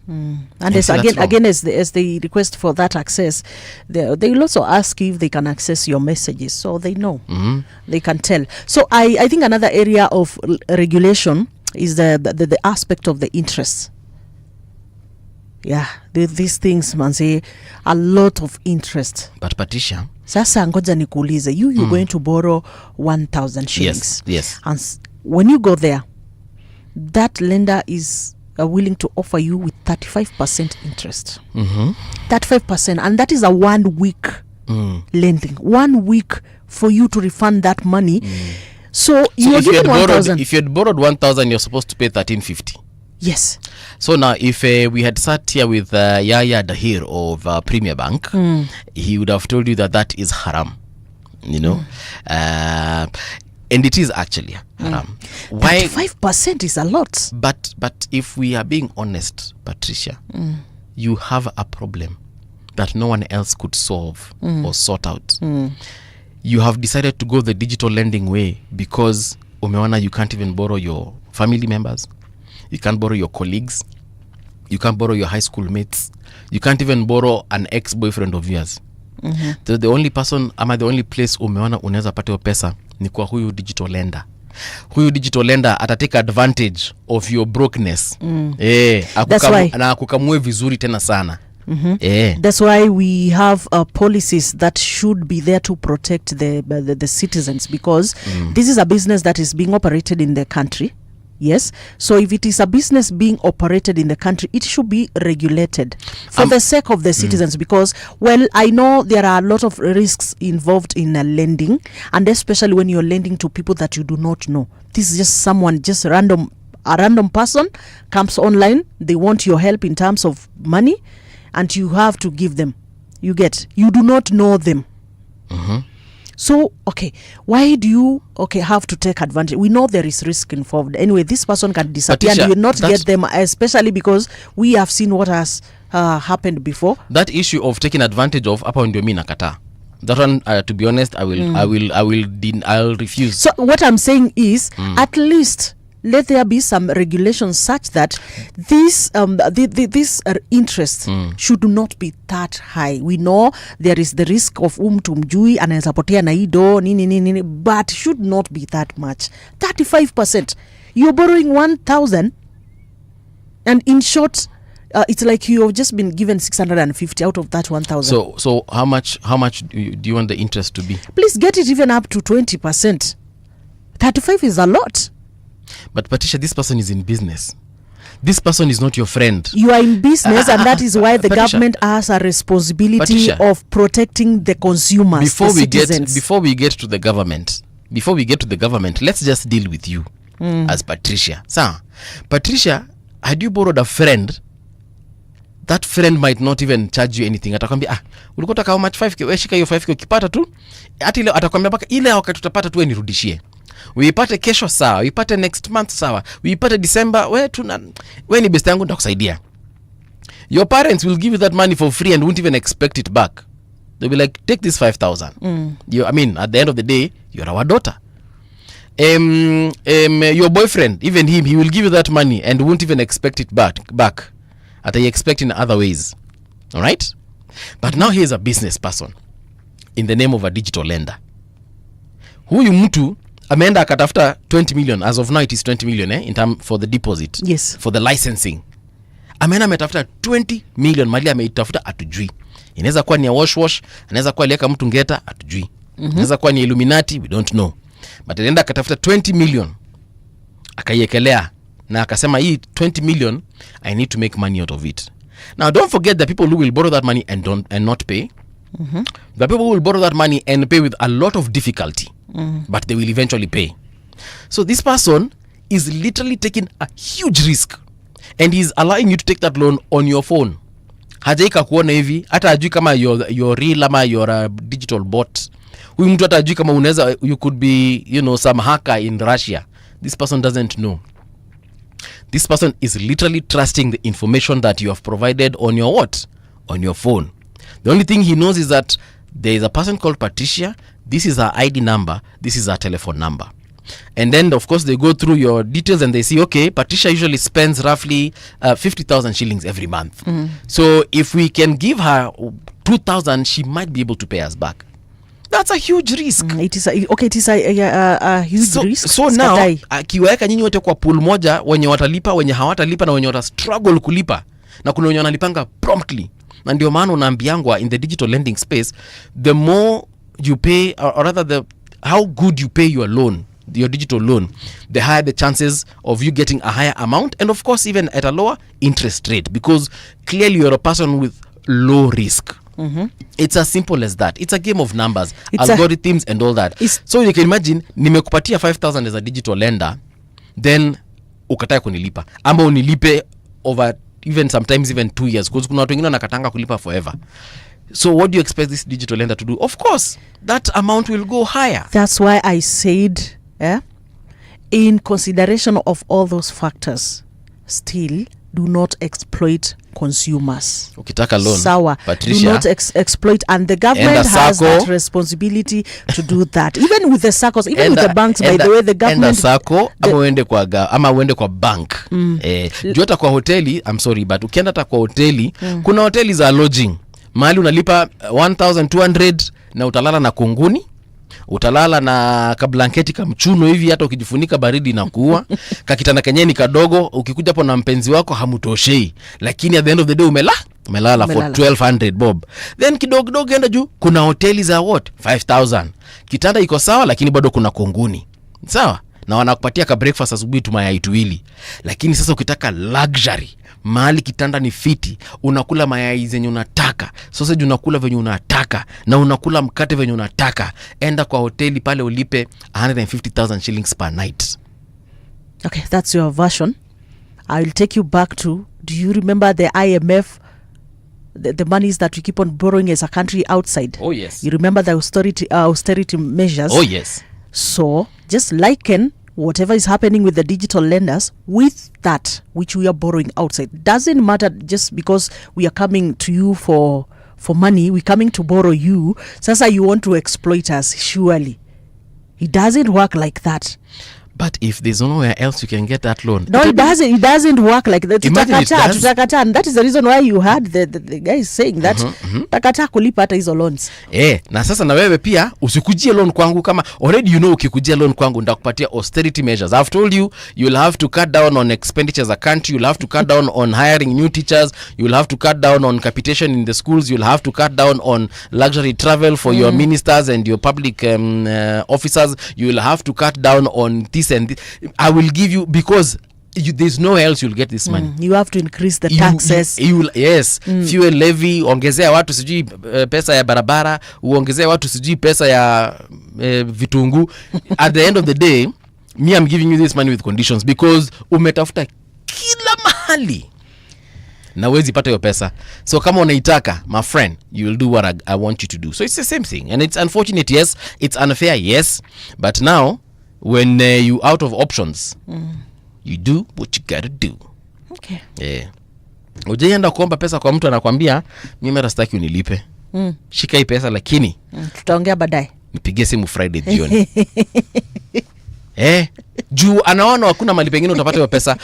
And again as they request for that access, they will also ask you if they can access your messages, so they know. They can tell. So I think another area of regulation is the aspect of the interest. Yeah, these things man say a lot of interest. But Patricia, sasa ngoja nikuulize, you're going to borrow 1,000 shillings. Yes. And when you go there, that lender is willing to offer you with 35% interest. 35%, and that is a 1 week lending. 1 week for you to refund that money. So you are given 1,000. If you had borrowed 1,000, you're supposed to pay 1,350. Yes. So now, if we had sat here with Yaya Dahir of Premier Bank, he would have told you that is haram. You know, and it is actually haram. Why? 5% is a lot. But if we are being honest, Patricia, you have a problem that no one else could solve or sort out. You have decided to go the digital lending way because umeona you can't even borrow your family members. You can't borrow your colleagues. You can't borrow your high school mates. You can't even borrow an ex-boyfriend of yours. The only person, the only place umeona unaweza pata pesa ni kwa huyu digital lender. Huyu digital lender atatake advantage of your brokenness. Akukamue vizuri tena sana. That's why we have policies that should be there to protect the citizens, because this is a business that is being operated in the country. Yes. So if it is a business being operated in the country, it should be regulated for the sake of the citizens, because, well, I know there are a lot of risks involved in lending, and especially when you're lending to people that you do not know. This is just someone, a random person comes online. They want your help in terms of money, and you have to give them. You do not know them. So, okay, why do you have to take advantage? We know there is risk involved. Anyway, this person can disappear and you will not get them, especially because we have seen what has happened before. That issue of taking advantage of hapa ndio mimi nakata. That one, to be honest, I'll refuse. So what I'm saying is, at least let there be some regulations such that this interest should not be that high. We know there is the risk of tumjui anaweza potea na ido nini, but should not be that much. 35%. You're borrowing 1,000, and in short, it's like you have just been given 650 out of that 1,000. So how much do you want the interest to be? Please get it even up to 20%. 35 is a lot. But Patricia, this person is in business. This person is not your friend. You are in business, and that is why the Patricia, government has a responsibility Patricia, of protecting the consumers, before the we citizens. before we get to the government, let's just deal with you as Patricia. So, Patricia, had you borrowed a friend, that friend might not even charge you anything. Atakwambia ulikuwa taka how much 5k, wewe shika hiyo 5k ukipata tu. Hata ile atakwambia baka ile wakati tutapata tu nirudishie. Uipate kesho sawa, uipate next month sawa, uipate December, wewe ni best yangu nitakusaidia. Your parents will give you that money for free and won't even expect it back. They'll be like, take this 5,000. At the end of the day, you're our daughter. Your boyfriend, even him, he will give you that money and won't even expect it back. At you expect in other ways. All right? But now here's a business person in the name of a digital lender. Huyu mtu ameenda akatafuta 20 million. As of now it is 20 million in term for the deposit. Yes. For the licensing. Ameenda ametafuta 20 million, mali ameitafuta atujui. Inaweza kuwa ni wash, inaweza kuwa alieka mtu ngeta atujui. Inaweza kuwa ni Illuminati, we don't know. But anaenda akatafuta 20 million. Akaiekelea na akasema hii 20 million I need to make money out of it. Now don't forget the people who will borrow that money and not pay. The people who will borrow that money and pay with a lot of difficulty, but they will eventually pay. So this person is literally taking a huge risk, and he's allowing you to take that loan on your phone. Hajaika kuona hivi, hata ajui kama you're real ama you're a digital bot. Huyu mtu hata ajui kama unaweza, you could be, some hacker in Russia. This person doesn't know. This person is literally trusting the information that you have provided on your what? On your phone. The only thing he knows is that there is a person called Patricia. This is her ID number. This is her telephone number. And then, of course, they go through your details and they see, okay, Patricia usually spends roughly 50,000 shillings every month. So if we can give her 2,000, she might be able to pay us back. That's a huge risk. It is a huge risk. So now, akiweka nyinyi wote kwa pool moja, wenye watalipa, wenye hawatalipa na wenye wata struggle kulipa, na kuna wenye wanalipanga promptly. Na ndio maana unaambiangwa in the digital lending space, the more you pay, or rather how good you pay your loan, your digital loan, the higher the chances of you getting a higher amount, and of course even at a lower interest rate, because clearly you're a person with low risk. It's as simple as that. It's a game of numbers, algorithms and all that. So you can imagine, nimekupatia 5,000 as a digital lender, then ukatae kunilipa, ama unilipe over even sometimes even 2 years, because kuna watu wengine wanakatanga kulipa forever. So what do you expect this digital lender to do? Of course, that amount will go higher. That's why I said, in consideration of all those factors, still do not exploit consumers. Ukitaka loan, Sawa, Patricia, do not exploit, and the government has that responsibility to do that. Even with the SACCOs, even with the banks, by the way, the government... SACCO, ama uende kwa bank. Jota kwa hoteli, I'm sorry, but ukienda hata kwa hoteli, kuna hoteli za lodging. Mahali unalipa 1,200 na utalala na kunguni, utalala na kablanketi kamchuno hivi, hata ukijifunika baridi na kuua. Kakitanda kenyeni kadogo, ukikuja hapo na mpenzi wako hamutoshei, lakini at the end of the day umelala for 1,200 bob. Then kidogo enda juu, kuna hoteli za what? 5,000. Kitanda iko sawa, lakini bado kuna kunguni. Sawa? Na wanakupatia ka breakfast asubuhi tu mayai tuwili. Lakini sasa ukitaka luxury, mahali kitanda ni fiti, unakula mayai zenye unataka, sausage unakula venye unataka, na unakula mkate venye unataka, enda kwa hoteli pale ulipe 150,000 shillings per night. Okay, that's your version. I'll take you back to, do you remember the IMF the monies that we keep on borrowing as a country outside. Oh, yes. You remember the austerity measures. Oh, yes. So just liken whatever is happening with the digital lenders with that which we are borrowing outside. Doesn't matter just because we are coming to you for money, we're coming to borrow you. Sasa you want to exploit us, surely. It doesn't work like that. But if there's nowhere else you can get that loan. No, it doesn't. It doesn't work like that. Imagine it does. Tutakata. And that is the reason why you had the guy saying that takata kulipa hata hizo loans. Na sasa na wewe pia usikujie loan kwangu kama already you know ukikujia loan kwangu ndakupatia austerity measures. I've told you you'll have to cut down on expenditures as a country, you'll have to cut down on hiring new teachers, you'll have to cut down on capitation in the schools, you'll have to cut down on luxury travel for your ministers and your public officers, you'll have to cut down on this and this. I will give you because there's nowhere else you'll get this money. You have to increase the taxes. Yes. Fuel levy, ongezea watu sijui pesa ya barabara, uongezea watu sijui pesa ya vitungu. At the end of the day, me I'm giving you this money with conditions because umetafuta kila mahali na wezi pata hiyo pesa. So kama unaitaka, my friend, you will do what I want you to do. So it's the same thing. And it's unfortunate, yes. It's unfair, yes. But now, when you out of options, you do what you gotta do. Okay. Yeah. Ujaenda kuomba pesa kwa mtu anakuambia mimi rastaki unilipe. Shika hii pesa lakini tutaongea baadaye. Nipigie simu Friday jioni. Juu anaona hakuna mali pengine utapata hiyo pesa.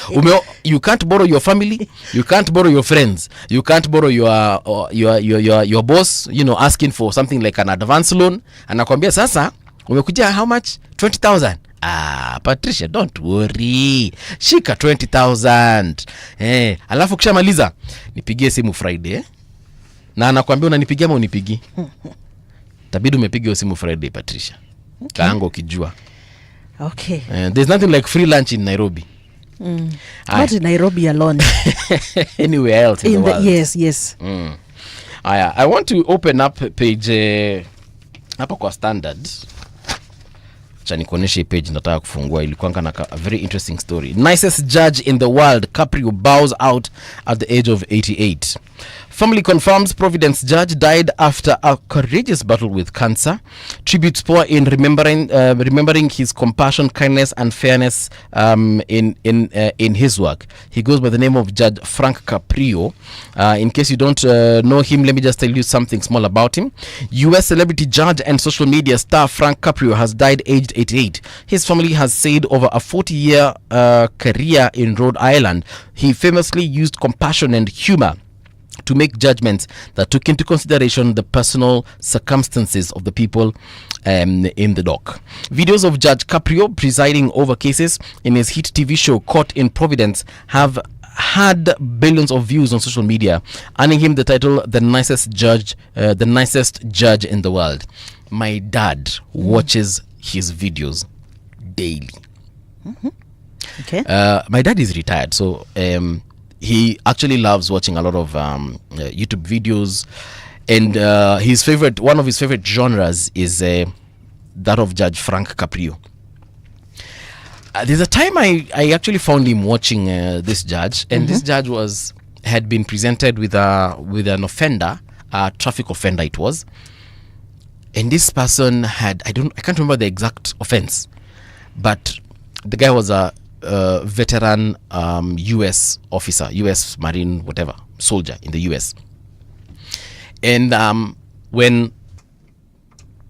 You can't borrow your family, you can't borrow your friends, you can't borrow your boss, you know, asking for something like an advance loan. Anakuambia sasa umekuja how much? 20,000. Patricia, don't worry. Shika 20,000. Alafu kishamaliza nipigie simu Friday. Na anakuambia unanipigia ama unipigi? Tabidi umepiga simu Friday, Patricia. Okay. Kaango ukijua. Okay. There's nothing like free lunch in Nairobi. Not in Nairobi alone. Anywhere else in the world. Yes. I want to open up page hapa kwa Standard. Nikuoneshe page nataka kufungua, ilikuwa na a very interesting story. Nicest judge in the world, Caprio bows out at the age of 88. Family confirms Providence judge died after a courageous battle with cancer. Tributes pour in remembering his compassion, kindness and fairness in his work. He goes by the name of Judge Frank Caprio. In case you don't know him, let me just tell you something small about him. US celebrity judge and social media star Frank Caprio has died aged 88. His family has said over a 40-year career in Rhode Island, he famously used compassion and humor to make judgments that took into consideration the personal circumstances of the people in the dock. Videos of Judge Caprio presiding over cases in his hit TV show Caught in Providence have had billions of views on social media, earning him the title the nicest judge in the world. My dad watches his videos daily. Okay. My dad is retired, so he actually loves watching a lot of YouTube videos, and one of his favorite genres is that of Judge Frank Caprio. There's a time I actually found him watching this judge, and this judge had been presented with an offender, a traffic offender it was, and this person had I can't remember the exact offense, but the guy was a veteran US officer, US Marine, whatever, soldier in the US. And when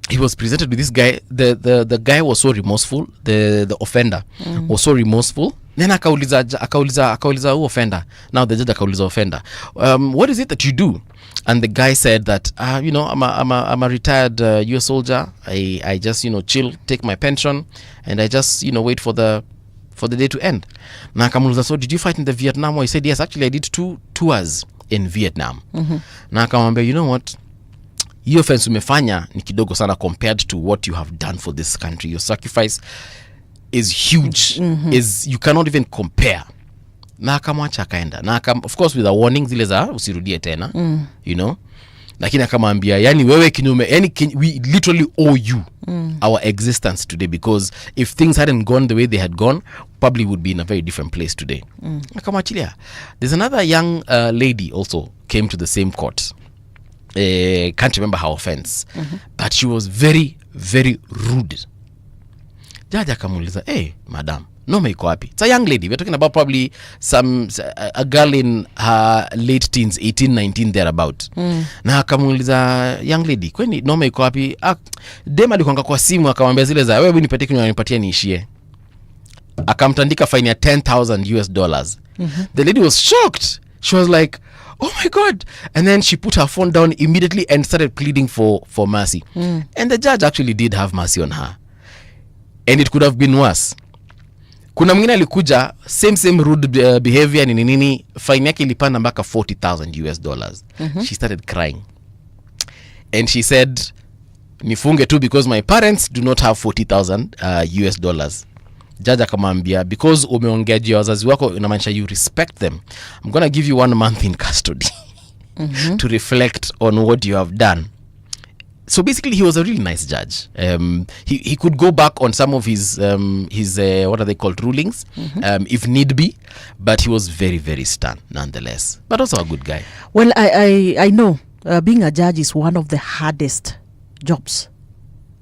he was presented with this guy, the guy was so remorseful, the offender was so remorseful. Then akauliza who offender. Now the judge akauliza offender, what is it that you do? And the guy said that I'm a retired US soldier. I just chill, take my pension, and I just wait for the day to end. Na akamuuliza, so did you fight in the Vietnam War? He said, yes, actually I did 2 tours in Vietnam. Na akamwambia, you know what, hiyo offense umefanya ni kidogo sana compared to what you have done for this country. Your sacrifice is huge. You cannot even compare. Na akamwacha akaenda. Na of course with a warning zile za usirudie tena. lakini akamwambia yani wewe kinyume, yani we literally owe you our existence today, because if things hadn't gone the way they had gone, probably would be in a very different place today. Akamwachilia. There's another young lady also came to the same court. Can't remember her offense, but she was very very rude. Judge akamuuliza, hey madam, noma iko wapi? It's a young lady. We're talking about probably a girl in her late teens, 18, 19 thereabout. Na akamuuliza young lady, kwani noma iko wapi? Dem alikonga kwa simu akamwambia zile za wewe nipatie kinywa nipatie niishie. Akamtandika fine ya $10,000. The lady was shocked. She was like, oh my God. And then she put her phone down immediately and started pleading for mercy. And the judge actually did have mercy on her. And it could have been worse. Kuna mwingine alikuja same rude behavior nini, fine yake ilipanda mpaka $40,000. She started crying. And she said, nifunge tu because my parents do not have $40,000. Judge akamwambia, because umeongea juu ya wazazi wako inamaanisha you respect them, I'm going to give you 1 month in custody to reflect on what you have done. So basically he was a really nice judge. He could go back on some of his what are they called, rulings, if need be, but he was very very stern nonetheless, but also a good guy. Well, I know being a judge is one of the hardest jobs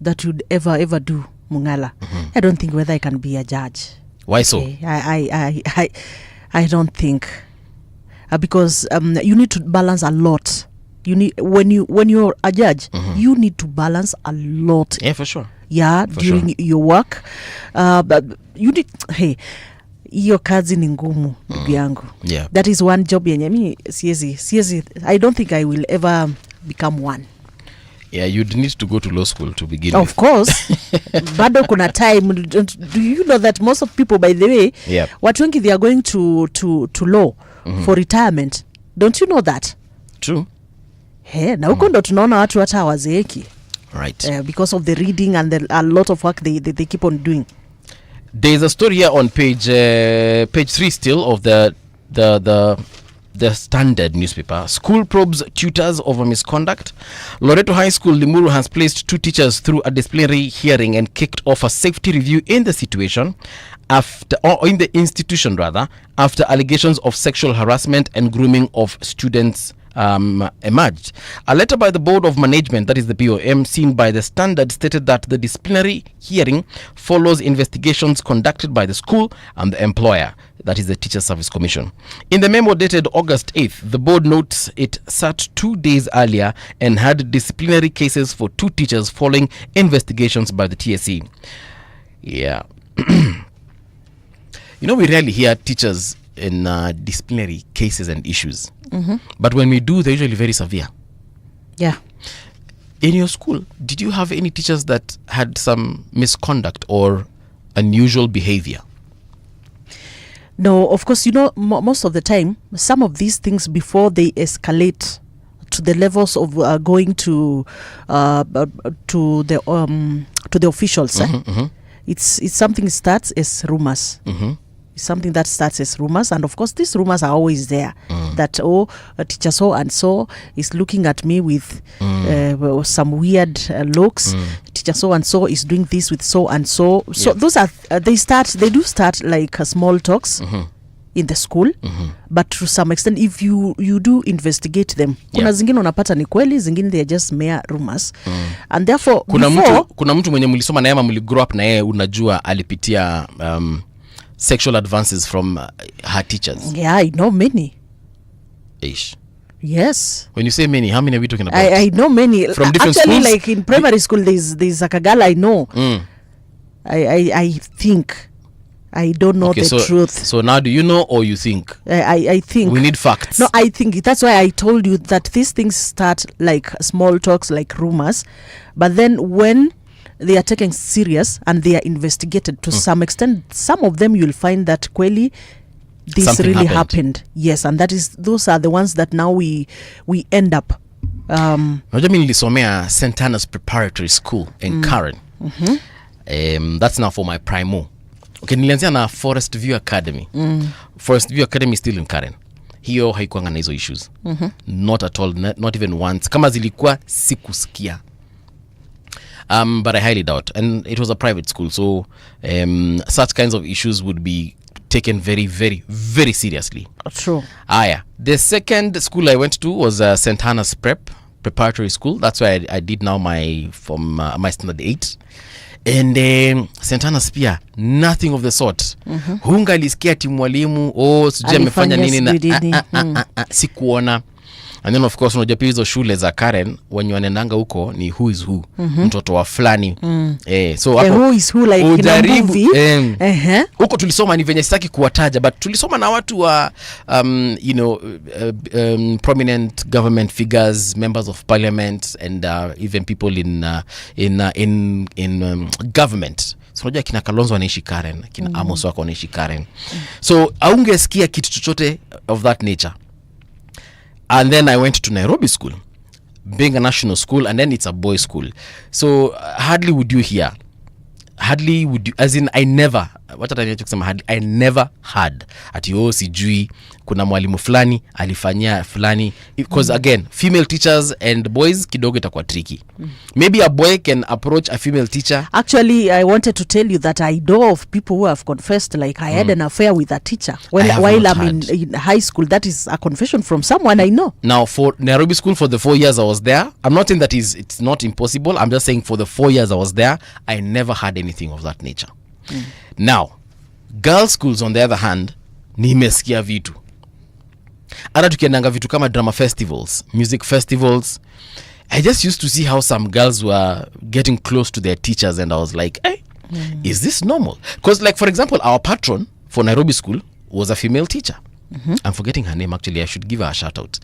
that you'd ever do, Mungala. I don't think whether I can be a judge. Why so? I don't think because you need to balance a lot. You need when you're a judge, you need to balance a lot. Yeah, for sure. Yeah, for during your work, but you need hiyo kazi ni ngumu ndugu yangu. Yeah, that is one job yenye mimi siezi. I don't think I will ever become one. Yeah, you'd need to go to law school to begin of course. Bado kuna time. Do you know that most of people, by the way, watu wengi they are going to law for retirement? Don't you know that? True. Na huko ndo tunaona watu hata hawazeeki. Right. Because of the reading and a lot of work they keep on doing. There's a story here on page 3 still of the Standard newspaper. School probes tutors over misconduct. Loreto High School Limuru has placed 2 teachers through a disciplinary hearing and kicked off a safety review in the institution after allegations of sexual harassment and grooming of students emerged. A letter by the Board of Management, that is the BOM, seen by the Standard, stated that the disciplinary hearing follows investigations conducted by the school and the employer, that is the Teacher Service Commission. In the memo dated August 8th, the board notes it sat 2 days earlier and had disciplinary cases for 2 teachers following investigations by the TSC. Yeah. You know, we rarely hear teachers in disciplinary cases and issues. But when we do, they're usually very severe. Yeah. In your school, did you have any teachers that had some misconduct or unusual behavior? No, of course, you know, most of the time, some of these things, before they escalate to the levels of going to the officials, it's something that starts as rumors. Something that starts as rumors, and of course these rumors are always there, that a teacher so and so is looking at me with some weird looks. Teacher so and so is doing this with so and so. So those are they do start like small talks in the school, but to some extent if you do investigate them, kuna zingine unapata ni kweli, zingine they are just mere rumors. And therefore kuna mtu mwenye mlisoma na yeye mligrow up na yeye, unajua alipitia sexual advances from her teachers. Yeah, I know many. Ish. Yes. When you say many, how many are we talking about? I know many. From different actually, schools? like in primary school, there's like a girl I know. I think. I don't know the truth. So now do you know or you think? I think. We need facts. No, I think. That's why I told you that these things start like small talks, like rumors. But then when they are taken serious and they are investigated to some extent, some of them you'll find that kweli this something really happened. Yes, and those are the ones that now we end up. Unajua mimi nilisomea St. Anna's Preparatory School in Karen. That's now for my primo. Okay, nilianzia na Forest View Academy. Forest View Academy is still in Karen. hiyo haikuanga na hizo issues. Not at all, not even once. Kama zilikuwa sikusikia. But I highly doubt, and it was a private school, so such kinds of issues would be taken very, very, very seriously. True. The second school I went to was St. Hannah's Preparatory School. That's where I did now my standard 8. And St. Hannah's pia nothing of the sort. Hunga alisikia ati mwalimu sijui amefanya nini na sikuona. And then of course unajua pia hizo shule za Karen wenye wanaendanga huko ni who is who, mtoto wa fulani. So hapo who is who like ujaribu huko tulisoma, ni venye sitaki kuwataja, but tulisoma na watu wa prominent government figures, members of parliament, and even people in government. So unajua kina Kalonzo wanaishi Karen, kina Amos wako wanaishi Karen. So aungesikia kitu chochote of that nature. And then I went to Nairobi school, being a national school, and then it's a boys school. So hardly would you hear, as in I never had ati sijui kuna mwalimu fulani alifanyia fulani, because again female teachers and boys kidogo itakuwa tricky. Maybe a boy can approach a female teacher. Actually, I wanted to tell you that I know of people who have confessed like I had an affair with a teacher while I'm in high school. That is a confession from someone I know. Now for Nairobi school, for the 4 years I was there, I'm not saying that it's not impossible, I'm just saying for the 4 years I was there, I never had anything of that nature. Now girls schools on the other hand, nimesikia vitu. Hata tukiendanga vitu kama drama festivals, music festivals, I just used to see how some girls were getting close to their teachers, and I was like, is this normal? Because like for example, our patron for Nairobi school was a female teacher. I'm forgetting her name actually, I should give her a shout out.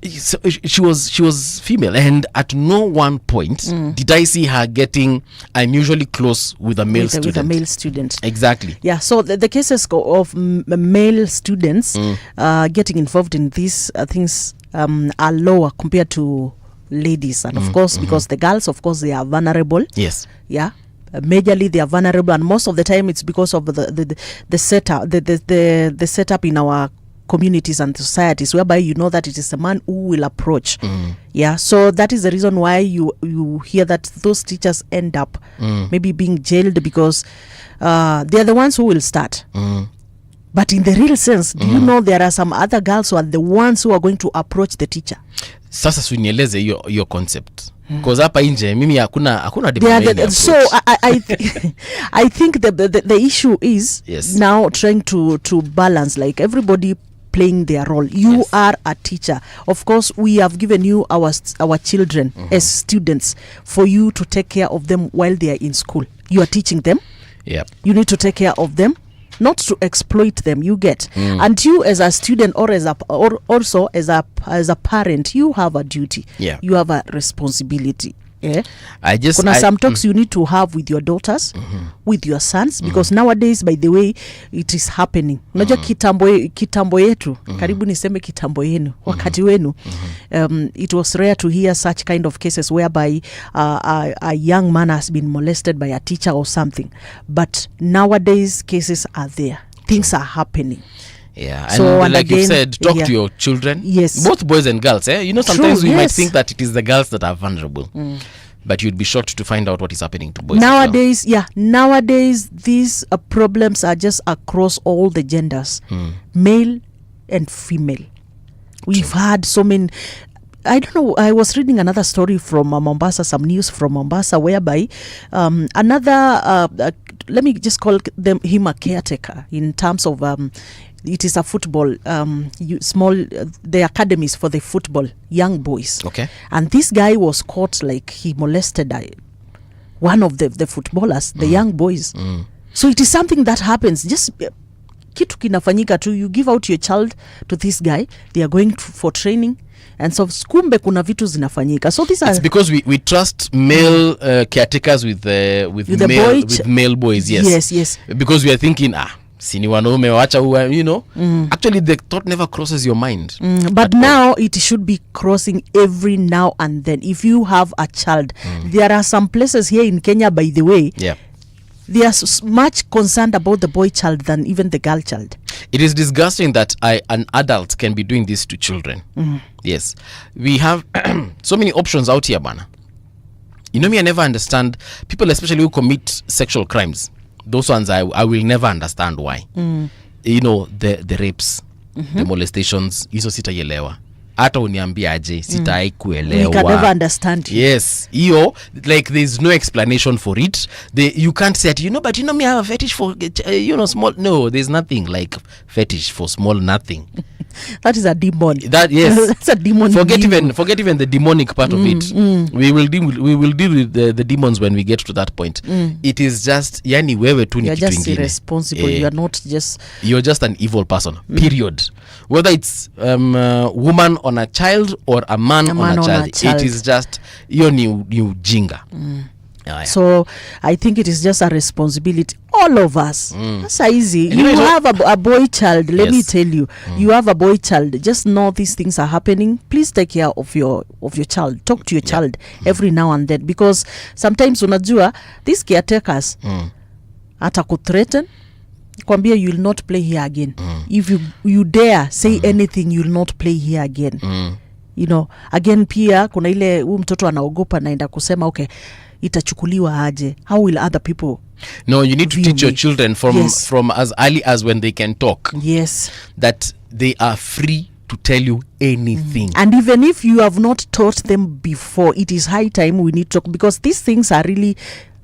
So she was female, and at no one point did I see her getting unusually close with a male student. With a male student. Exactly. Yeah, so the cases of male students getting involved in these things are lower compared to ladies, and of course because the girls, of course, they are vulnerable. Yes. Yeah. Majorly they are vulnerable, and most of the time it's because of the setup, the setup in our communities and societies, whereby you know that it is a man who will approach. Yeah, so that is the reason why you hear that those teachers end up maybe being jailed, because they are the ones who will start. But in the real sense, do you know there are some other girls who are the ones who are going to approach the teacher? Sasa sunieleze your concept, because hapa nje mimi hakuna so I think the issue is now trying to balance, like everybody playing their role. You are a teacher. Of course, we have given you our children as students for you to take care of them while they are in school. You are teaching them. You need to take care of them, not to exploit them. You get, and you as a student or also as a parent, you have a duty. You have a responsibility. Kuna some talks you need to have with your daughters, with your sons, because nowadays, by the way, it is happening. Unajua kitambo yetu, karibu niseme kitambo yenu, wakati wenu, it was rare to hear such kind of cases whereby a young man has been molested by a teacher or something. But nowadays, cases are there. Things are happening. Yeah, so, and like again, you said, talk to your children. Yes. Both boys and girls. You know, sometimes we might think that it is the girls that are vulnerable. But you'd be shocked to find out what is happening to boys. Nowadays, nowadays these problems are just across all the genders, male and female. We've had so many. I don't know, I was reading another story from Mombasa, some news from Mombasa, whereby another, let me just call him a caretaker in terms of, it is a football, the academies for the football, young boys. Okay. And this guy was caught like he molested one of the footballers, the young boys. So it is something that happens. Just kitu kinafanyika tu, you give out your child to this guy, they are going for training. And so kumbe kuna vitu zinafanyika. So these are, it's because we trust male caretakers with male boys. Yes. Because we are thinking, sini wanaume wacha huwa, you know. Actually the thought never crosses your mind. But now it should be crossing every now and then. If you have a child, there are some places here in Kenya, by the way, they are much concerned about the boy child than even the girl child. It is disgusting that an adult can be doing this to children. Yes, we have so many options out here, bana. You know me, I never understand people, especially who commit sexual crimes. Those ones I will never understand why. You know, the rapes, the molestations, hizo sitaielewa. Hata uniambia aje sitai kuelewa. We can never understand you. Yes, like there's no explanation for it. You can't say it, but me I have a fetish for small. No, there's nothing like fetish for small nothing. That is a demon. That yes. That's a demon. Forget even the demonic part of it. We will deal with the demons when we get to that point. It is just yani wewe tu ni You're kitu just ingine. irresponsible. You're not just. You're just an evil person. Period. Whether it's woman on a child or a man on a child, it is just ni ujinga. So I think it is just a responsibility, all of us. That's easy. And you you know, have a boy child. Let me Yes. tell you, you have a boy child. Just know these things are happening. Please take care of your child. Talk to your child every now and then, because sometimes unajua these caretakers atakuthreaten kwambia you will not play here again. If you dare say anything, you will not play here again. Again pia kuna ile huyu mtoto anaogopa naenda kusema okay, itachukuliwa aje, how will other people. No, you need to view teach your me? children from as early as when they can talk, Yes. that they are free to tell you anything. And even if you have not taught them before, it is high time we need to talk, because these things are really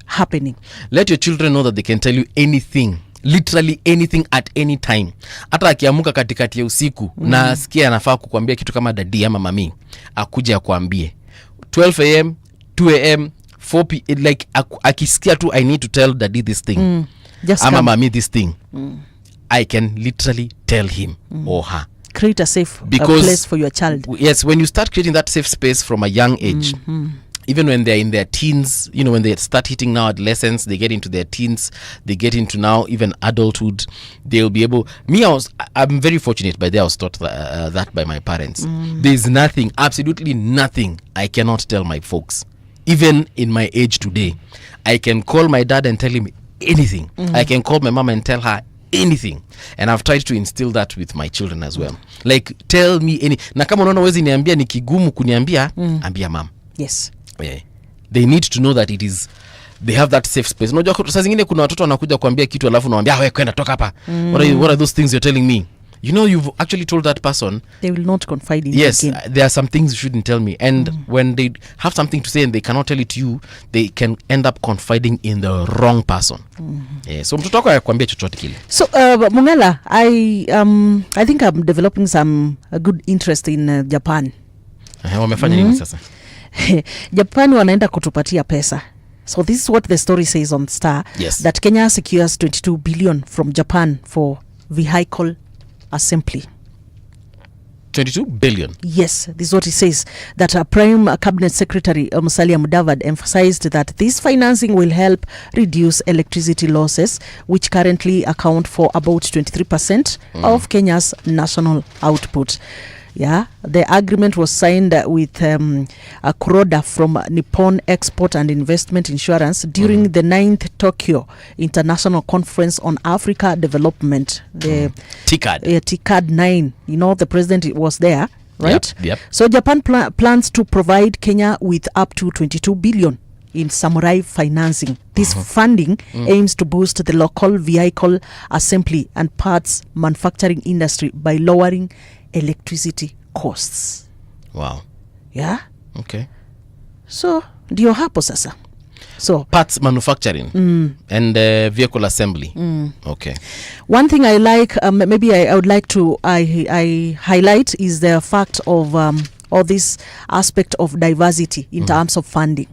happening. Let your children know that they can tell you anything, literally anything at any time. Hata akiamuka katikati ya usiku na asikia anafaa kukwambia kitu kama dadi ama mami, akuje akwambie 12 am 2 am 4 p.m. like akisikia tu I need to tell daddy this thing, Just ama come. mami this thing, I can literally tell him or her. Create a safe Because place for your child. Yes, when you start creating that safe space from a young age, even when they're in their teens, when they start hitting now adolescence, they get into their teens, they get into now even adulthood, they'll be able. I'm very fortunate by I was taught that by my parents. There's nothing, absolutely nothing I cannot tell my folks. Even in my age today, I can call my dad and tell him anything. I can call my mom and tell her anything, and I've tried to instill that with my children as well. Like, tell me any, na kama unaona wezi niambia ni kigumu kuniambia, ambia mom. Yes. Yeah. They need to know that they have that safe space. Unajua saa zingine kuna watoto wanakuja kuambia kitu alafu naambia wewe kwenda toka hapa. What are those things you're telling me? You've actually told that person. They will not confide in Yes, you again. there are some things you shouldn't tell me. And when they have something to say and they cannot tell it to you, they can end up confiding in the wrong person. Yeah, so mtoto wako akwambia chochote kile. So Mungela, I think I'm developing a good interest in Japan. Wamefanya nini sasa? Japan wanaenda kutupatia pesa. So this is what the story says on Star. Yes. That Kenya secures 22 billion from Japan for vehicle assembly. 22 billion. Yes, this is what it says. That Prime Cabinet Secretary Musalia Mudavadi emphasized that this financing will help reduce electricity losses, which currently account for about 23% of Kenya's national output. Yeah, the agreement was signed with a Kuroda from Nippon Export and Investment Insurance during the 9th Tokyo International Conference on Africa Development. The TICAD. TICAD 9. The president was there, right? Yep. So Japan plans to provide Kenya with up to 22 billion in samurai financing. This funding aims to boost the local vehicle assembly and parts manufacturing industry by lowering electricity costs. Wow. Yeah. Okay. So ndio hapo sasa. So Parts manufacturing and vehicle assembly. Okay. one thing I like, maybe I would like to I highlight is the fact of all this aspect of diversity in terms of funding.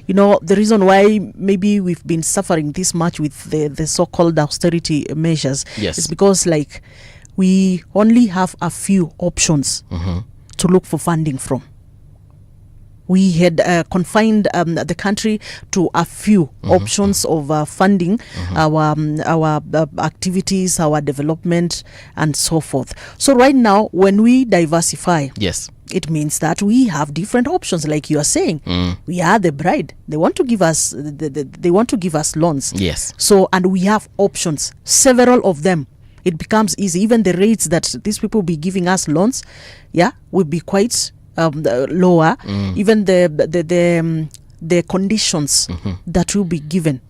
The reason why maybe we've been suffering this much with the so-called austerity measures is because we only have a few options to look for funding from. We had confined the country to a few options of funding our activities, our development, and so forth. So right now, when we diversify, Yes. it means that we have different options, like you are saying. We are the bride. They want to give us they want to give us loans. Yes. So, and we have options, several of them. It becomes easy. Even the rates that these people be giving us loans, will be quite lower. Even the conditions that will be given.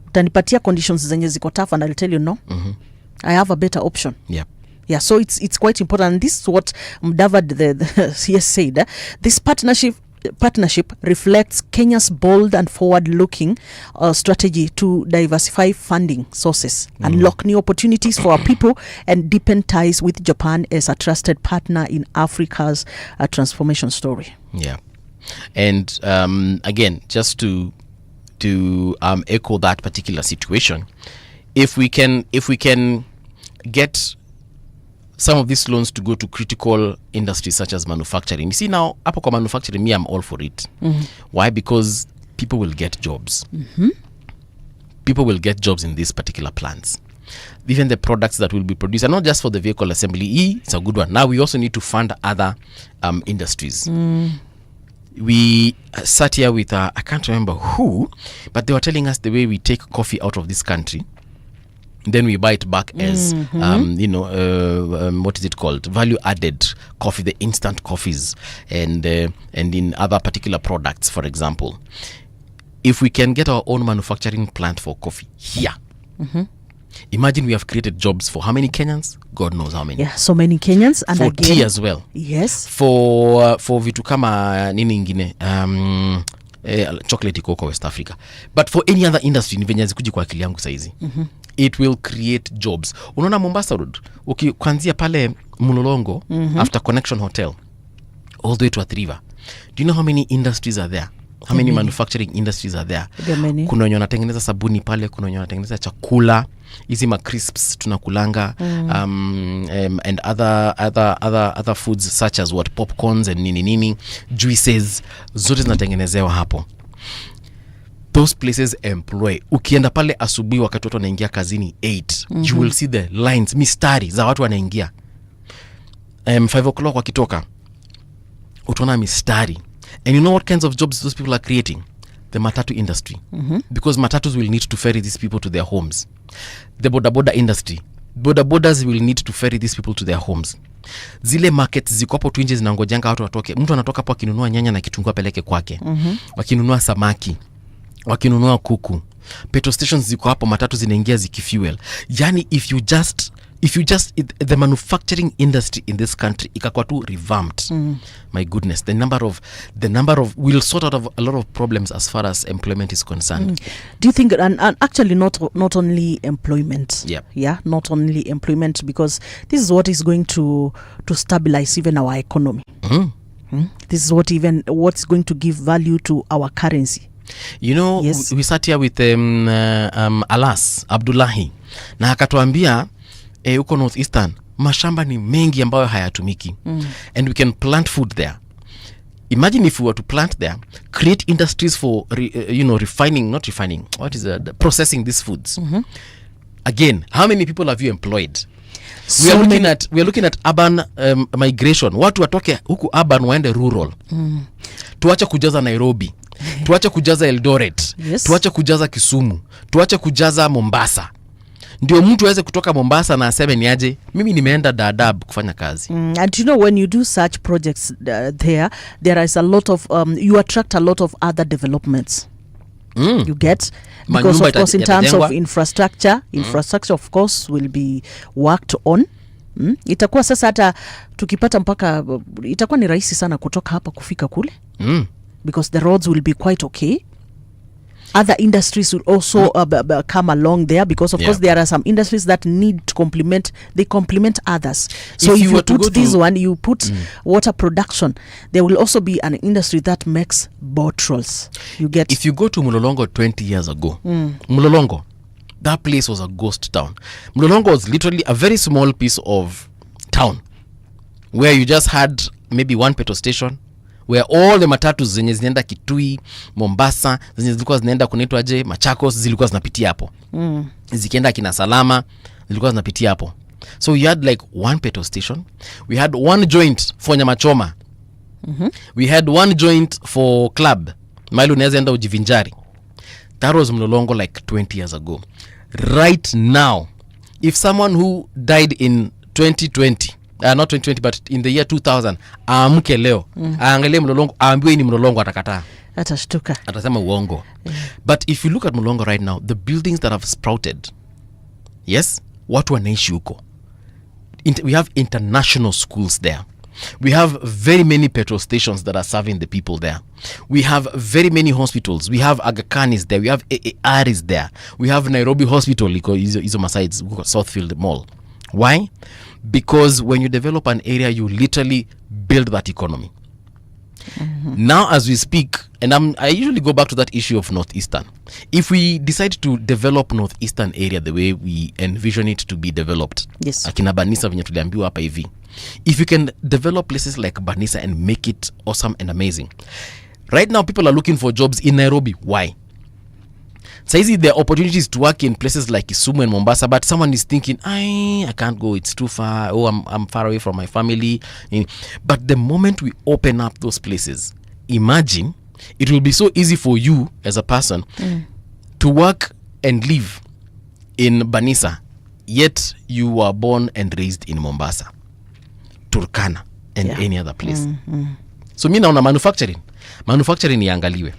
Utanipatia conditions zenye ziko tough, and I'll tell you no. I have a better option. Yeah. Yeah, so it's quite important. And this is what Mdavad the CS said. This partnership reflects Kenya's bold and forward-looking strategy to diversify funding sources, unlock new opportunities for our people, and deepen ties with Japan as a trusted partner in Africa's transformation story. Yeah. And again, just to echo that particular situation, if we can get some of these loans to go to critical industries such as manufacturing. You see now, hapo kwa manufacturing, me, I'm all for it. Why? Because people will get jobs. People will get jobs in these particular plants. Even the products that will be produced, and not just for the vehicle assembly, it's a good one. Now we also need to fund other industries. We sat here with, I can't remember who, but they were telling us the way we take coffee out of this country, then we buy it back as what is it called, value added coffee, the instant coffees, and in other particular products. For example, if we can get our own manufacturing plant for coffee here, imagine we have created jobs for how many Kenyans? God knows how many. Yeah, so many Kenyans. And for again, tea as well. Yes. For vitu kama nini ingine, chocolate iko kwa West Africa, but for any other industry, ni venye zikuji kwa akili yangu saizi. It will create jobs. Unaona Mombasa Road, kuanzia pale Mulolongo, after Connection Hotel, all the way to Athi River. Do you know how many industries are there? How many manufacturing industries are there? Kuna wenye wanatengeneza sabuni pale, kuna wenye wanatengeneza chakula, hizi ma crisps tunakulanga, and other foods such as what, popcorns and nini, juices, zote zinatengenezewa hapo. Those places employ. Ukienda pale asubuhi wakati watu wanaingia kazini 8, you will see the lines, mistari za watu wanaingia. 5 o'clock wakitoka, utaona mistari. And you know what kinds of jobs those people are creating? The matatu industry. Because matatus will need to ferry these people to their homes. The boda industry. Bodas will need to ferry these people to their homes. Zile markets ziko hapo tu nje zinangojanga watu watoke. Mtu anatoka hapo akinunua nyanya na kitunguu apeleke kwake. Wakinunua samaki, wakinunua kuku. Petrol stations ziko hapo, matatu zinaingia zikifuel. Yani if you just the manufacturing industry in this country ikakuwa tu revamped, my goodness, the number of will sort out of a lot of problems as far as employment is concerned. Do you think, and actually not only employment, not only employment, because this is what is going to stabilize even our economy. This is what's going to give value to our currency. You know, yes. We sat here with Alas Abdullahi na akatuambia huko Northeastern mashamba ni mengi ambayo hayatumiki, and we can plant food there. Imagine if we were to plant there, create industries for processing these foods. Again, how many people have you employed? We are looking at urban migration. Watu watoke huku urban waende rural. Tuache kujaza Nairobi, tuache kujaza Eldoret, tuache kujaza Kisumu, tuache kujaza Mombasa. Ndio mtu aweze kutoka Mombasa na aseme ni aje, mimi nimeenda Dadaab kufanya kazi. And you know, when you do such projects there is a lot of you attract a lot of other developments. You get, because of course in terms of infrastructure of course will be worked on. Itakuwa sasa hata tukipata mpaka itakuwa ni rahisi sana kutoka hapa kufika kule, because the roads will be quite okay. Other industries will also come along there, because of course there are some industries that need to complement others. So if you put this one, you put water production, there will also be an industry that makes bottles. You get, if you go to Mulolongo 20 years ago, Mulolongo, that place was a ghost town. Mulolongo was literally a very small piece of town where you just had maybe one petrol station, where all the matatus zenye zinaenda Kitui, Mombasa, zenye zilikuwa zinaenda kunaitwa aje Machakos, zilikuwa zinapitia hapo. Zikienda kina Salama zilikuwa zinapitia hapo. So you had like one petrol station, we had one joint for nyama choma, we had one joint for club mahali unaweza enda ujivinjari. That was Mlolongo like 20 years ago. Right now, if someone who died in 2020, not 2020 but in the year 2000, aamke leo aangalie Mlolongo, aambiwe ni Mlolongo, atakataa, atashtuka, atasema uongo. But if you look at Mlolongo right now, the buildings that have sprouted, yes, watu wanaishi huko. We have international schools there. We have very many petrol stations that are serving the people there. We have very many hospitals. We have Aga Khan is there. We have AAR is there. We have Nairobi Hospital, izo masides, Southfield Mall. Why? Because when you develop an area, you literally build that economy. Now as we speak, and I usually go back to that issue of Northeastern. If we decide to develop Northeastern area the way we envision it to be developed, yes, akina Banisa venye tuliambiwa hapa hivi, if you can develop places like Banisa and make it awesome and amazing. Right now people are looking for jobs in Nairobi. Why? Saizi there are opportunities to work in places like Kisumu and Mombasa, but someone is thinking, I can't go, it's too far, I'm far away from my family. But the moment we open up those places, imagine it will be so easy for you as a person to work and live in Banisa, yet you were born and raised in Mombasa, Turkana and any other place. So mi naona manufacturing iangaliwe.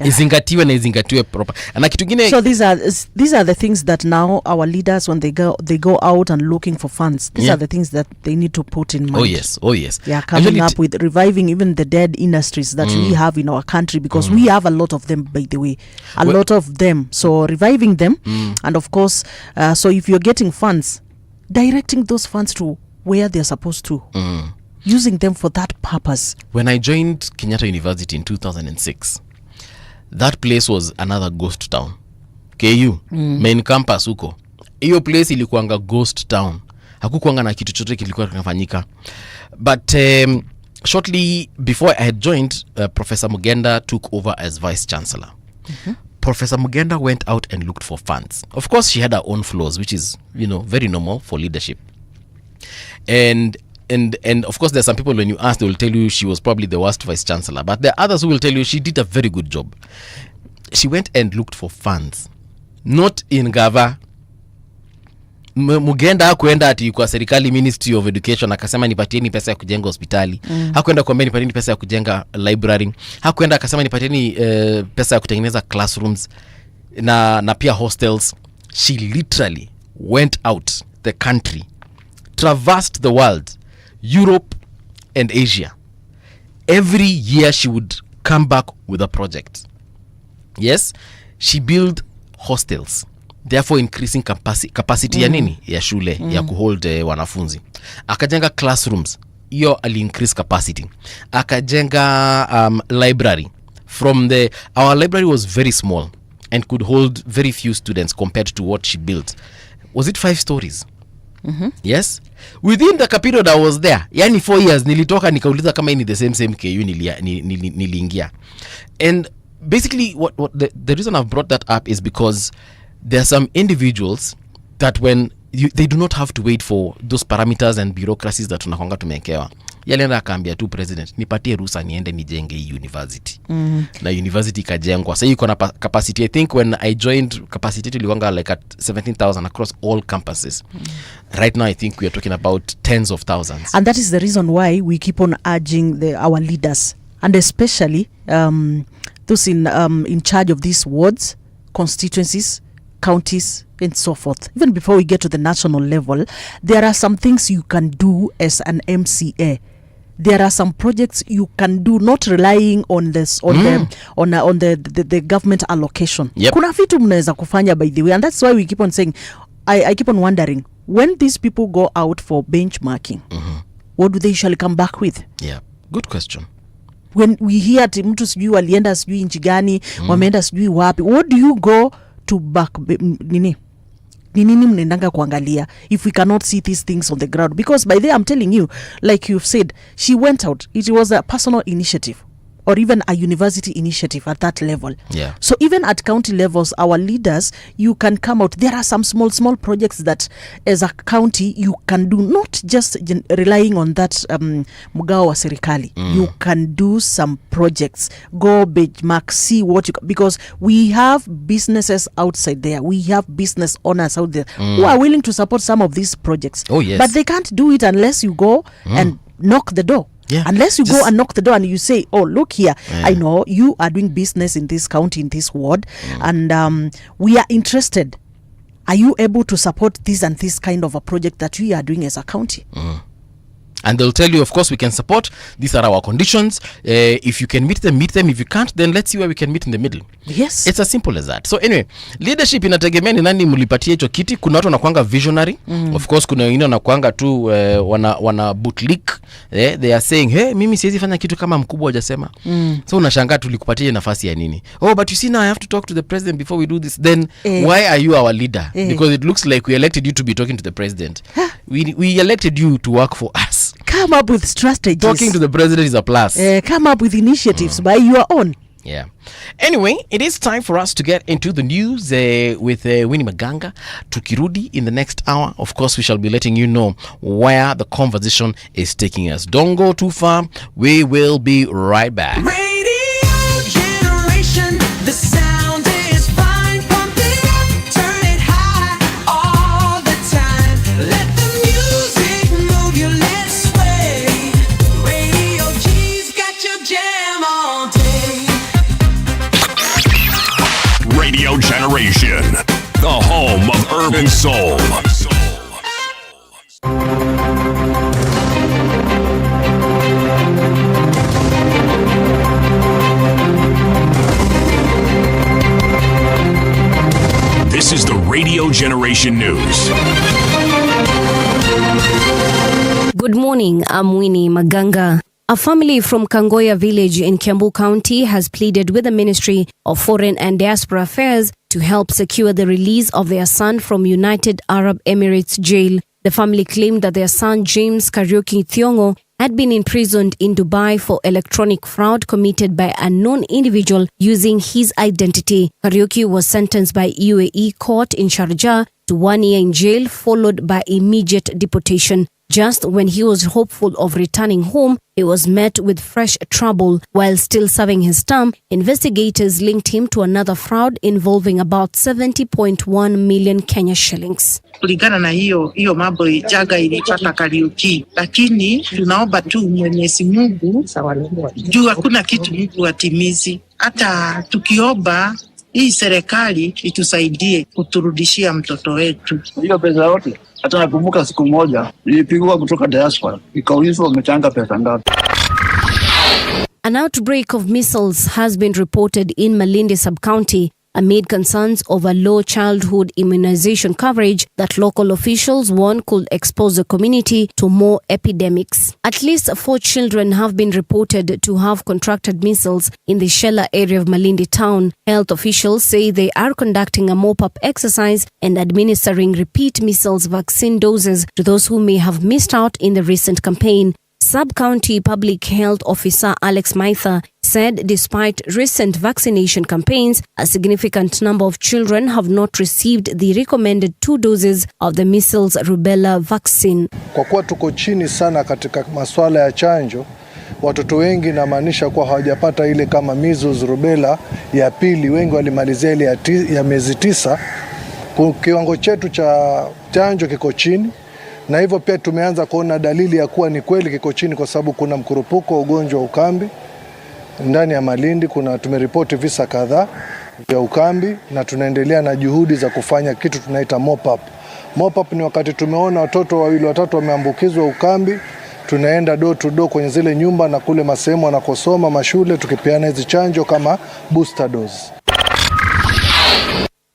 Izingatiwe na izingatiwe proper. Na kitu gine, so these are the things that now our leaders, when they go out and looking for funds, these are the things that they need to put in mind. Oh yes. Yeah, coming up with reviving even the dead industries that we have in our country, because we have a lot of them, by the way, lot of them. So reviving them, and of course, so if you're getting funds, directing those funds to where they're supposed to, using them for that purpose. When I joined Kenyatta University in 2006, that place was another ghost town. KU, main campus huko. Hiyo place ilikuanga ghost town. Hakukuanga na kitu chochote kilikuwa kinafanyika. But shortly before I had joined, Professor Mugenda took over as Vice Chancellor. Professor Mugenda went out and looked for funds. Of course, she had her own flaws, which is, very normal for leadership. And of course, there's some people, when you ask, they will tell you she was probably the worst vice chancellor, but there are others who will tell you she did a very good job. She went and looked for funds, not in Gava. Mugenda hakuenda ati kwa serikali Ministry of Education akasema nipatieni pesa ya kujenga hospitali. Hakuenda kuambia nipatieni pesa ya kujenga library. Hakuenda akasema nipatieni pesa ya kutengeneza classrooms na pia hostels. She literally went out the country, traversed the world, Europe and Asia. Every year she would come back with a project. Yes, she built hostels, therefore increasing capacity ya nini ya shule ya kuhold wanafunzi. Akajenga classrooms, hiyo ali increase capacity. Akajenga library. Our library was very small and could hold very few students compared to what she built. Was it 5 stories? Yes, within the period I was there, yani 4 years, nilitoka nikauliza kama ni the same KU niliingia. And basically what the reason I've brought that up is because there are some individuals that when they do not have to wait for those parameters and bureaucracies that tunakonga tumekewa. Yalienda akaambia tu president, nipatie ruhusa niende nijenge hii university. Na university ikajengwa. Sasa iko na capacity. I think when I joined, capacity ilikuwa like at 17,000 across all campuses. Right now I think we are talking about tens of thousands. And that is the reason why we keep on urging our leaders, and especially those in charge of these wards, constituencies, counties and so forth. Even before we get to the national level, there are some things you can do as an MCA. There are some projects you can do, not relying on this on the government allocation. Kuna vitu mnaweza kufanya, by the way, and that's why we keep on saying, I keep on wondering, when these people go out for benchmarking, what do they usually come back with? Yeah, good question. When we hear ati mtu sijui walienda sijui nchi gani, wameenda sijui wapi, what do you go to back ni nini mnaendanga kuangalia if we cannot see these things on the ground? Because by there I'm telling you, like you've said, she went out. It was a personal initiative or even a university initiative at that level. Yeah. So even at county levels, our leaders, you can come out. There are some small projects that as a county you can do, not just relying on that mgao wa serikali. You can do some projects, go benchmark, see what you because we have businesses outside there. We have business owners out there who are willing to support some of these projects. Oh, yes. But they can't do it unless you go and knock the door. Yeah. Unless you go and knock the door and you say, oh, look here, I know you are doing business in this county, in this ward, and we are interested. Are you able to support this and this kind of a project that we are doing as a county? And they'll tell you, of course, we can support. These are our conditions. If you can meet them, meet them. If you can't, then let's see where we can meet in the middle. Yes. It's as simple as that. So anyway, leadership inategemea ni nani mlipatia hicho kiti. Kuna watu wanakuanga visionary. Of course, kuna wengine wanakuanga tu wana bootlick. They are saying, hey, mimi siwezi fanya kitu kama mkubwa hajasema. So unashangaa tulikupatia nafasi ya nini? Oh, but you see now I have to talk to the president before we do this. Then why are you our leader? Because it looks like we elected you to be talking to the president. We elected you to work for us. Come up with strategies. Talking to the president is a plus. Come up with initiatives by your own. Yeah. Anyway, it is time for us to get into the news with Winnie Maganga. Tukirudi in the next hour, of course, we shall be letting you know where the conversation is taking us. Don't go too far. We will be right back. Radio generation, the sound is fine. Pump it up, turn it high all the time. Let the music move you, let's sway. Radio G's got your jam all day. Radio Generation, the home of urban soul. This is the Radio Generation News. Good morning, I'm Winnie Maganga. A family from Kangoya village in Kiambu County has pleaded with the Ministry of Foreign and Diaspora Affairs to help secure the release of their son from United Arab Emirates jail. The family claimed that their son James Kariuki Thiongo had been imprisoned in Dubai for electronic fraud committed by a known individual using his identity. Kariuki was sentenced by UAE court in Sharjah to 1 year in jail, followed by immediate deportation. Just when he was hopeful of returning home, he was met with fresh trouble. While still serving his term, investigators linked him to another fraud involving about 70.1 million Kenya shillings. Kulingana na hiyo mambo jaga ilipata Kariuki, lakini tunaomba tu Mwenyezi Mungu juu hakuna kitu Mungu atimizi. Hata tukiomba hii serikali itusaidie kuturudishia mtoto wetu. Hiyo pesa yote hata nakumbuka siku moja nilipigwa kutoka diaspora, ikaulizwa umechanga pesa ngapi. An outbreak of measles has been reported in Malindi sub-county amid concerns over low childhood immunization coverage that local officials warn could expose the community to more epidemics. At least 4 children have been reported to have contracted measles in the Shela area of Malindi town. Health officials say they are conducting a mop-up exercise and administering repeat measles vaccine doses to those who may have missed out in the recent campaign. Sub-County Public Health Officer Alex Maitha said despite recent vaccination campaigns, a significant number of children have not received the recommended 2 doses of the measles rubella vaccine. Kwa kuwa tuko chini sana katika masuala ya chanjo, watoto wengi namaanisha kuwa hawajapata ile kama measles rubella ya pili, wengi walimalizia ile ya miezi 9. Kiwango chetu cha chanjo kiko chini. Na hivyo pia tumeanza kuona dalili ya kuwa ni kweli kiko chini kwa sababu kuna mkurupuko wa ugonjwa wa ukambi ndani ya Malindi. Tumeripoti visa kadhaa vya ukambi na tunaendelea na juhudi za kufanya kitu tunaita mop-up. Mop-up ni wakati tumeona watoto 2-3 wameambukizwa ukambi, tunaenda door to door kwenye zile nyumba na kule masehemu wanakosoma mashule tukipeana hizi chanjo kama booster dose.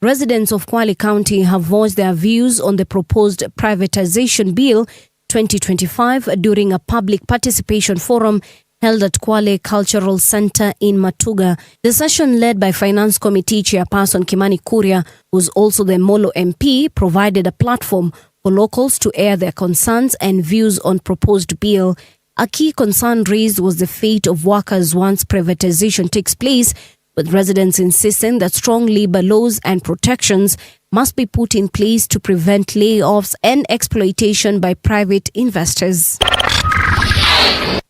Residents of Kwale County have voiced their views on the proposed privatization bill 2025 during a public participation forum held at Kwale Cultural Center in Matuga. The session, led by Finance Committee Chairperson Kimani Kuria, who's also the Molo MP, provided a platform for locals to air their concerns and views on proposed bill. A key concern raised was the fate of workers once privatization takes place, with residents insisting that strong labor laws and protections must be put in place to prevent layoffs and exploitation by private investors.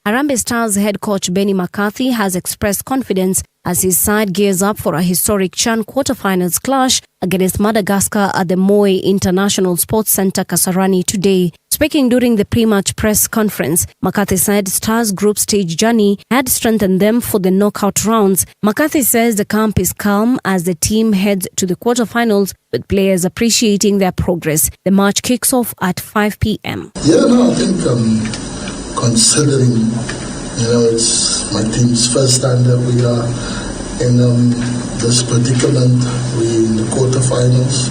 Harambee Stars head coach Benny McCarthy has expressed confidence as his side gears up for a historic CHAN quarterfinals clash against Madagascar at the Moi International Sports Centre, Kasarani today. Speaking during the pre-match press conference, McCarthy said Stars' group stage journey had strengthened them for the knockout rounds. McCarthy says the camp is calm as the team heads to the quarterfinals, with players appreciating their progress. The match kicks off at 5 p.m. Yeah, no, I think considering, it's my team's first time that we are in this predicament, we in the quarterfinals.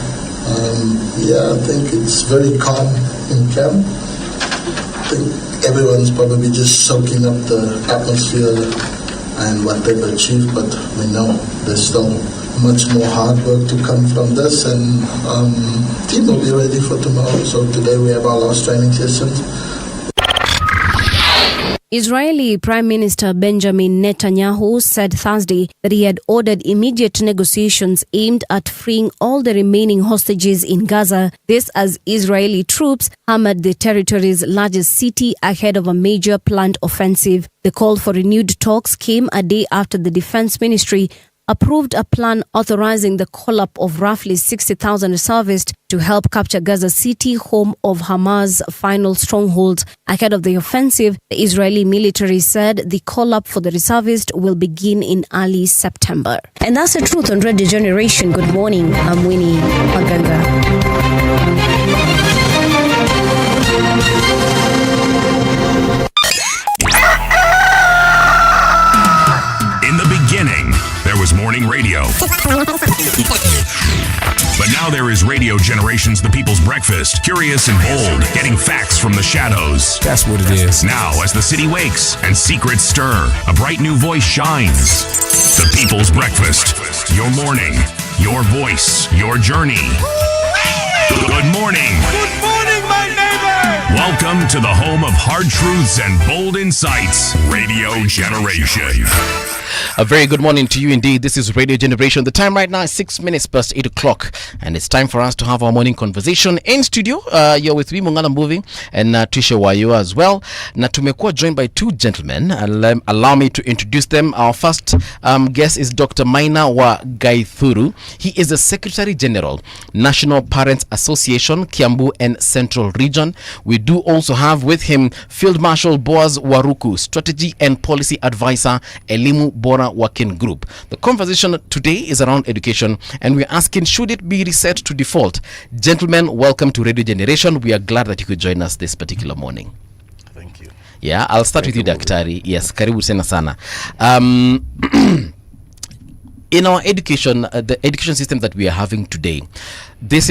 I think it's very calm in camp. I think everyone's probably just soaking up the atmosphere and what they've achieved, but we know there's still much more hard work to come from this, and team will be ready for tomorrow. So today we have our last training sessions. Israeli Prime Minister Benjamin Netanyahu said Thursday that he had ordered immediate negotiations aimed at freeing all the remaining hostages in Gaza. This as Israeli troops hammered the territory's largest city ahead of a major planned offensive. The call for renewed talks came a day after the Defense Ministry approved a plan authorizing the call-up of roughly 60,000 reservists to help capture Gaza City, home of Hamas' final stronghold. Ahead of the offensive, the Israeli military said the call-up for the reservists will begin in early September. And that's the truth on Radio Generation. Good morning. I'm Winnie Maganga. Was morning radio. But now there is Radio Generation's The People's Breakfast, curious and bold, getting facts from the shadows. That's what it is. Now, as the city wakes and secrets stir, a bright new voice shines. The People's Breakfast. Your morning, your voice, your journey. Good morning. Good morning, my neighbor. Welcome to the home of hard truths and bold insights, Radio Generation. A very good morning to you indeed. This is Radio Generation. The time right now is 6 minutes past 8 o'clock, and it's time for us to have our morning conversation. In studio, you're with me, Mungana Mbuvi, and Tisha Wayo as well. Na tumekuwa joined by two gentlemen. Allow me to introduce them. Our first guest is Dr. Maina wa Gaithuru. He is the Secretary General, National Parents Association, Kiambu and Central Region. We do also have with him Field Marshal Boaz Waruku, Strategy and Policy Advisor, Elimu Bora Working Group. The conversation today is around education, and we're asking, should it be reset to default? Gentlemen, welcome to Radio Generation. We are glad that you could join us this particular morning. Thank you. Yeah, I'll start with you, Daktari. Yes, karibu tena sana. In our education, the education system that we are having today, this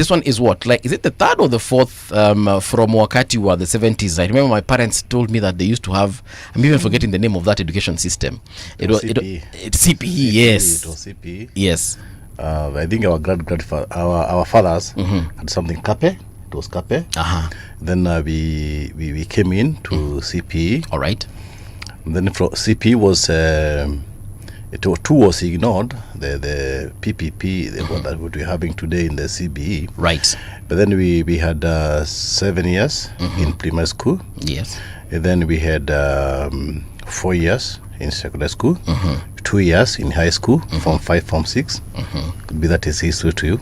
one is what? Like, is it the third or the fourth from wakati wa the 70s? I remember my parents told me that they used to have, I'm even forgetting the name of that education system. It was CPE, yes. It was CPE. Yes. I think our grandfather, our fathers had something CAPE. It was CAPE. Then we came in to CPE. All right. And then from CPE was two was ignored, the PPP, what that we're having today in the CBE. Right. But then we had 7 years in primary school. Yes. And then we had 4 years in secondary school, 2 years in high school, Form 5, Form 6. Could be that is history to you.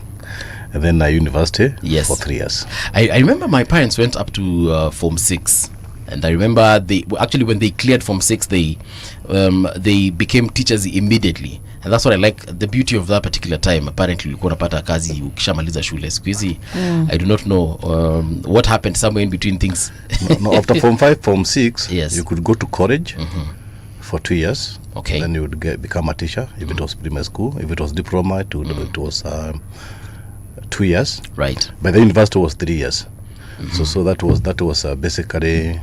And then university for 3 years. I remember my parents went up to Form 6. And I remember when they cleared Form 6, they became teachers immediately. And that's what I like, the beauty of that particular time. Apparently, ulikuwa unapata kazi ukishamaliza shule. Siku hizi, I do not know what happened somewhere in between things. No, after Form 5, Form 6, yes, you could go to college for 2 years. Okay. Then you would become a teacher, if it was primary school. If it was diploma, it was 2 years. Right. But the university was 3 years. So that was basically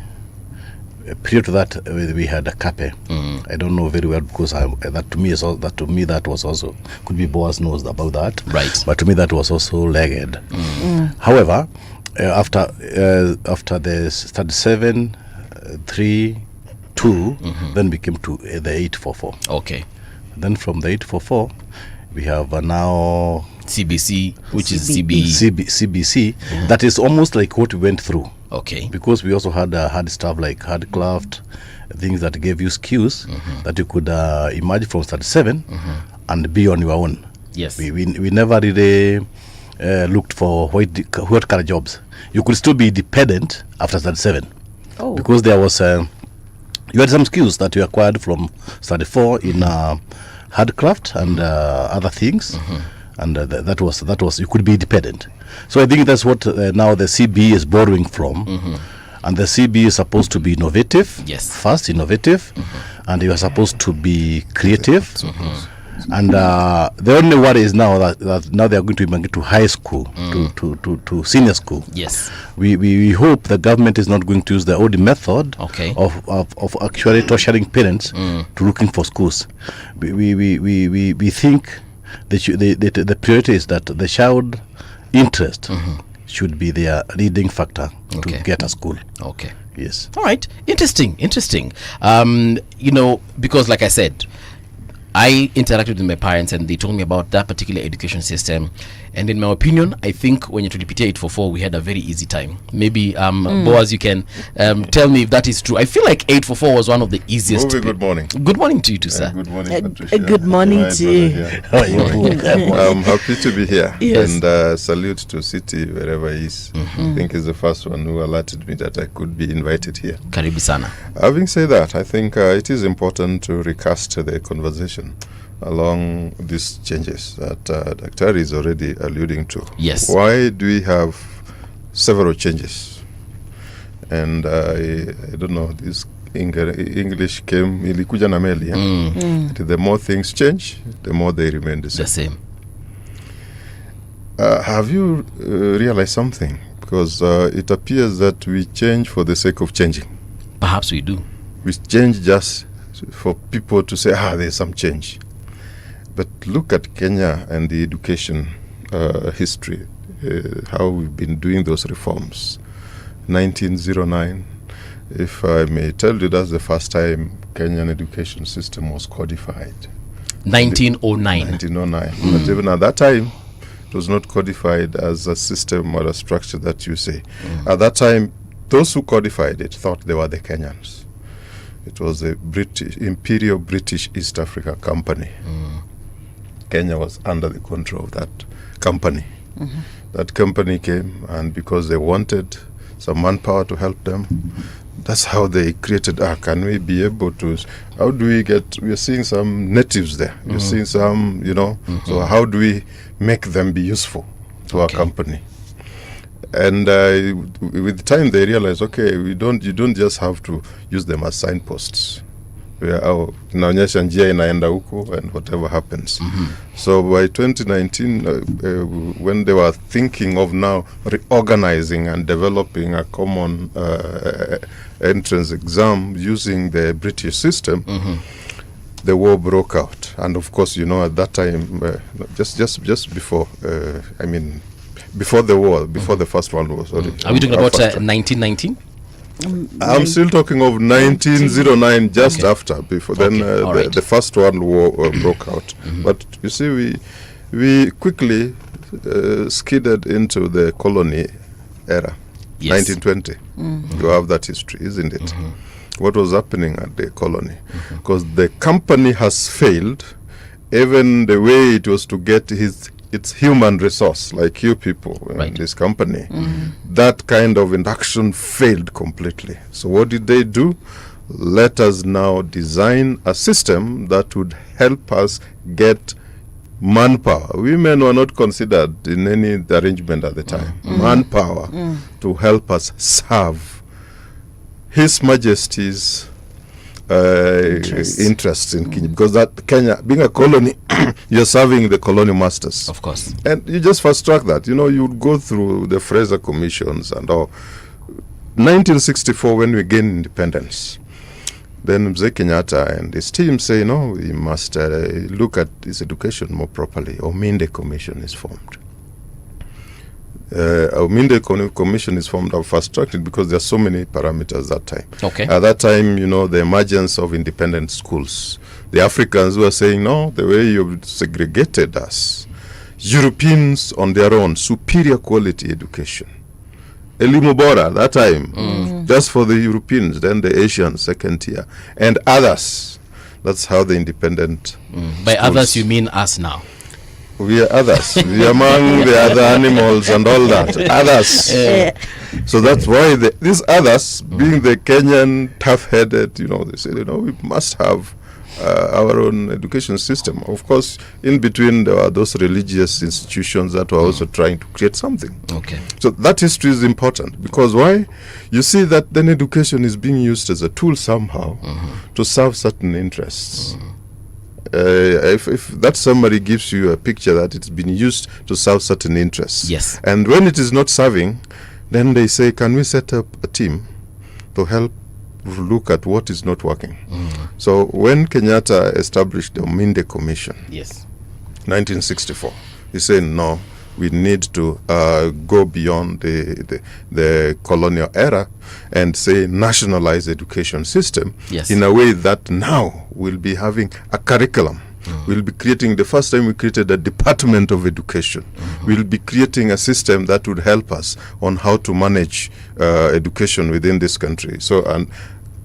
Prior to that, we had a cape. I don't know very well because that was also could be Boaz knows about that. Right. But to me that was also legged. However, after the 37, 3, 2, then we came to the 844. Okay. Then from the 844, we have now CBC, which is CBC. That is almost like what we went through. Okay. Because we also had hard stuff like hard craft, things that gave you skills that you could emerge from 37 and be on your own. Yes. We never really looked for what kind of jobs. You could still be dependent after 37. Oh. Because there was you had some skills that you acquired from 34 in hard craft and other things. And that was you could be dependent. So I think that's what now the CB is borrowing from. And the CB is supposed to be innovative. Yes. Fast, innovative. And you are supposed to be creative. And the only worry is now that now they are going to migrate to high school, to senior school. Yes. We hope the government is not going to use the old method Okay. of actually torturing parents to looking for schools. We think the priority is that the child interest should be their leading factor to get a school. Okay. Yes. All right. Interesting. Because like I said, I interacted with my parents and they told me about that particular education system. And in my opinion, I think when you tulipitia 844, we had a very easy time. Maybe, Boaz, you can tell me if that is true. I feel like 844 was one of the easiest. Good morning. Good morning to you too, sir. Good morning, Patricia. Good morning to you. I'm happy to be here. Yes. And salute to City, wherever he is. I think he's the first one who alerted me that I could be invited here. Karibu sana. Having said that, I think it is important to recast the conversation along these changes that Dr. is already alluding to. Yes. Why do we have several changes? And I don't know, this English came, ilikuja na meli. The more things change, the more they remain the same. Have you realized something? Because it appears that we change for the sake of changing. Perhaps we do. We change just for people to say, there's some change. But look at Kenya and the education history, how we've been doing those reforms. 1909, if I may tell you, that's the first time Kenyan education system was codified. 1909. 1909. But even at that time, it was not codified as a system or a structure that you say. At that time, those who codified it thought they were the Kenyans. It was the Imperial British East Africa Company. Kenya was under the control of that company. That company came, and because they wanted some manpower to help them, that's how they created, can we be able to, how do we we are seeing some natives there, we're seeing some, so how do we make them be useful to our company? And with time they realized, you don't just have to use them as signposts. Inaonyesha njia inaenda huko and whatever happens. So by 2019, when they were thinking of now reorganizing and developing a common entrance exam using the British system, the war broke out. And of course, at that time, just before, before the war, before the first one was. Are we talking about 1919? I'm still talking of 1909, just after, before then the first one war broke out. But you see, we quickly skidded into the colony era, 1920. You have that history, isn't it? What was happening at the colony? Because the company has failed, even the way it was to get its human resource, like you people in this company, that kind of induction failed completely. So what did they do? Let us now design a system that would help us get manpower. Women were not considered in any arrangement at the time. Manpower to help us serve His Majesty's interest in Kenya, because that Kenya being a colony, you're serving the colonial masters, of course, and you just fast track that. You would go through the Fraser commissions and all. 1964, when we gained independence, then Mzee Kenyatta and his team say, no, we must look at this education more properly. Ominde Commission is formed. Ominde Commission is formed of fast-tracked because there are so many parameters that time. Okay. At that time, the emergence of independent schools. The Africans were saying, no, the way you've segregated us. Europeans on their own, superior quality education. Elimu Bora, that time, just for the Europeans, then the Asians, second tier, and others. That's how the independent By schools. others, you mean us now? We are others. We are among the other animals and all that. Others. So that's why these others, being the Kenyan tough-headed, they said, we must have our own education system. Of course, in between there are those religious institutions that were also trying to create something. Okay. So that history is important because why? You see that then education is being used as a tool somehow to serve certain interests. If that somebody gives you a picture that it's been used to serve certain interests, yes, and when it is not serving, then they say, can we set up a team to help look at what is not working? So when Kenyatta established the Ominde Commission, yes, 1964, he said, no, we need to go beyond the colonial era and say nationalize the education system in a way that now we'll be having a curriculum. We'll be creating, the first time we created a Department of Education. We'll be creating a system that would help us on how to manage education within this country. So, and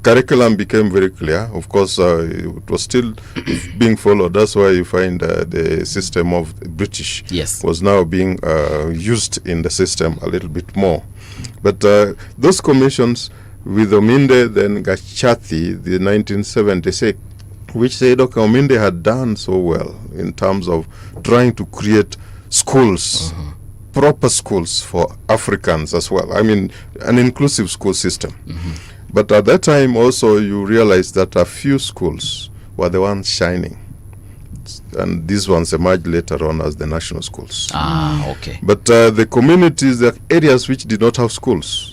curriculum became very clear. Of course, it was still being followed. That's why you find the system of the British was now being used in the system a little bit more. But those commissions with Ominde, then Gachathi, the 1976, which said, okay, Ominde had done so well in terms of trying to create schools, proper schools for Africans as well. I mean, an inclusive school system. But at that time also you realize that a few schools were the ones shining. And these ones emerged later on as the national schools. Okay. But the communities, the areas which did not have schools,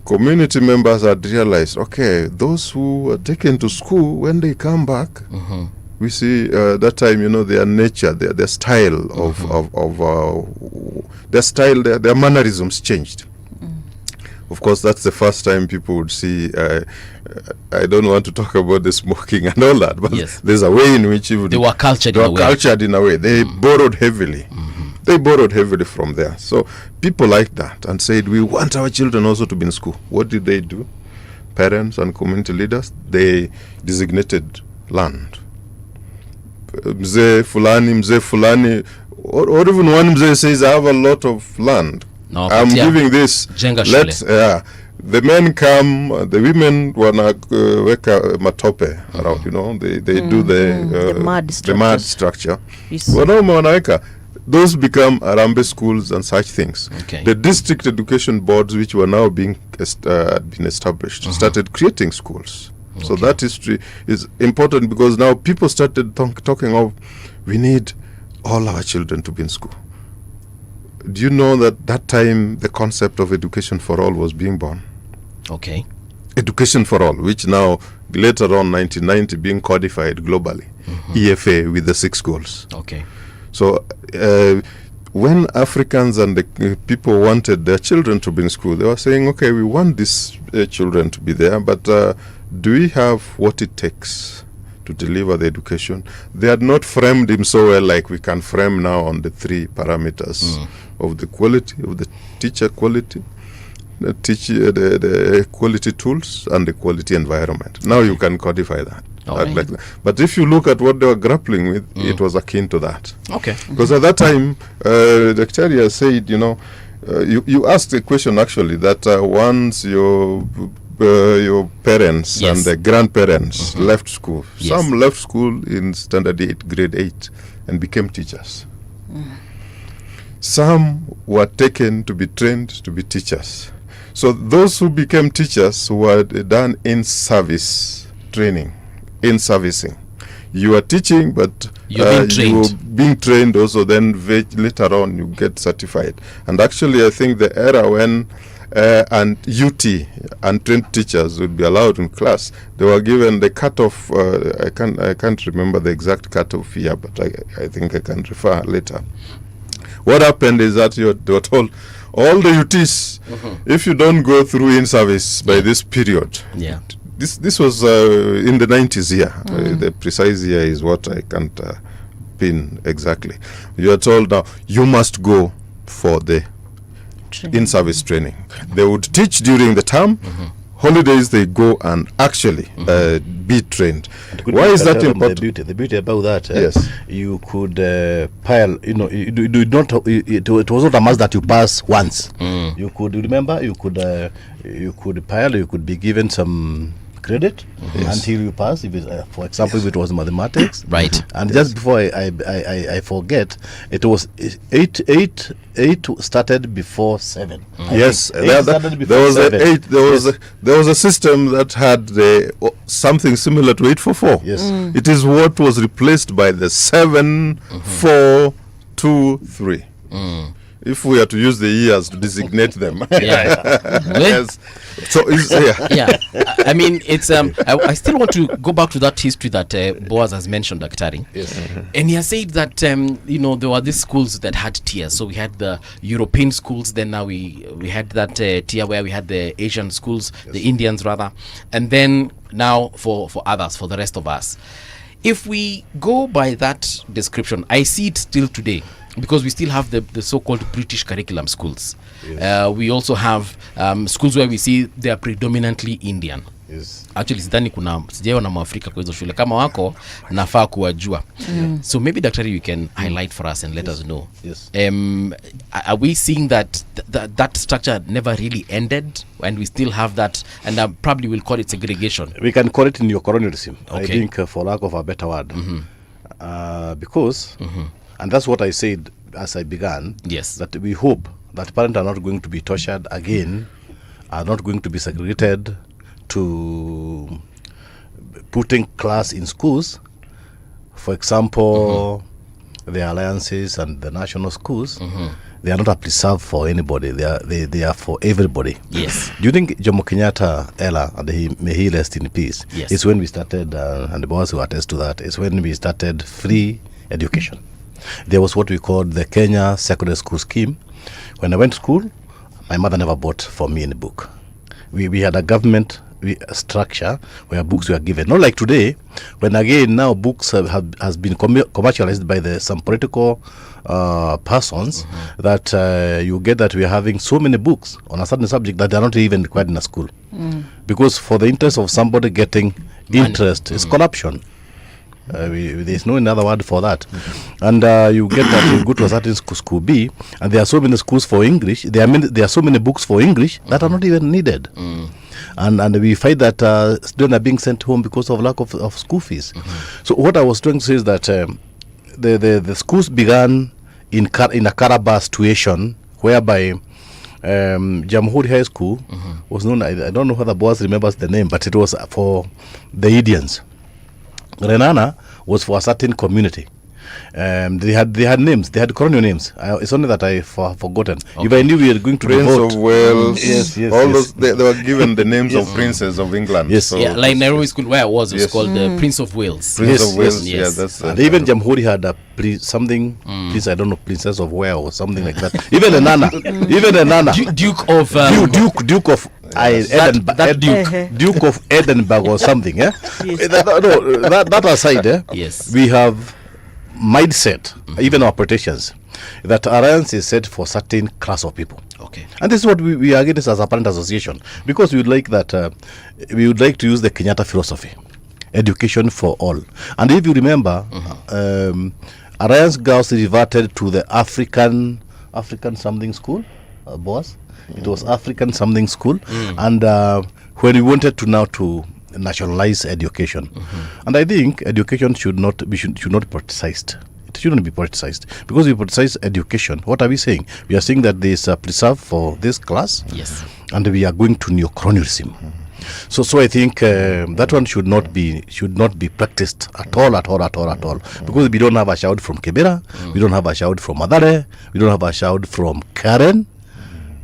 community members had realized, okay, those who were taken to school, when they come back, we see that time, their nature, their style their mannerisms changed. Of course, that's the first time people would see, I don't want to talk about the smoking and all that, but there's a way in which they were cultured in a way. They borrowed heavily. They borrowed heavily from there. So people liked that and said, we want our children also to be in school. What did they do? Parents and community leaders, they designated land. Mzee Fulani, or even one Mzee says, I have a lot of land. No, I'm giving this. Let's, the men come, the women wanna weka matope around, they do the mud structure. Wanaume wanaweka. Those become Arambe schools and such things. Okay. The district education boards, which were now being established, started creating schools. So that history is important because now people started talking of, we need all our children to be in school. Do you know that time the concept of education for all was being born? Okay. Education for all, which now later on 1990 being codified globally, EFA with the 6 goals. Okay. So when Africans and the people wanted their children to be in school, they were saying, okay, we want these children to be there, but do we have what it takes to deliver the education? They had not framed him so well like we can frame now on the 3 parameters of the quality, of the teacher quality, the quality tools, and the quality environment. Now you can codify that. Like that. But if you look at what they were grappling with, it was akin to that. Okay. Because at that time, Dr. said, you asked a question actually that once your parents and the grandparents left school. Some left school in standard 8, grade 8, and became teachers. Some were taken to be trained to be teachers. So those who became teachers were done in service training, in servicing. You are teaching, but you're being trained also. Then later on, you get certified. And actually, I think the era when and UT and trained teachers would be allowed in class. They were given the cutoff. I can't remember the exact cutoff here, but I think I can refer later. What happened is that they were told, all the UTs, if you don't go through in service by this period, this was in the 90s here. The precise year is what I can't pin exactly. You are told now you must go for the in-service training. They would teach during the term. Holidays they go and actually be trained. Why is that important? The beauty about that, yes, you could pile. You know, you don't. It was not a must that you pass once. You could remember. You could pile. You could be given some credit until you pass. If it, for example, if it was mathematics, right? And just before I forget, it was eight started before 7. Yes, there was a system that had something similar to 8 for 4. Yes, it is what was replaced by the 7 4 2 3. If we are to use the years to designate them. Yes. So I mean, it's I still want to go back to that history that Boaz has mentioned, Daktari. Yes. And he has said that there were these schools that had tiers. So we had the European schools, then now we had that tier where we had the Asian schools, the Indians rather, and then now for others, for the rest of us. If we go by that description, I see it still today, because we still have the so-called British curriculum schools. Yes. We also have schools where we see they are predominantly Indian. Yes. Actually sidhani sijaona Mwafrika kwa hizo shule, kama wako nafaa kuwajua. So maybe Daktari, you can highlight for us and let us know. Yes. Are we seeing that structure never really ended and we still have that, and probably we'll call it segregation? We can call it neo-colonialism, okay. I think, for lack of a better word. Because and that's what I said as I began. Yes. That we hope that parents are not going to be tortured again, are not going to be segregated to putting class in schools. For example, the alliances and the national schools, they are not a preserve for anybody. They are for everybody. Yes. Do you think Jomo Kenyatta Ella, and may he rest in peace, yes, is when we started, and the boss who attest to that, is when we started free education. There was what we called the Kenya Secondary School Scheme. When I went to school, my mother never bought for me any book. We had a government structure where books were given. Not like today, when again now books has been commercialized by some political persons, that you get that we are having so many books on a certain subject that they are not even required in a school. Because for the interest of somebody getting interest is corruption. There's no another word for that. And you get that you go to a certain school B, and there are so many schools for English, there are so many books for English that are not even needed. And we find that students are being sent home because of lack of school fees. So what I was trying to say is that the schools began in a Karaba situation whereby Jamhuri High School was known, I don't know whether Boaz remembers the name, but it was for the Indians. Renana was for a certain community. They had names. They had colonial names. It's only that I forgotten. Okay. If I knew we were going to Prince vote, of Wales, yes, all those they were given the names of princes of England. Yes, so like Nairobi school where I was, it was called the Prince of Wales. Prince of Wales. Yes. Yeah, that's. And even Jamhuri had a something. Please, I don't know, Princess of Wales or something like that. Even a Nana, Duke of Duke of Duke of Edinburgh or something. Yeah. That aside, yes, we have mindset, even our politicians, that alliance is set for certain class of people. Okay. And this is what we are against as a parent association, because we would like that we would like to use the Kenyatta philosophy, education for all. And if you remember, alliance girls reverted to the African something school, boss. It was African something school, and when we wanted to nationalize education, and I think education should not be politicized. It shouldn't be politicized, because we politicize education. What are we saying? We are saying that there is a preserve for this class, yes, and we are going to neo-colonialism. So I think that one should not be practiced at all, because we don't have a shout from Kibera, we don't have a shout from Madare, we don't have a shout from Karen.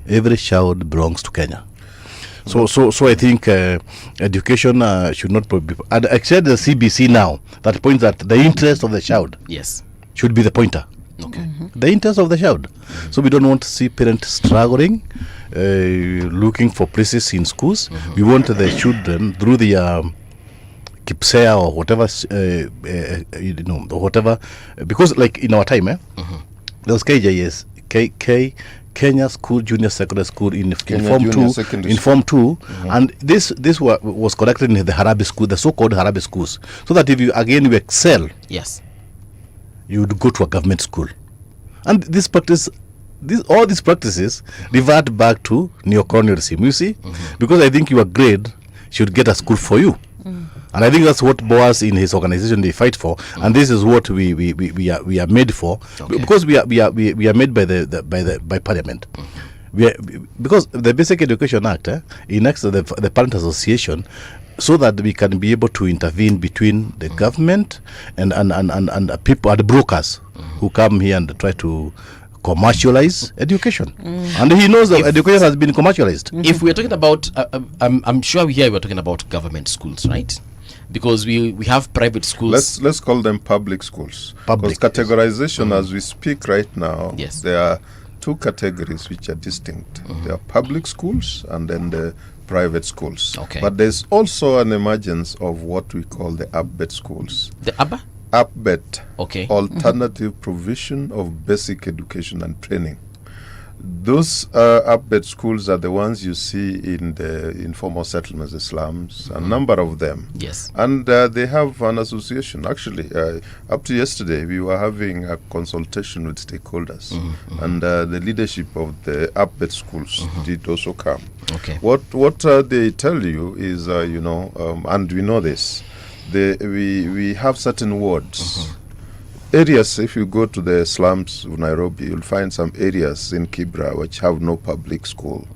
every child belongs to Kenya. So I think education should not be. And except the CBC now that points at the interest of the child. Yes. Should be the pointer. Okay. The interest of the child. So we don't want to see parents struggling, looking for places in schools. We want the children through the KIPSEA or whatever, whatever. Because like in our time, there was KJS, Kenya School Junior Secondary School in Form 2, and this was conducted in the Harabi school, the so-called Harabi schools, so that if you excel, yes, you would go to a government school. And all these practices revert back to neo-colonialism, you see, because I think your grade should get a school for you. And I think that's what Boaz in his organization they fight for, and this is what we are made for, because we are made by Parliament. Because the Basic Education Act enacts the Parent Association, so that we can be able to intervene between the government and people, and brokers who come here and try to commercialize education. And he knows that education has been commercialized. If we are talking about, I'm sure here we are talking about government schools, right? Because we have private schools. Let's call them public schools. Because categorization as we speak right now, there are two categories which are distinct. There are public schools and then the private schools. Okay. But there's also an emergence of what we call the ABBET schools. The ABBA? ABBET. Okay. Alternative Provision of Basic Education and Training. Those ABBET schools are the ones you see in the informal settlements, the slums, a number of them. Yes. And they have an association. Actually, up to yesterday, we were having a consultation with stakeholders, and the leadership of the ABBET schools did also come. Okay. What they tell you is, and we know this, we have certain wards. Areas, if you go to the slums of Nairobi, you'll find some areas in Kibra which have no public school.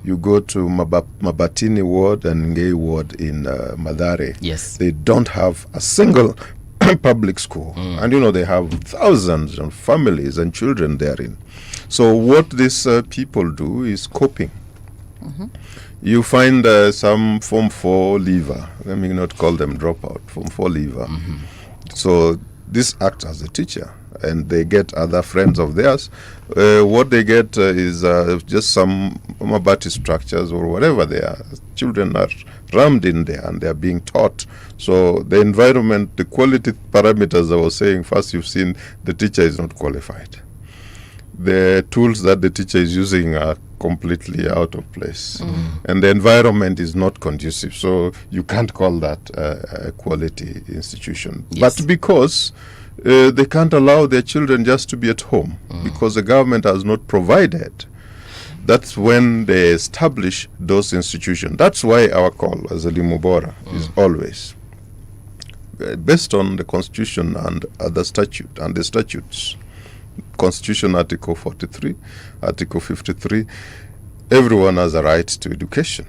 You go to Mabatini ward and Ngei ward in Madare. Yes. They don't have a single public school. And they have thousands of families and children therein. So what these people do is coping. You find some Form 4 leaver, let me not call them dropout, Form 4 leaver. So this acts as a teacher, and they get other friends of theirs. What they get is just some Mabati structures or whatever they are. Children are rammed in there and they are being taught. So the environment, the quality parameters I was saying, first you've seen the teacher is not qualified. The tools that the teacher is using are completely out of place, and the environment is not conducive, so you can't call that a quality institution. But because they can't allow their children just to be at home, because the government has not provided, that's when they establish those institutions. That's why our call as a Limubora is always based on the Constitution and the statutes. Constitution Article 43, Article 53, everyone has a right to education.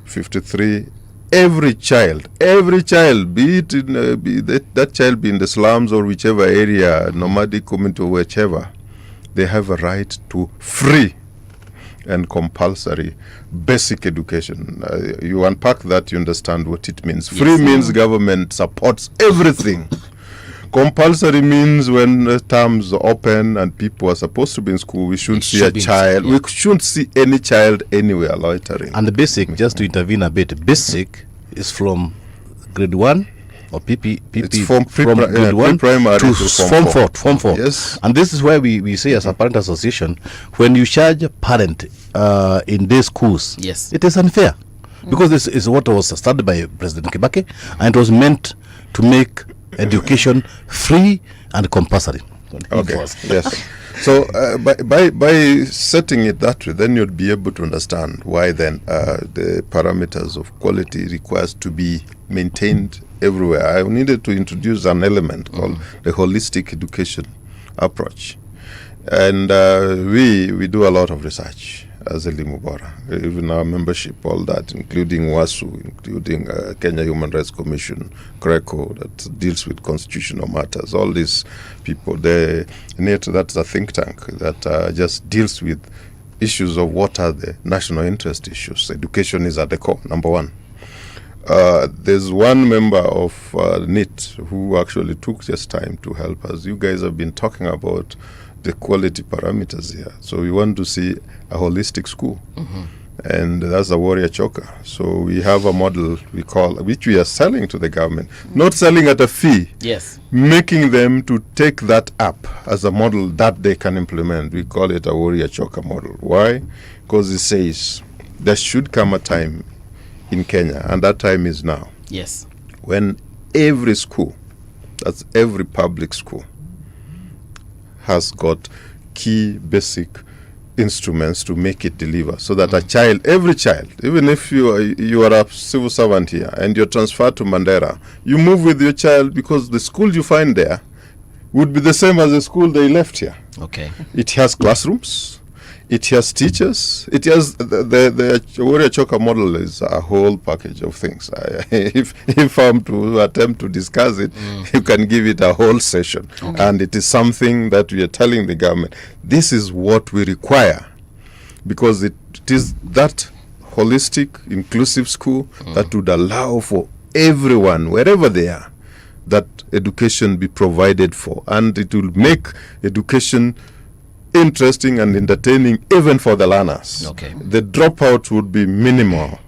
53, every child, be it in that child be in the slums or whichever area, nomadic community or whichever, they have a right to free and compulsory basic education. You unpack that, you understand what it means. Free means government supports everything. Compulsory means when terms open and people are supposed to be in school, we shouldn't see a child. We shouldn't see any child anywhere loitering. And the basic, just to intervene a bit, basic is from grade 1 or it's from grade 1 primary to form 4. Yes. And this is why we say as a parent association, when you charge a parent in these schools, it is unfair. Because this is what was started by President Kibaki, and it was meant to make education free and compulsory. Okay. Yes. So by setting it that way, then you'd be able to understand why then the parameters of quality requires to be maintained everywhere. I needed to introduce an element called the holistic education approach, and we do a lot of research as a Limubora, even our membership, all that, including WASU, including Kenya Human Rights Commission, CRECO, that deals with constitutional matters. All these people, that's a think tank that just deals with issues of what are the national interest issues. Education is at the core, number one. There's one member of NIT who actually took just time to help us. You guys have been talking about the quality parameters here. So we want to see a holistic school. And that's a warrior choker. So we have a model which we are selling to the government, not selling at a fee. Yes. Making them to take that up as a model that they can implement. We call it a warrior choker model. Why? Because it says there should come a time in Kenya, and that time is now. Yes. When every school, that's every public school, has got key basic instruments to make it deliver, so that a child, every child, even if you are a civil servant here and you're transferred to Mandera, you move with your child because the school you find there would be the same as the school they left here. Okay. It has classrooms, it has teachers, it has the warrior choker model is a whole package of things. If I'm to attempt to discuss it, you can give it a whole session. Okay. And it is something that we are telling the government, this is what we require, because it is that holistic, inclusive school that would allow for everyone, wherever they are, that education be provided for, and it will make education interesting and entertaining even for the learners. Okay. The dropout would be minimal.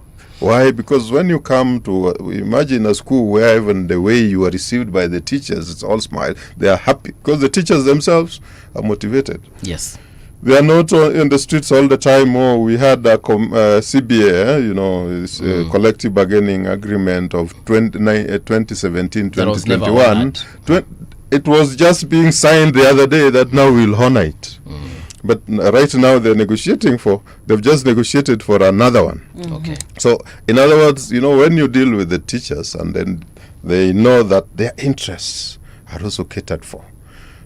Why? Because when you come to imagine a school where even the way you are received by the teachers, it's all smile. They are happy because the teachers themselves are motivated. Yes. They are not in the streets all the time. Oh, we had a CBA, it's a collective bargaining agreement of 2017, That was never 2021. It was just being signed the other day that now we'll honor it. But right now they've just negotiated for another one. Okay. So, in other words, when you deal with the teachers and then they know that their interests are also catered for,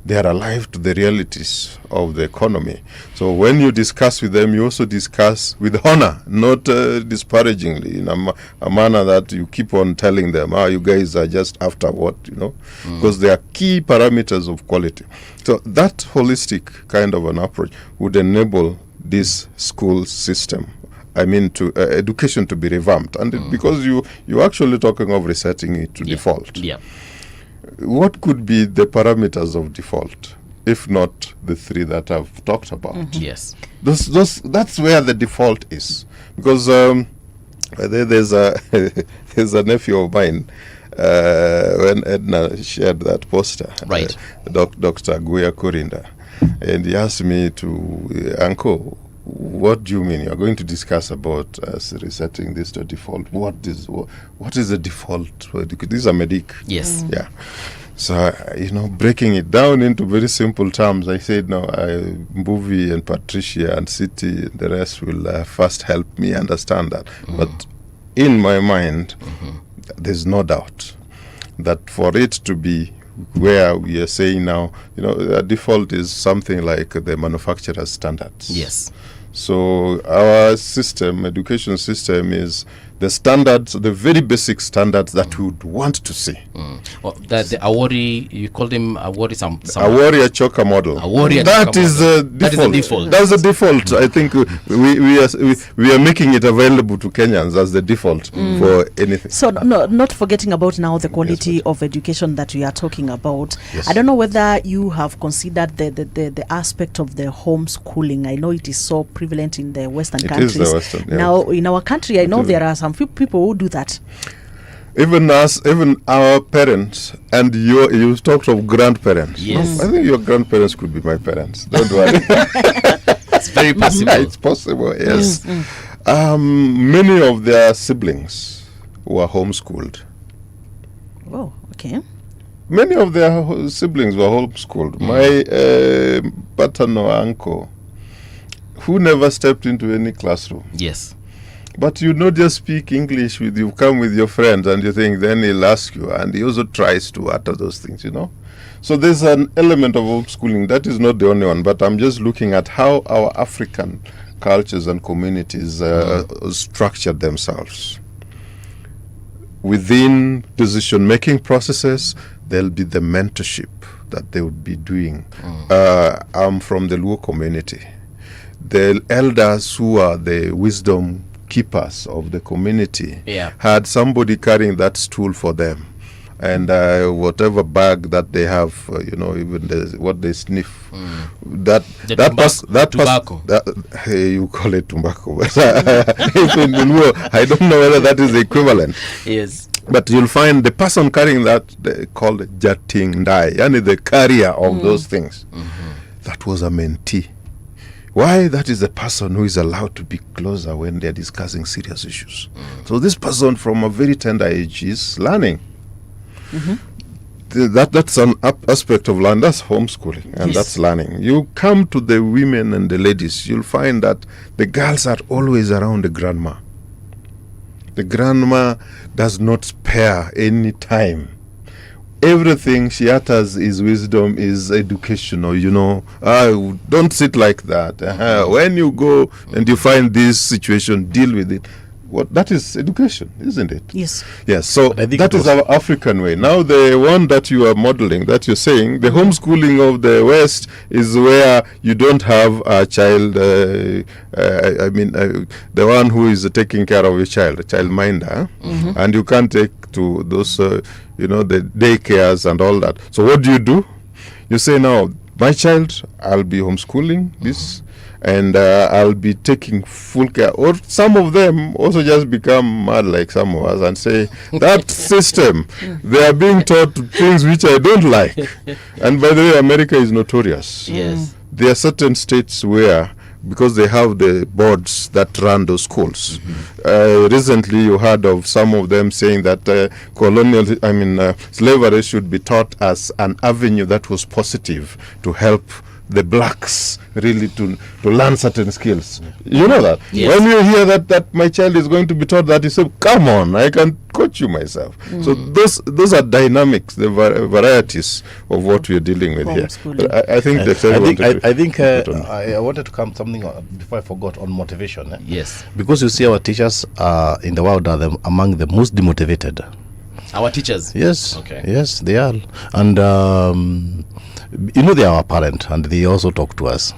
they are alive to the realities of the economy. So when you discuss with them, you also discuss with honor, not disparagingly, in a manner that you keep on telling them, you guys are just after what, because they are key parameters of quality. So that holistic kind of an approach would enable this school system, to education to be revamped. And because you're actually talking of resetting it to default. Yeah. What could be the parameters of default, if not the three that I've talked about? Yes. That's where the default is. Because there's a nephew of mine, when Edna shared that poster, right? Dr. Guya Kurinda, and he asked me Uncle, what do you mean? You're going to discuss about us resetting this to default. What is the default? This is a medic. Yes. Yeah. So, breaking it down into very simple terms, I said, no, Mbuvi and Patricia and City, the rest will first help me understand that. But in my mind, there's no doubt that for it to be where we are saying now, a default is something like the manufacturer's standards. Yes. So our education system is the standards, the very basic standards that we would want to see. Well, the Awori, you called him Awori a warrior choker model. That is the default. That's the default. I think we are making it available to Kenyans as the default for anything. So not forgetting about now the quality of education that we are talking about. Yes. I don't know whether you have considered the aspect of the homeschooling. I know it is so prevalent in the Western countries. Is the Western, yeah. Now in our country, I know there are some few people who do that. Even our parents, and you talked of grandparents. Yes. I think your grandparents could be my parents. Don't worry. It's very possible. It's possible, yes. Many of their siblings were homeschooled. Oh, okay. Many of their siblings were homeschooled. My paternal uncle, who never stepped into any classroom. Yes. But you not just speak English you come with your friends and you think then he'll ask you, and he also tries to utter those things, So there's an element of homeschooling. That is not the only one, but I'm just looking at how our African cultures and communities structured themselves. Within decision-making processes, there'll be the mentorship that they would be doing. I'm from the Luo community. the elders who are the wisdom keepers of the community had somebody carrying that stool for them. And whatever bag that they have, even what they sniff, tobacco. You call it tobacco, but I don't know whether that is the equivalent. Yes. But you'll find the person carrying that called Jating Dai, yani the carrier of those things. That was a mentee. Why? That is the person who is allowed to be closer when they're discussing serious issues. So this person from a very tender age is learning. That's an aspect of learning. That's homeschooling, and that's learning. You come to the women and the ladies, you'll find that the girls are always around the grandma. The grandma does not spare any time. Everything she utters is wisdom, is educational, don't sit like that. When you go and you find this situation, deal with it. That is education, isn't it? Yes. Yes, so that is our African way. Now the one that you are modeling, that you're saying, the homeschooling of the West is where you don't have a child, the one who is taking care of a child minder, and you can't take to those, the daycares and all that. So what do? You say, now, my child, I'll be homeschooling this, and I'll be taking full care. Or some of them also just become mad like some of us and say, that system, they are being taught things which I don't like. And by the way, America is notorious. Yes. There are certain states where, because they have the boards that run those schools. Recently, you heard of some of them saying that slavery should be taught as an avenue that was positive to help the blacks really to learn certain skills. You know that? Yes. When you hear that my child is going to be taught that, you say, come on, I can coach you myself. So those are dynamics, the varieties of what we're dealing with here. But I think I wanted to come something before I forgot on motivation. Yes. Because you see our teachers in the world are among the most demotivated. Our teachers? Yes. Okay. Yes, they are. And they are our parent, and they also talk to us.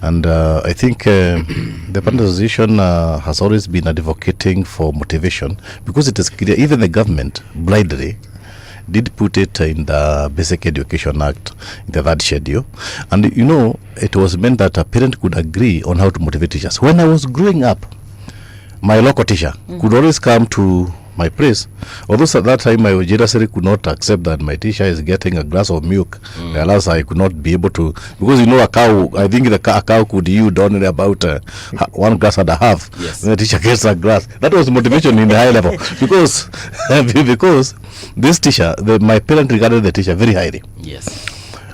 And I think the parent association has always been advocating for motivation, because it is clear, even the government blindly did put it in the Basic Education Act, in the third schedule. And it was meant that a parent could agree on how to motivate teachers. When I was growing up, my local teacher could always come to my place, although at that time my generously could not accept that my teacher is getting a glass of milk, else I could not be able to, because a cow, I think a cow could yield only about 1 glass and a half. Yes. Then the teacher gets a glass. That was motivation in the high level, because this teacher, my parent regarded the teacher very highly. Yes.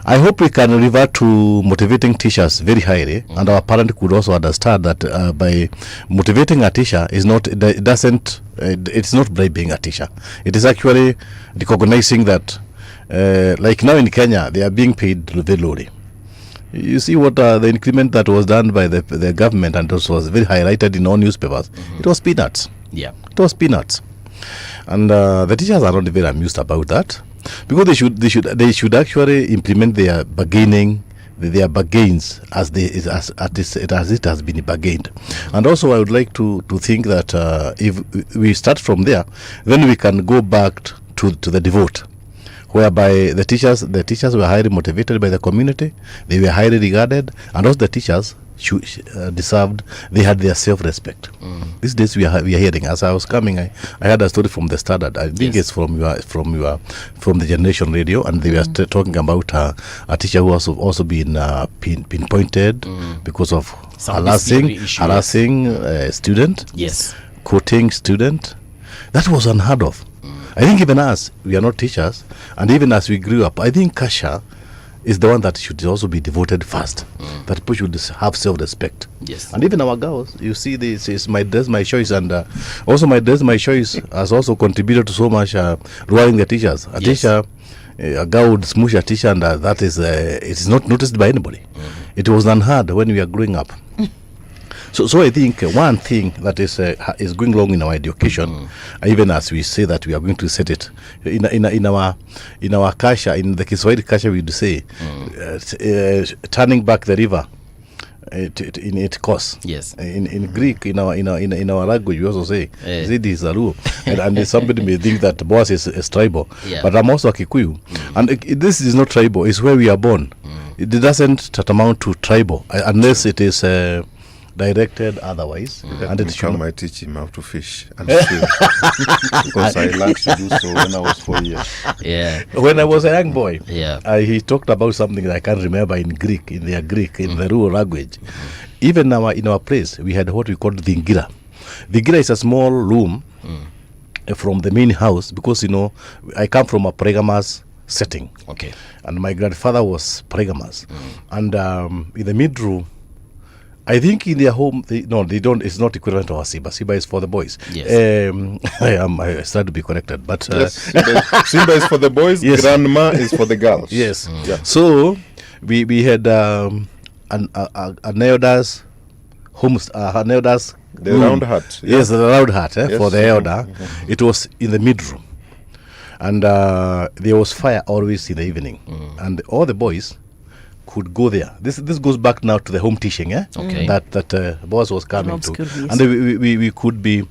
I hope we can revert to motivating teachers very highly, and our parent could also understand that by motivating a teacher it's not bribing a teacher. It is actually recognizing that, like now in Kenya, they are being paid very lowly. You see what the increment that was done by the government, and also was very highlighted in all newspapers. It was peanuts. Yeah. It was peanuts. And the teachers are not very amused about that, because they should actually implement their bargains as it has been bargained. And also I would like to think that if we start from there, then we can go back to the devote, whereby the teachers were highly motivated by the community, they were highly regarded, and also the teachers deserved, they had their self-respect. These days we are hearing, as I was coming, I heard a story from the Standard. I think it's from the Generation Radio, and they were talking about a teacher who has also been pinpointed because of harassing student, quoting student. That was unheard of. I think even us, we are not teachers, and even as we grew up, I think Kasha is the one that should also be devoted first. That people should have self-respect. Yes. And even our girls, you see, this is my dress, my choice, and also my dress, my choice has also contributed to so much lowering the teachers. A teacher, a girl would smoosh a teacher, and that is it is not noticed by anybody. It was unheard when we are growing up. So I think one thing that is going wrong in our education, even as we say that we are going to set it in our kasha, in the Kiswahili kasha, we would say turning back the river in its course. Yes. In Greek, in our language, we also say Zidi is Zaluo, and somebody may think that Boaz is tribal, but I'm also a Kikuyu, and this is not tribal. It's where we are born. It doesn't amount to tribal unless it is directed otherwise. And it should I teach him how to fish and swim because I learned to do so when I was 4 years. Yeah. When I was a young boy, he talked about something that I can't remember in Greek, in the rural language. Even in our place, we had what we called the Ngira. The Ngira is a small room from the main house, because I come from a polygamous setting. Okay. And my grandfather was polygamous. And in the mid room, I think in their home, they don't. It's not equivalent to our Simba. Simba is for the boys. Yes. I start to be connected, but yes, Simba is for the boys. Yes. Grandma is for the girls. Yes. Yeah. So we had an elder's home. An elder's the round hut. Yes, the round hut for the elder. It was in the mid room, and there was fire always in the evening, and all the boys could go there. This goes back now to the home teaching, Okay. That boss was coming to, yes. and we could be,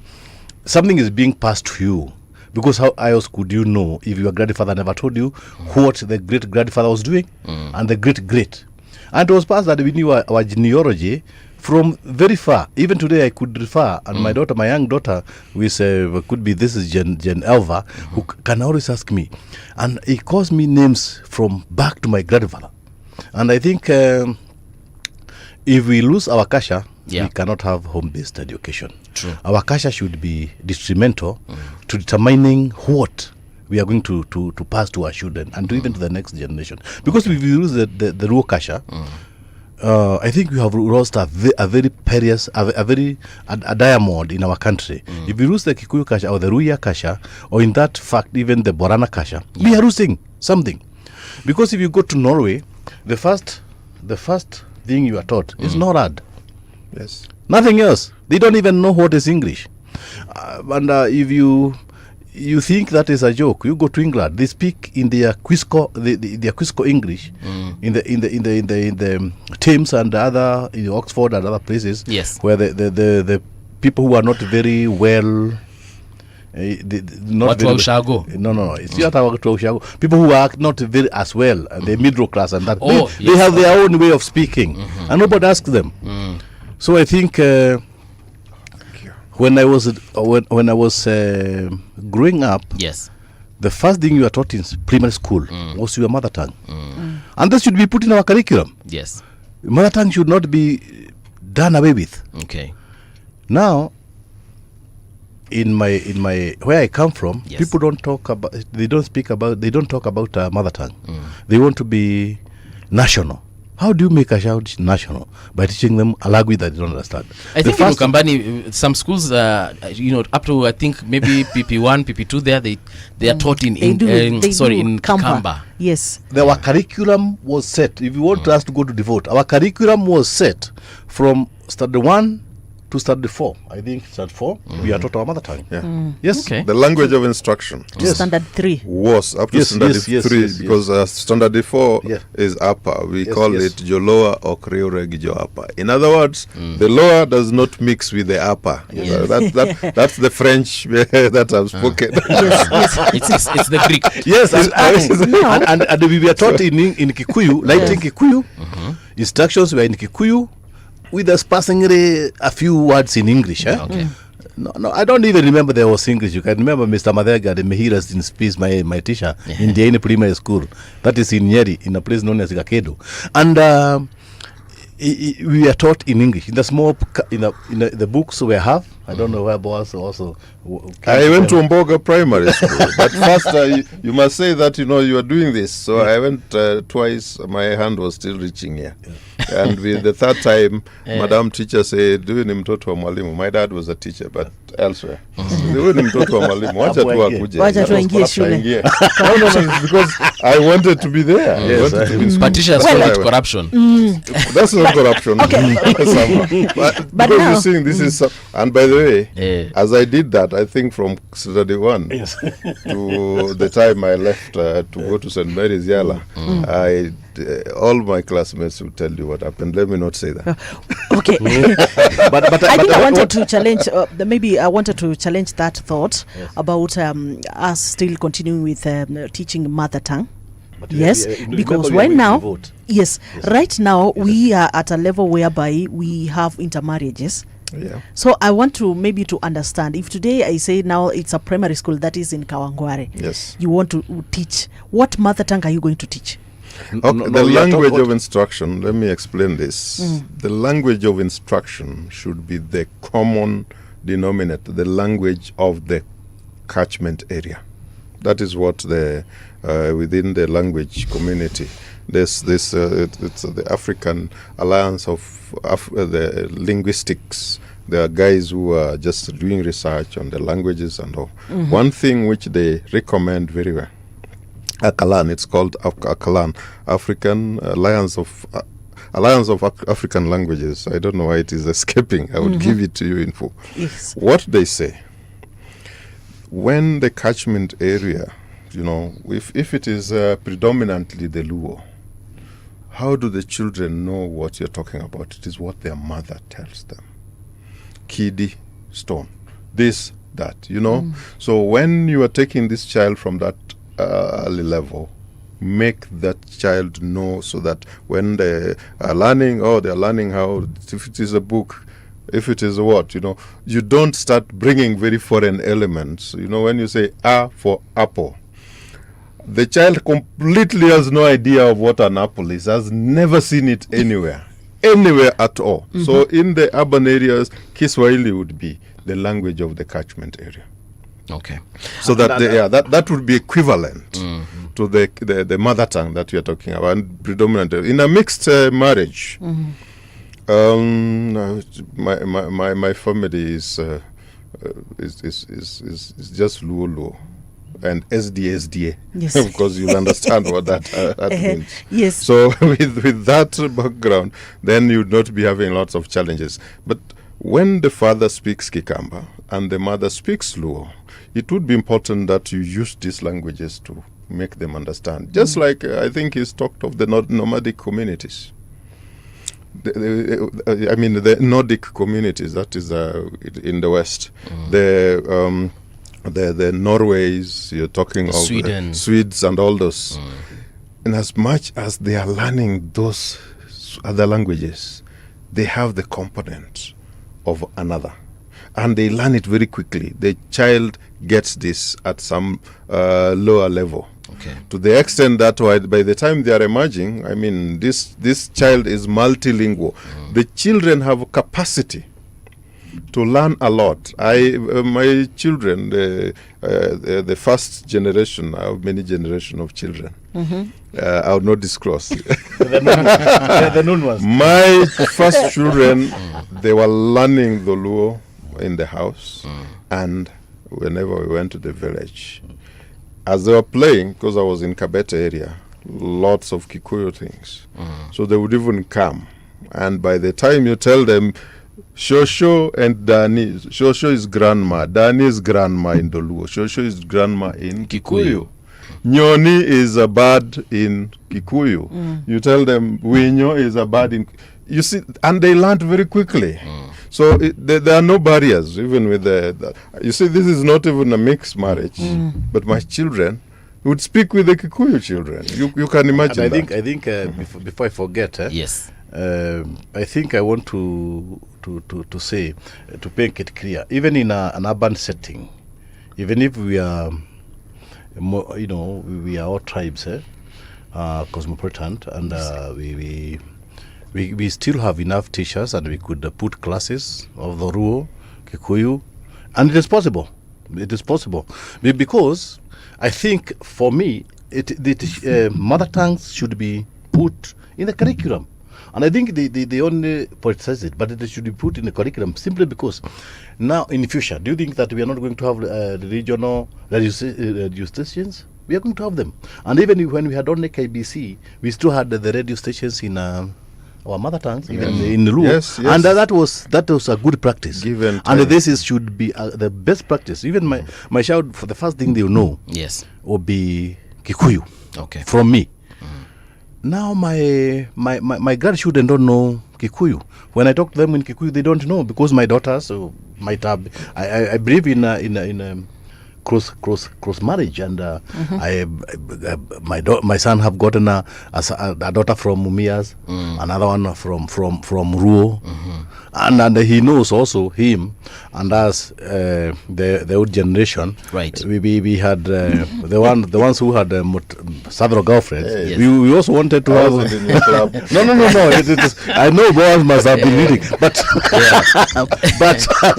something is being passed to you, because how else could you know if your grandfather never told you what the great grandfather was doing and the great, and it was passed that we knew our genealogy from very far. Even today I could refer, and my young daughter, could be, this is Jen Elva, who can always ask me, and he calls me names from back to my grandfather. And I think if we lose our kasha, we cannot have home-based education. True. Our kasha should be instrumental to determining what we are going to pass to our children and even to the next generation. Because if we lose the raw kasha, I think we have lost a very perilous, a diamond in our country. If we lose the Kikuyu kasha or the Ruya kasha, or in that fact even the Borana kasha, we are losing something. Because if you go to Norway, the first thing you are taught is Norad. Yes. Nothing else. They don't even know what is English. And if you think that is a joke, you go to England. They speak in their Quisco, their Quisco English, in the Thames and other, in Oxford and other places. Yes. Where the people who are not very well. No. It's not about Ushago. People who are not very as well, the middle class and that. They have their own way of speaking, and nobody asks them. So I think when I was growing up, yes, the first thing you are taught in primary school was your mother tongue, and that should be put in our curriculum. Yes, mother tongue should not be done away with. Okay. Now, in my where I come from, people don't talk about, they don't talk about mother tongue. They want to be national. How do you make a child national? By teaching them a language that they don't understand. I think in Ukambani, some schools, up to I think maybe PP1, PP2, they are taught in Kamba. Yes. Our curriculum was set. If you want us to go to devote, our curriculum was set from standard 1 to standard 4. I think standard 4, we are taught our mother tongue. Yeah. Yes. Okay. The language of instruction. Yes. Standard 3. Was up to standard 3 because standard 4 is upper. We call it Joloa or Krioregi Upper. In other words, the lower does not mix with the upper. Yes. That's the French that I've spoken. It's the Greek. Yes, and we were taught in Kikuyu, in Kikuyu. Instructions were in Kikuyu, with us passing a few words in English. Okay. No, I don't even remember there was English. You can remember Mr. Madhega, the Mehiras in Space, my teacher in the primary school. That is in Nyeri, in a place known as Gakedo. And we are taught in English. In the small, in the books we have. I don't know where Boaz also. I went to Mboga Primary School, but first you must say that you are doing this. So I went twice. My hand was still reaching here, and with the third time, Madam teacher said, "Do ni mtoto wa mwalimu." My dad was a teacher, but elsewhere. Do ni mtoto wa mwalimu. Wacha tu akuje. Wacha tu aingie shule. No, because I wanted to be there. Yes, but teachers call it corruption. That's not corruption. Okay. But because you're saying this is, and by the the way, as I did that, I think from Saturday 1 to the time I left to go to St. Mary's Yala, all my classmates will tell you what happened. Let me not say that. Okay. but I think I wanted to challenge, maybe I wanted to challenge that thought about us still continuing with teaching mother tongue. But yes, because right now, right now we are at a level whereby we have intermarriages. Yeah. So I want to maybe to understand, if today I say now it's a primary school that is in Kawangware, yes, you want to teach, what mother tongue are you going to teach? Okay, the language of instruction, let me explain this. The language of instruction should be the common denominator, the language of the catchment area. That is what the within the language community, it's the African Alliance of the Linguistics. There are guys who are just doing research on the languages and all. One thing which they recommend very well, ACALAN, it's called ACALAN, African Alliance of African Languages. I don't know why it is escaping. I would give it to you info. Yes. What they say, when the catchment area, if it is predominantly the Luo, how do the children know what you're talking about? It is what their mother tells them. Kidi, stone, this, that, So when you are taking this child from that early level, make that child know, so that when they are learning, they're learning how, if it is a book, if it is what, you don't start bringing very foreign elements. When you say A for apple, the child completely has no idea of what an apple is, has never seen it anywhere at all. So in the urban areas, Kiswahili would be the language of the catchment area. Okay. So that would be equivalent to the mother tongue that we are talking about, and predominant in a mixed marriage. My family is just Luo and SDA. Yes. Of course, you'll understand what that means. Yes. So with that background, then you'd not be having lots of challenges. But when the father speaks Kikamba and the mother speaks Luo, it would be important that you use these languages to make them understand. Just like I think he's talked of the nomadic communities. The Nordic communities, that is in the West. The Norways, you're talking of Sweden. Swedes and all those. And as much as they are learning those other languages, they have the component of another. And they learn it very quickly. The child gets this at some lower level. Okay. To the extent that by the time they are emerging, this child is multilingual. The children have capacity to learn a lot. My children, the first generation, I have many generations of children. I will not disclose. The known ones. My first children, they were learning the Luo in the house, and whenever we went to the village, as they were playing, because I was in Kabete area, lots of Kikuyu things. So they would even come. And by the time you tell them, Shosho and Dani, Shosho is grandma, Dani is grandma in the Luo, Shosho is grandma in Kikuyu. Nyoni is a bird in Kikuyu. You tell them, Winyo is a bird in... You see, and they learned very quickly. So there are no barriers, even with you see, this is not even a mixed marriage, but my children would speak with the Kikuyu children. You can imagine and I that. think before I forget, yes, I think I want to say, to make it clear, even in an urban setting, even if we are, we are all tribes, cosmopolitan, and we still have enough teachers, and we could put classes of the Ruo, Kikuyu, and it is possible. It is possible because I think for me, mother tongues should be put in the curriculum, and I think they only politicize it, but it should be put in the curriculum simply because now in the future, do you think that we are not going to have regional radio stations? We are going to have them, and even when we had only KBC, we still had the radio stations in our mother tongues, even in Luo. Yes, yes. And that was a good practice. Given And time. this should be the best practice. Even my child, for the first thing they'll know, Yes. will be Kikuyu. Okay. From me. Now my grandchildren don't know Kikuyu. When I talk to them in Kikuyu, they don't know, because my daughters might have. I believe in cross marriage, and my son have gotten a daughter from Mumias, another one from Ruo, and he knows also him and us, the old generation. Right. We had the ones who had several girlfriends. Yes. We also wanted to have. wasn't in your club. No. It is, I know boys must have been reading, but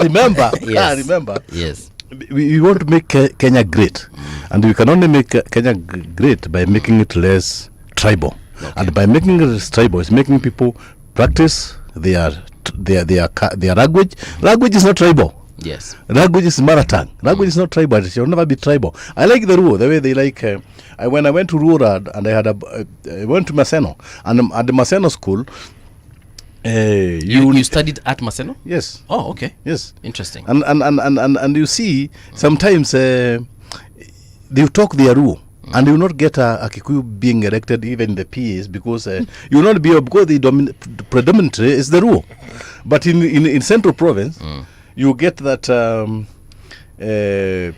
remember. Yes. We want to make Kenya great, and we can only make Kenya great by making it less tribal. Okay. And by making it less tribal, it's making people practice their language. Language is not tribal. Yes. Language is mother tongue. Language is not tribal. It shall never be tribal. I like the Ruo, the way they like. When I went to Rural and I went to Maseno, and at the Maseno school. You studied at Maseno? Yes. Oh, okay. Yes. Interesting. And you see, sometimes they talk their Ruo, and you will not get a Kikuyu being elected even in the PAs, because you will not be able, because the predominantly is the Ruo. But in Central Province, you get that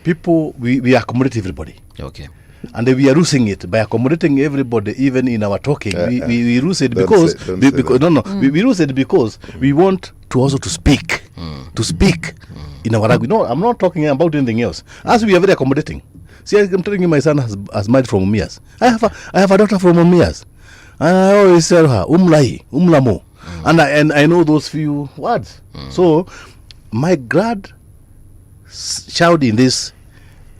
people, we accommodate everybody. Okay. And we are losing it by accommodating everybody, even in our talking. We lose it because we lose it because we want to also to speak in our language. No, I'm not talking about anything else. As we are very accommodating. See, I'm telling you, my son has married from Umias. I have a daughter from Umias. I always tell her Umlamu, and I know those few words. So my child in this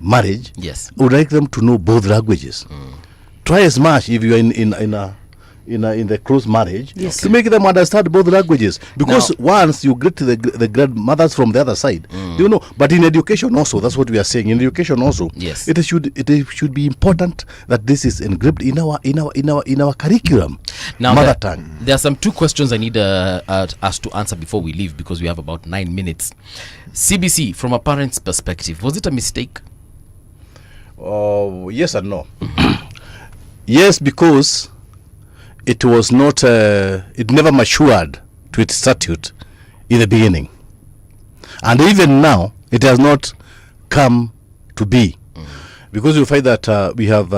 marriage, yes, would like them to know both languages. Try as much if you are in the close marriage, Yes. to make them understand both languages, because once you get to the grandmothers from the other side, you know. But in education also, that's what we are saying. In education also, yes, it should be important that this is engraved in our curriculum. Now, mother tongue. There are some two questions I need us to answer before we leave, because we have about 9 minutes. CBC, from a parent's perspective, was it a mistake? Yes and no. Yes, because it was not. It never matured to its statute in the beginning, and even now it has not come to be, because you find that we have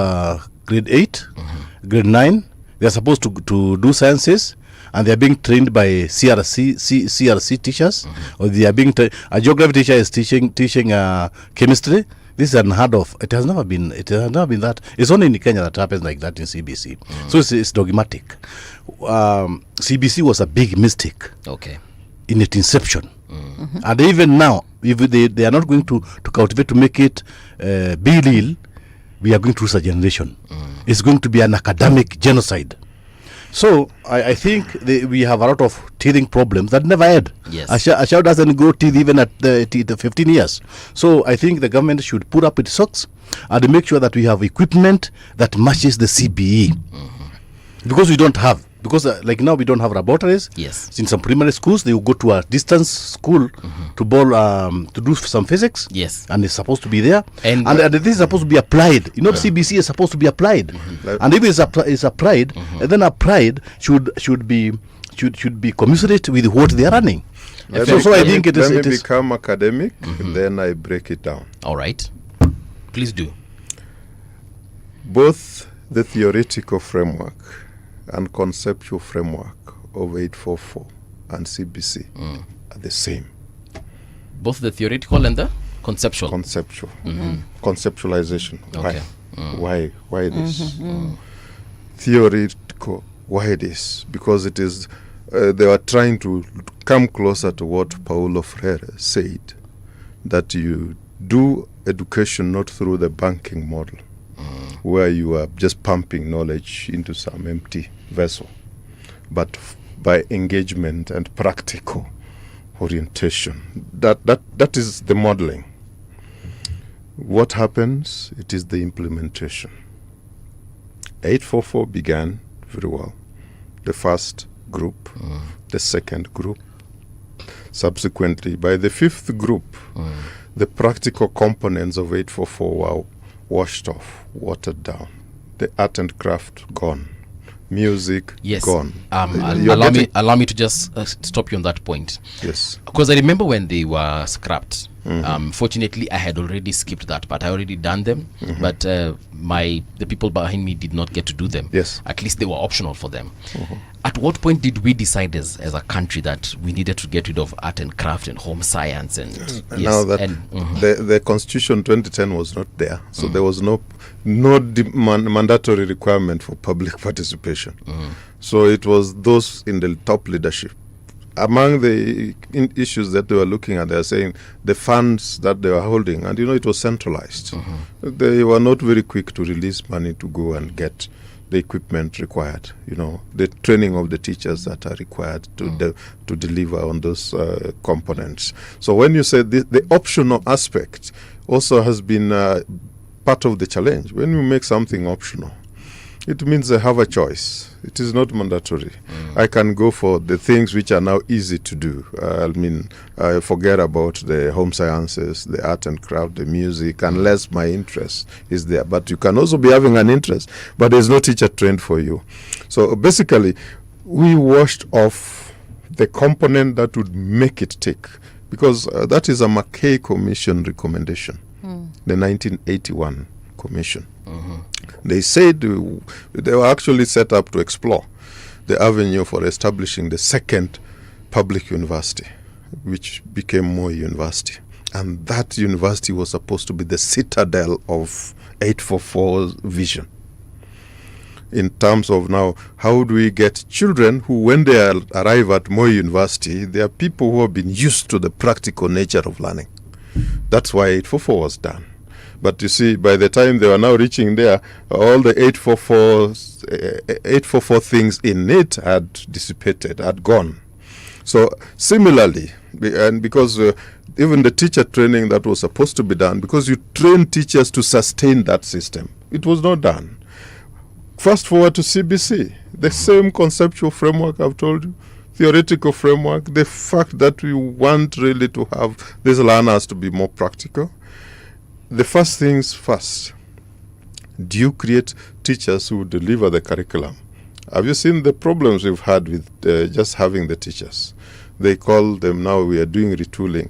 grade 8, grade 9. They are supposed to do sciences, and they are being trained by CRC teachers, or they are being a geography teacher is teaching chemistry. This is unheard of. It has never been that. It's only in Kenya that happens like that in CBC. So it's dogmatic. CBC was a big mistake. Okay. In its inception, and even now, if they are not going to cultivate to make it be real, we are going to lose a generation. It's going to be an academic genocide. So I think we have a lot of teething problems that never had. Yes. A child doesn't grow teeth even at the 15 years. So I think the government should put up its socks and make sure that we have equipment that matches the CBE. Because we don't have. Because like now we don't have laboratories. Yes. In some primary schools, they will go to a distance school to do some physics. Yes. And it's supposed to be there. And this is supposed to be applied. You know, CBC is supposed to be applied. And if it's applied, then applied should be commensurate with what they are running. So I think it is. Let me become academic, then I break it down. All right. Please do. Both the theoretical framework and conceptual framework of 844 and CBC are the same. Both the theoretical and the conceptual? Conceptual. Conceptualization. Okay. Why this? Theoretical. Why this? Because it is, they are trying to come closer to what Paulo Freire said, that you do education not through the banking model, where you are just pumping knowledge into some empty vessel, but by engagement and practical orientation. That is the modeling. What happens? It is the implementation. 844 began very well. The first group, the second group. Subsequently, by the fifth group, the practical components of 844 were washed off, watered down. The art and craft gone. Music gone. Allow me to just stop you on that point. Yes. Because I remember when they were scrapped. Fortunately, I had already skipped that part. I already done them, but the people behind me did not get to do them. Yes. At least they were optional for them. At what point did we decide as a country that we needed to get rid of art and craft and home science and now that the Constitution 2010 was not there, so there was no mandatory requirement for public participation. So it was those in the top leadership. Among the issues that they were looking at, they are saying the funds that they were holding, and it was centralized. They were not very quick to release money to go and get the equipment required, the training of the teachers that are required to deliver on those components. So when you say the optional aspect also has been part of the challenge. When you make something optional, it means they have a choice. It is not mandatory. I can go for the things which are now easy to do. I forget about the home sciences, the art and craft, the music, unless my interest is there. But you can also be having an interest, but there's no teacher trained for you. So basically, we washed off the component that would make it tick, because that is a McKay Commission recommendation, the 1981 Commission. They said they were actually set up to explore the avenue for establishing the second public university, which became Moi University. And that university was supposed to be the citadel of 844's vision. In terms of now, how do we get children who, when they arrive at Moi University, they are people who have been used to the practical nature of learning. That's why 844 was done. But you see, by the time they were now reaching there, all the 844 things in it had dissipated, had gone. So similarly, and because even the teacher training that was supposed to be done, because you train teachers to sustain that system, it was not done. Fast forward to CBC, the same conceptual framework I've told you, theoretical framework, the fact that we want really to have these learners to be more practical. The first things first, do you create teachers who deliver the curriculum? Have you seen the problems we've had with just having the teachers? They call them now, we are doing retooling.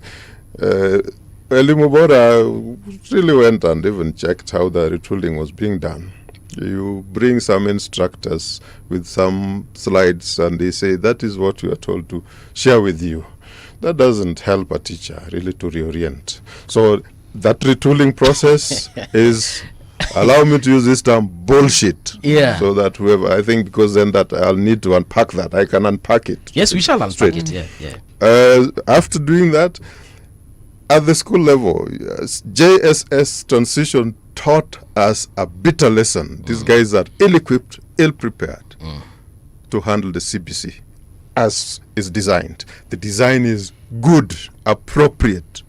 Elimobora really went and even checked how the retooling was being done. You bring some instructors with some slides and they say, that is what we are told to share with you. That doesn't help a teacher really to reorient. So that retooling process is, allow me to use this term, bullshit. Yeah. So that whoever, I think because then that I'll need to unpack that. I can unpack it. Yes, we shall unpack it. Yeah. After doing that, at the school level, JSS transition taught us a bitter lesson. These guys are ill-equipped, ill-prepared to handle the CBC as is designed. The design is good, appropriate,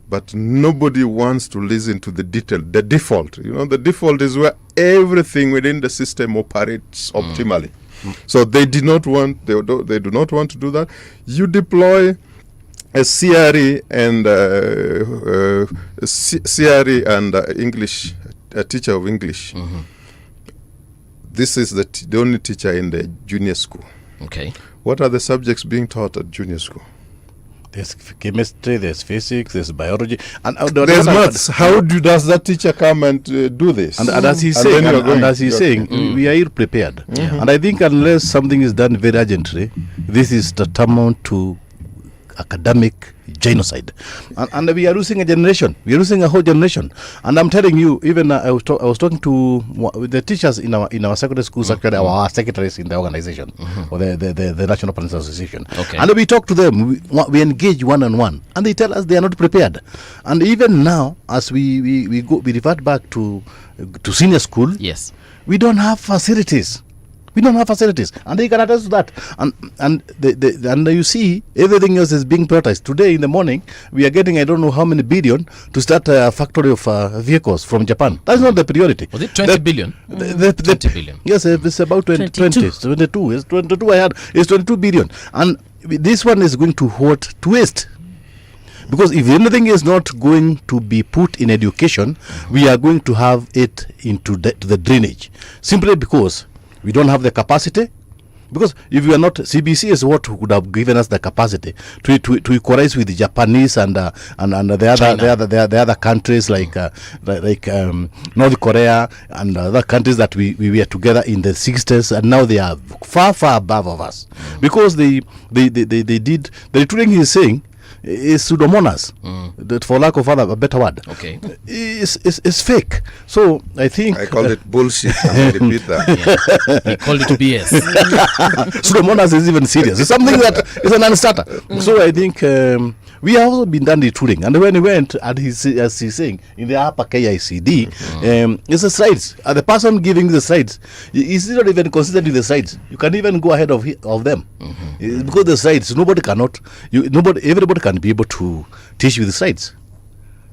but nobody wants to listen to the detail, the default. The default is where everything within the system operates optimally. So they do not want to do that. You deploy a CRE and English, a teacher of English. This is the only teacher in the junior school. Okay. What are the subjects being taught at junior school? There's chemistry, there's physics, there's biology, and there's maths. How does that teacher come and do this? And as he's saying, we are ill prepared. And I think unless something is done very urgently, this is tantamount to academic genocide, and we are losing a generation. We are losing a whole generation. And I'm telling you, even I was talking to the teachers in our secondary schools, actually our secretaries in the organization or the National Parents Association. Okay. And we talk to them. We engage one-on-one, and they tell us they are not prepared. And even now, as we revert back to senior school, yes, we don't have facilities. We don't have facilities, and they can attest to that. And you see, everything else is being prioritized. Today in the morning, we are getting I don't know how many billion to start a factory of vehicles from Japan. That's not the priority. Was it 20 billion? 20 billion. Yes, it's about 20. 22. It's 22. I had. It's 22 billion, and this one is going to hurt to waste. Because if anything is not going to be put in education, we are going to have it into the drainage. Simply because we don't have the capacity. Because if we are not, CBC is what would have given us the capacity to equalize with the Japanese and the other countries like North Korea and other countries that we were together in the 60s, and now they are far above of us. Because they did the recruiting he's saying is pseudomonas, that for lack of a better word. Okay. Is fake. So I think I call it bullshit. I repeat that. He called it BS. Pseudomonas is even serious. It's something that is a non-starter. So I think we have also been done recruiting, and when he went, and as he's saying in the upper KICD, it's the slides. The person giving the slides is not even considered in the slides. You can even go ahead of them because the slides everybody can be able to teach with the slides,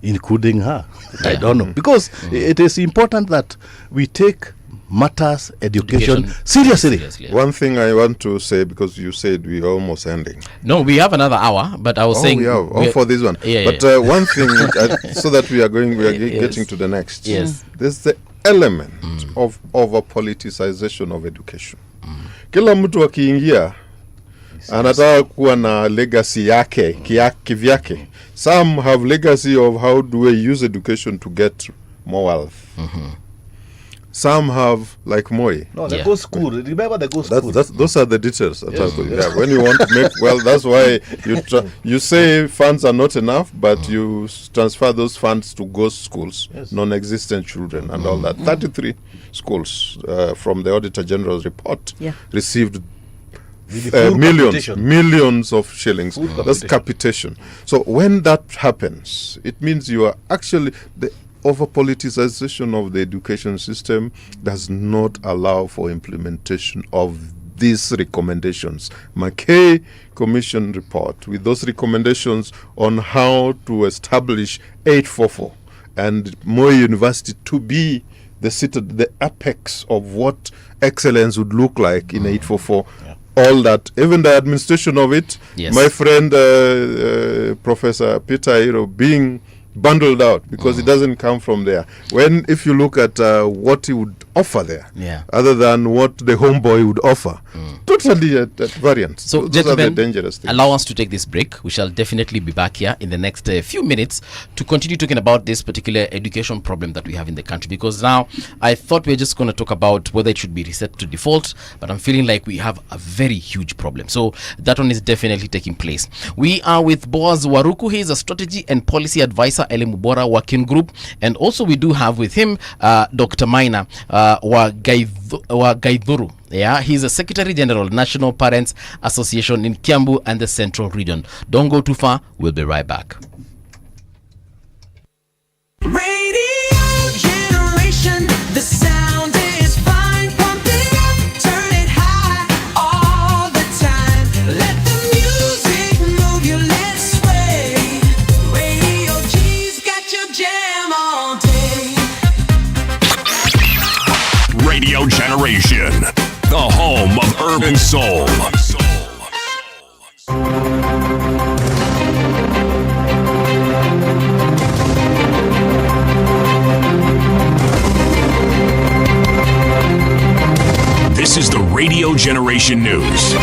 including her. I don't know, because it is important that we take matters education seriously. One thing I want to say, because you said we're almost ending. No, we have another hour, but I was saying we have for this one. But one thing, so that we are getting to the next. Yes, there's the element of over politicization of education. Kila mtu akiingia anataka kuwa na legacy yake kivyake. Some have legacy of how do we use education to get more wealth. Some have, like Moi. No, they go school. Remember they go school. Those are the details. When you want to make, that's why you say funds are not enough, but you transfer those funds to ghost schools, non-existent children, and all that. 33 schools from the Auditor General's report received millions of shillings. That's capitation. So when that happens, it means you are actually the over politicization of the education system does not allow for implementation of these recommendations. McKay Commission report with those recommendations on how to establish 844 and Moi University to be the apex of what excellence would look like in 844. All that, even the administration of it, my friend Professor Peter Iro being bundled out because it doesn't come from there. If you look at what he would offer there, other than what the homeboy would offer, totally at variant. So, those are the dangerous things. Allow us to take this break. We shall definitely be back here in the next few minutes to continue talking about this particular education problem that we have in the country, because now I thought we were just going to talk about whether it should be reset to default, but I'm feeling like we have a very huge problem. So that one is definitely taking place. We are with Boaz Waruku. He is a strategy and policy advisor, Elimu Bora Working Group, and also we do have with him Dr. Maina Gaidhuru. He's a Secretary General, National Parents Association in Kiambu and the Central Region. Don't go too far. We'll be right back. Radio generation, the sound is fine. Pump it up, turn it high all the time. Let the music move you, let's sway. Radio G's got your jam all day. Radio Generation, the home of urban soul. This is the Radio Generation News.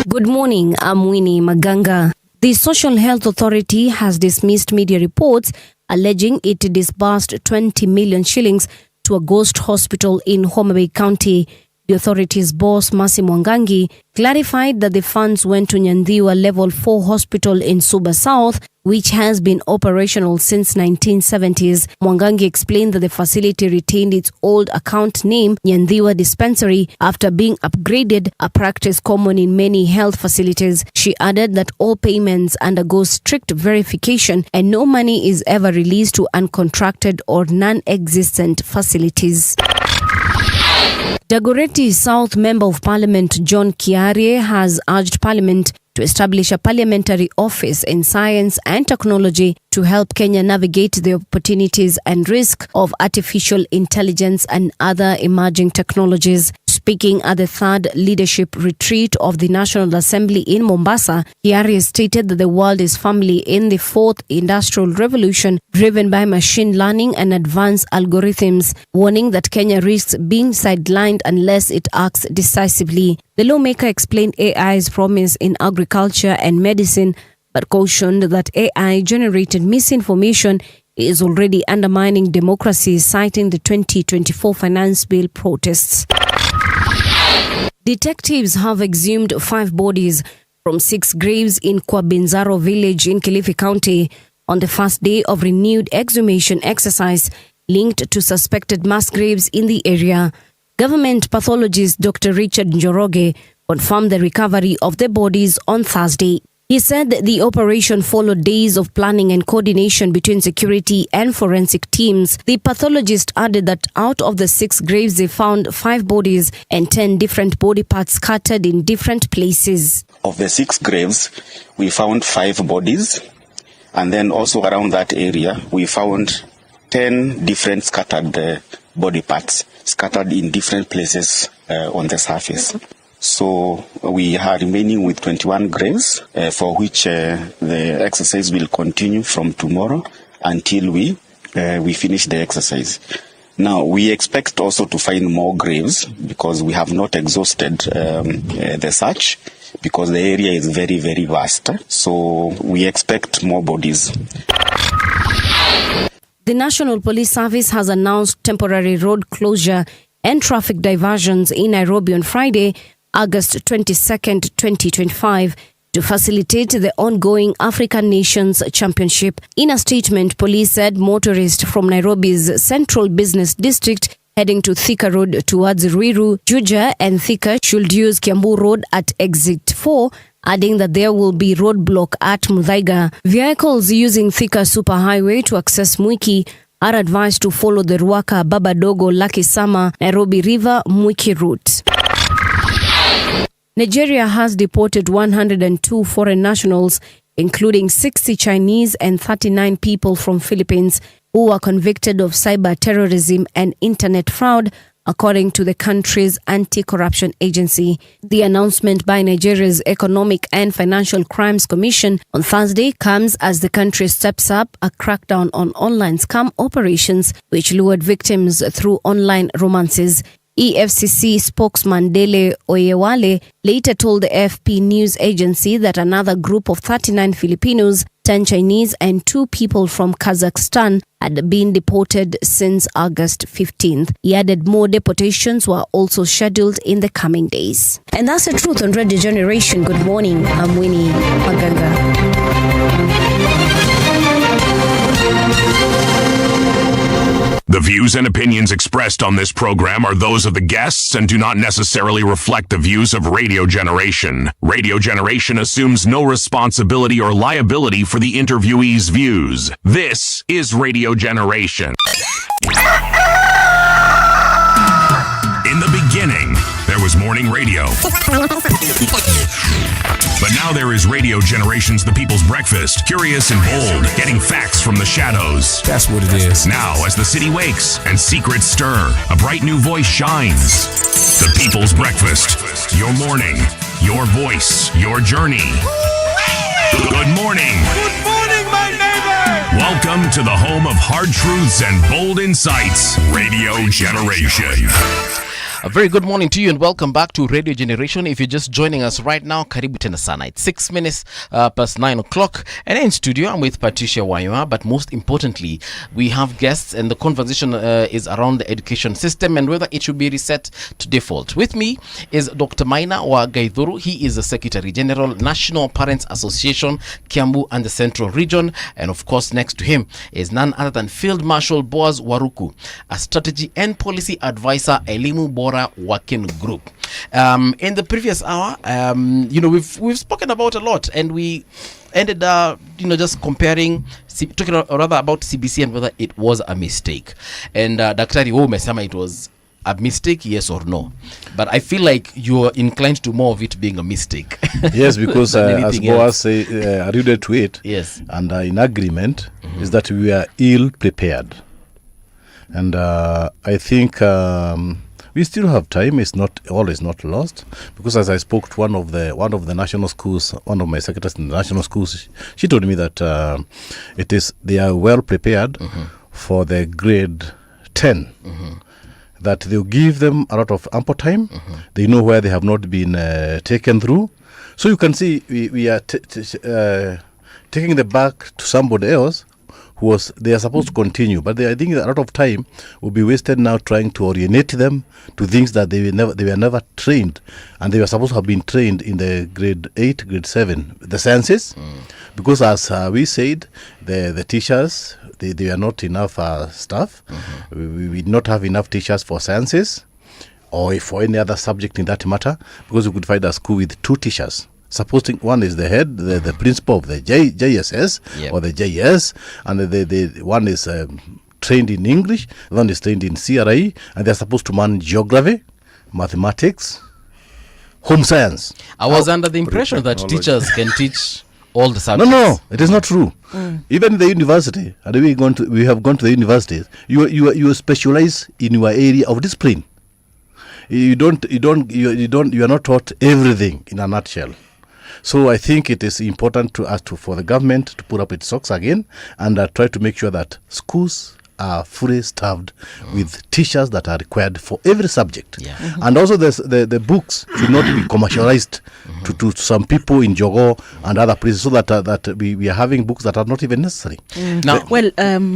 Good morning, I'm Winnie Maganga. The Social Health Authority has dismissed media reports alleging it disbursed 20 million shillings to a ghost hospital in Homa Bay County. The authority's boss, Mercy Mwangangi, clarified that the funds went to Nyandhiwa Level 4 Hospital in Suba South, which has been operational since 1970s. Mwangangi explained that the facility retained its old account name, Nyandhiwa Dispensary, after being upgraded, a practice common in many health facilities. She added that all payments undergo strict verification and no money is ever released to uncontracted or non-existent facilities. Dagoretti South Member of Parliament John Kiarie has urged Parliament to establish a parliamentary office in science and technology to help Kenya navigate the opportunities and risk of artificial intelligence and other emerging technologies. Speaking at the third leadership retreat of the National Assembly in Mombasa, Kiarie stated that the world is firmly in the fourth industrial revolution driven by machine learning and advanced algorithms, warning that Kenya risks being sidelined unless it acts decisively. The lawmaker explained AI's promise in agriculture and medicine, but cautioned that AI-generated misinformation is already undermining democracy, citing the 2024 finance bill protests. Detectives have exhumed 5 bodies from 6 graves in Kwabinzaro village in Kilifi County on the first day of renewed exhumation exercise linked to suspected mass graves in the area. Government pathologist Dr. Richard Njoroge confirmed the recovery of the bodies on Thursday. He said that the operation followed days of planning and coordination between security and forensic teams. The pathologist added that out of the 6 graves, they found 5 bodies and 10 different body parts scattered in different places. Of the 6 graves, we found 5 bodies, and then also around that area, we found 10 different scattered body parts, scattered in different places on the surface. So we are remaining with 21 graves, for which the exercise will continue from tomorrow until we finish the exercise. Now, we expect also to find more graves because we have not exhausted the search because the area is very, very vast. So we expect more bodies. The National Police Service has announced temporary road closure and traffic diversions in Nairobi on Friday, August 22nd, 2025, to facilitate the ongoing African Nations Championship. In a statement, police said motorists from Nairobi's Central Business District heading to Thika Road towards Ruiru, Juja and Thika should use Kiambu Road at Exit 4, adding that there will be roadblock at Muthaiga. Vehicles using Thika Superhighway to access Mwiki are advised to follow the Ruaka Babadogo Lucky Sama Nairobi River Mwiki route. Nigeria has deported 102 foreign nationals, including 60 Chinese and 39 people from Philippines, who were convicted of cyber terrorism and internet fraud, according to the country's anti-corruption agency. The announcement by Nigeria's Economic and Financial Crimes Commission on Thursday comes as the country steps up a crackdown on online scam operations, which lured victims through online romances. EFCC spokesman Dele Oyewale later told the AFP news agency that another group of 39 Filipinos, 10 Chinese and 2 people from Kazakhstan had been deported since August 15th. He added more deportations were also scheduled in the coming days. And that's the truth on Radio Generation. Good morning. I'm Winnie Maganga. The views and opinions expressed on this program are those of the guests and do not necessarily reflect the views of Radio Generation. Radio Generation assumes no responsibility or liability for the interviewee's views. This is Radio Generation. In the beginning, there was morning radio. But now there is Radio Generation's The People's Breakfast, curious and bold, getting facts from the shadows. That's what it is. Now, as the city wakes and secrets stir, a bright new voice shines. The People's Breakfast, your morning, your voice, your journey. Good morning. Good morning, my neighbor. Welcome to the home of hard truths and bold insights, Radio Generation. A very good morning to you and welcome back to Radio Generation. If you're just joining us right now, karibu tena sana. It's 6 minutes past 9 o'clock. And in studio, I'm with Patricia Waywa. But most importantly, we have guests and the conversation is around the education system and whether it should be reset to default. With me is Dr. Maina Wagaidhuru. He is the Secretary General, National Parents Association, Kiambu and the Central Region. And of course, next to him is none other than Field Marshal Boaz Waruku, a strategy and policy advisor, Elimu Bora Working Group. In the previous hour, we've spoken about a lot, and we ended just talking rather about CBC and whether it was a mistake. And Daktari umesema it was a mistake, yes or no? But I feel like you're inclined to more of it being a mistake. Yes, because than as anything Boaz alluded to it, yes, and in agreement, is that we are ill prepared. And I think we still have time. It's not lost, because as I spoke to one of the national schools, one of my secretaries in the national schools, she told me that they are well prepared for the grade 10. That they'll give them a lot of ample time. They know where they have not been taken through. So you can see we are taking the back to somebody else they are supposed to continue, but I think a lot of time will be wasted now trying to orient them to things that they were never trained, and they were supposed to have been trained in the grade 8, grade 7, the sciences, because as we said, the teachers, they are not enough staff. We did not have enough teachers for sciences or for any other subject in that matter, because we could find a school with 2 teachers. Supposing one is the head, the principal of the JSS or the JS, and the one is trained in English, the one is trained in CRE, and they're supposed to manage geography, mathematics, home science. I was under the impression that teachers can teach all the subjects. No, it is not true. Even in the university, and we have gone to the universities, you specialize in your area of discipline. You are not taught everything in a nutshell. So I think it is important for the government to put up its socks again and try to make sure that schools are fully staffed with teachers that are required for every subject. And also the books should not be commercialized to some people in Jogo and other places, so that we are having books that are not even necessary. Now,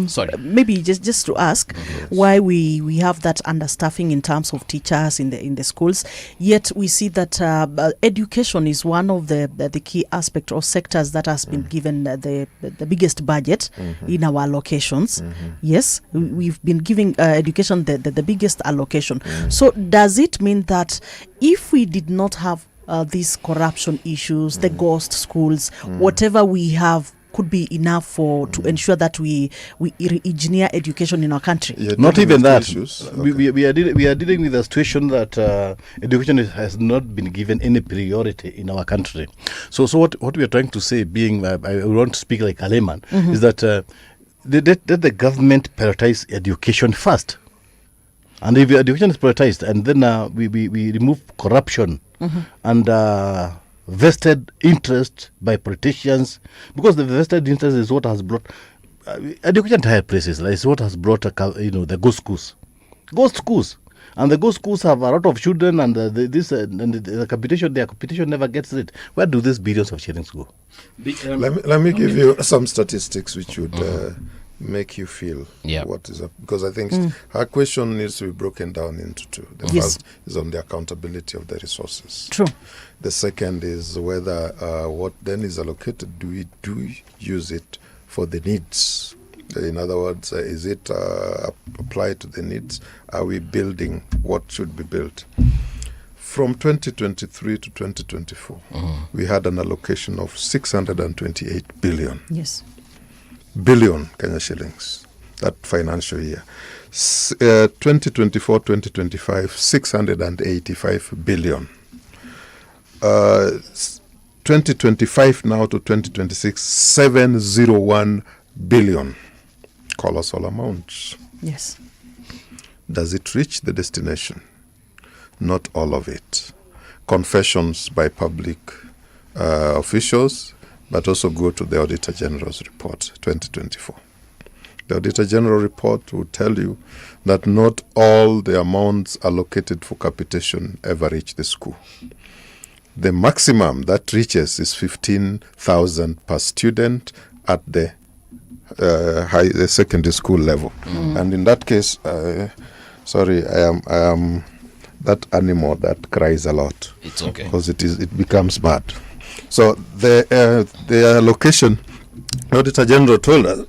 sorry, maybe just to ask why we have that understaffing in terms of teachers in the schools, yet we see that education is one of the key aspects or sectors that has been given the biggest budget in our allocations. Yes, we've been giving education the biggest allocation. So does it mean that if we did not have these corruption issues, the ghost schools, whatever we have could be enough to ensure that we engineer education in our country? Not even that. We are dealing with a situation that education has not been given any priority in our country. So what we are trying to say, being I want to speak like a layman, is that let the government prioritize education first. And if education is prioritized, and then we remove corruption and vested interest by politicians, because the vested interest is what has brought education to higher places. It's what has brought the ghost schools. And the ghost schools have a lot of children, and the competition. Their competition never gets it. Where do these billions of shillings go? Let me give you some statistics which would make you feel what is up, because I think her question needs to be broken down into 2. The first is on the accountability of the resources. True. The second is whether what then is allocated, do we use it for the needs? In other words, is it applied to the needs? Are we building what should be built? From 2023 to 2024, we had an allocation of 628 billion. Yes. Billion Kenya shillings that financial year. 2024-2025, 685 billion. 2025 now to 2026, 701 billion. Colossal amounts. Yes. Does it reach the destination? Not all of it. Confessions by public officials, but also go to the Auditor General's report, 2024. The Auditor General report will tell you that not all the amounts allocated for capitation ever reach the school. The maximum that reaches is 15,000 per student at the the secondary school level. And in that case, sorry, I am that animal that cries a lot. It's okay. Because it becomes bad. So the allocation, Auditor General told us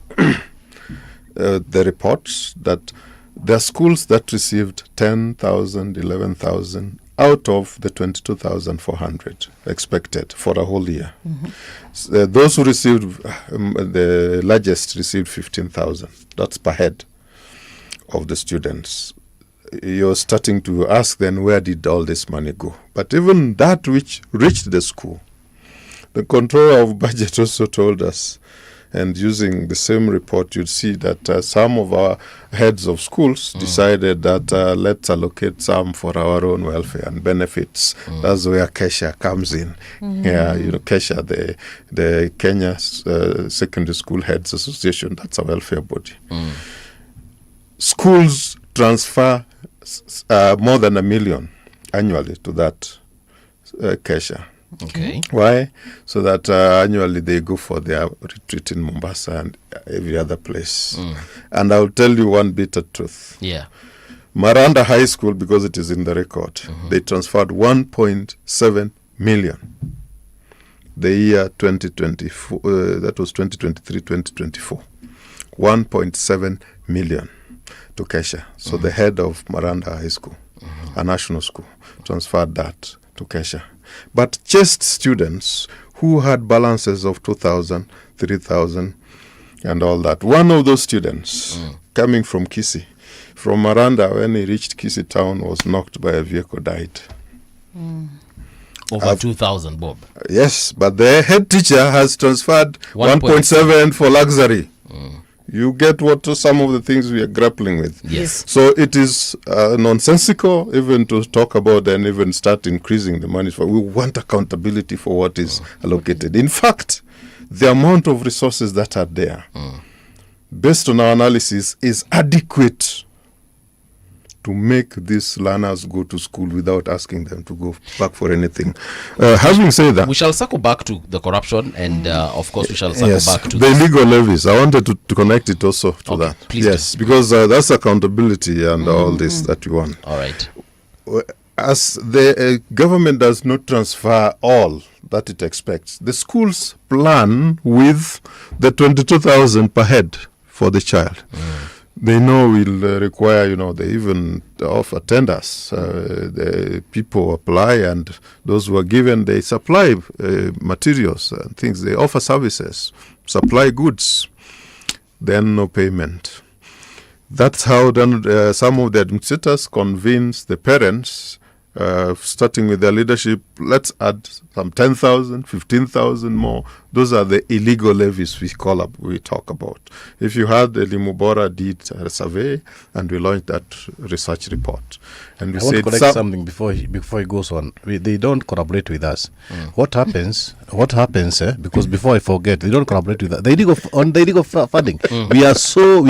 the reports that there are schools that received 10,000, 11,000 out of the 22,400 expected for a whole year. Those who received, the largest received 15,000. That's per head of the students. you're starting to ask then, where did all this money go? But even that which reached the school, the controller of budget also told us, and using the same report, you'd see that some of our heads of schools decided that let's allocate some for our own welfare and benefits. That's where Kesha comes in. Yeah, Kesha, the Kenya Secondary School Heads Association, that's a welfare body. Schools transfer more than $1 million annually to that Kesha. Okay. Why? So that annually they go for their retreat in Mombasa and every other place. And I'll tell you one bitter truth. Yeah. Maranda High School, because it is in the record, they transferred 1.7 million. The year 2024, that was 2023-2024. 1.7 million to Kesha. So the head of Maranda High School, a national school, transferred that to Kesha. But just students who had balances of 2,000, 3,000 and all that. One of those students coming from Kisii, from Maranda, when he reached Kisii town, was knocked by a vehicle, died. Over 2,000, Bob. Yes, but the head teacher has transferred 1.7 for luxury. You get what some of the things we are grappling with. Yes. So it is nonsensical even to talk about and even start increasing the money. We want accountability for what is allocated. In fact, the amount of resources that are there, based on our analysis, is adequate to make these learners go to school without asking them to go back for anything. Having said that, we shall circle back to the corruption, and of course we shall circle back to the illegal levies. I wanted to connect it also to that. Please yes, because that's accountability and all this that you want. All right. As the government does not transfer all that it expects, the schools plan with the 22,000 per head for the child. They know will require, they even offer tenders. The people apply, and those who are given, they supply materials and things. They offer services, supply goods, then no payment. That's how then some of the administrators convince the parents, starting with their leadership, let's add some 10,000, 15,000 more. Those are the illegal levies we talk about. If you had the Limubora did a survey, and we launched that research report, and we I want to said correct something before he goes on. They don't collaborate with us. What happens? Because before I forget, they don't collaborate with us. On the illegal funding, we are so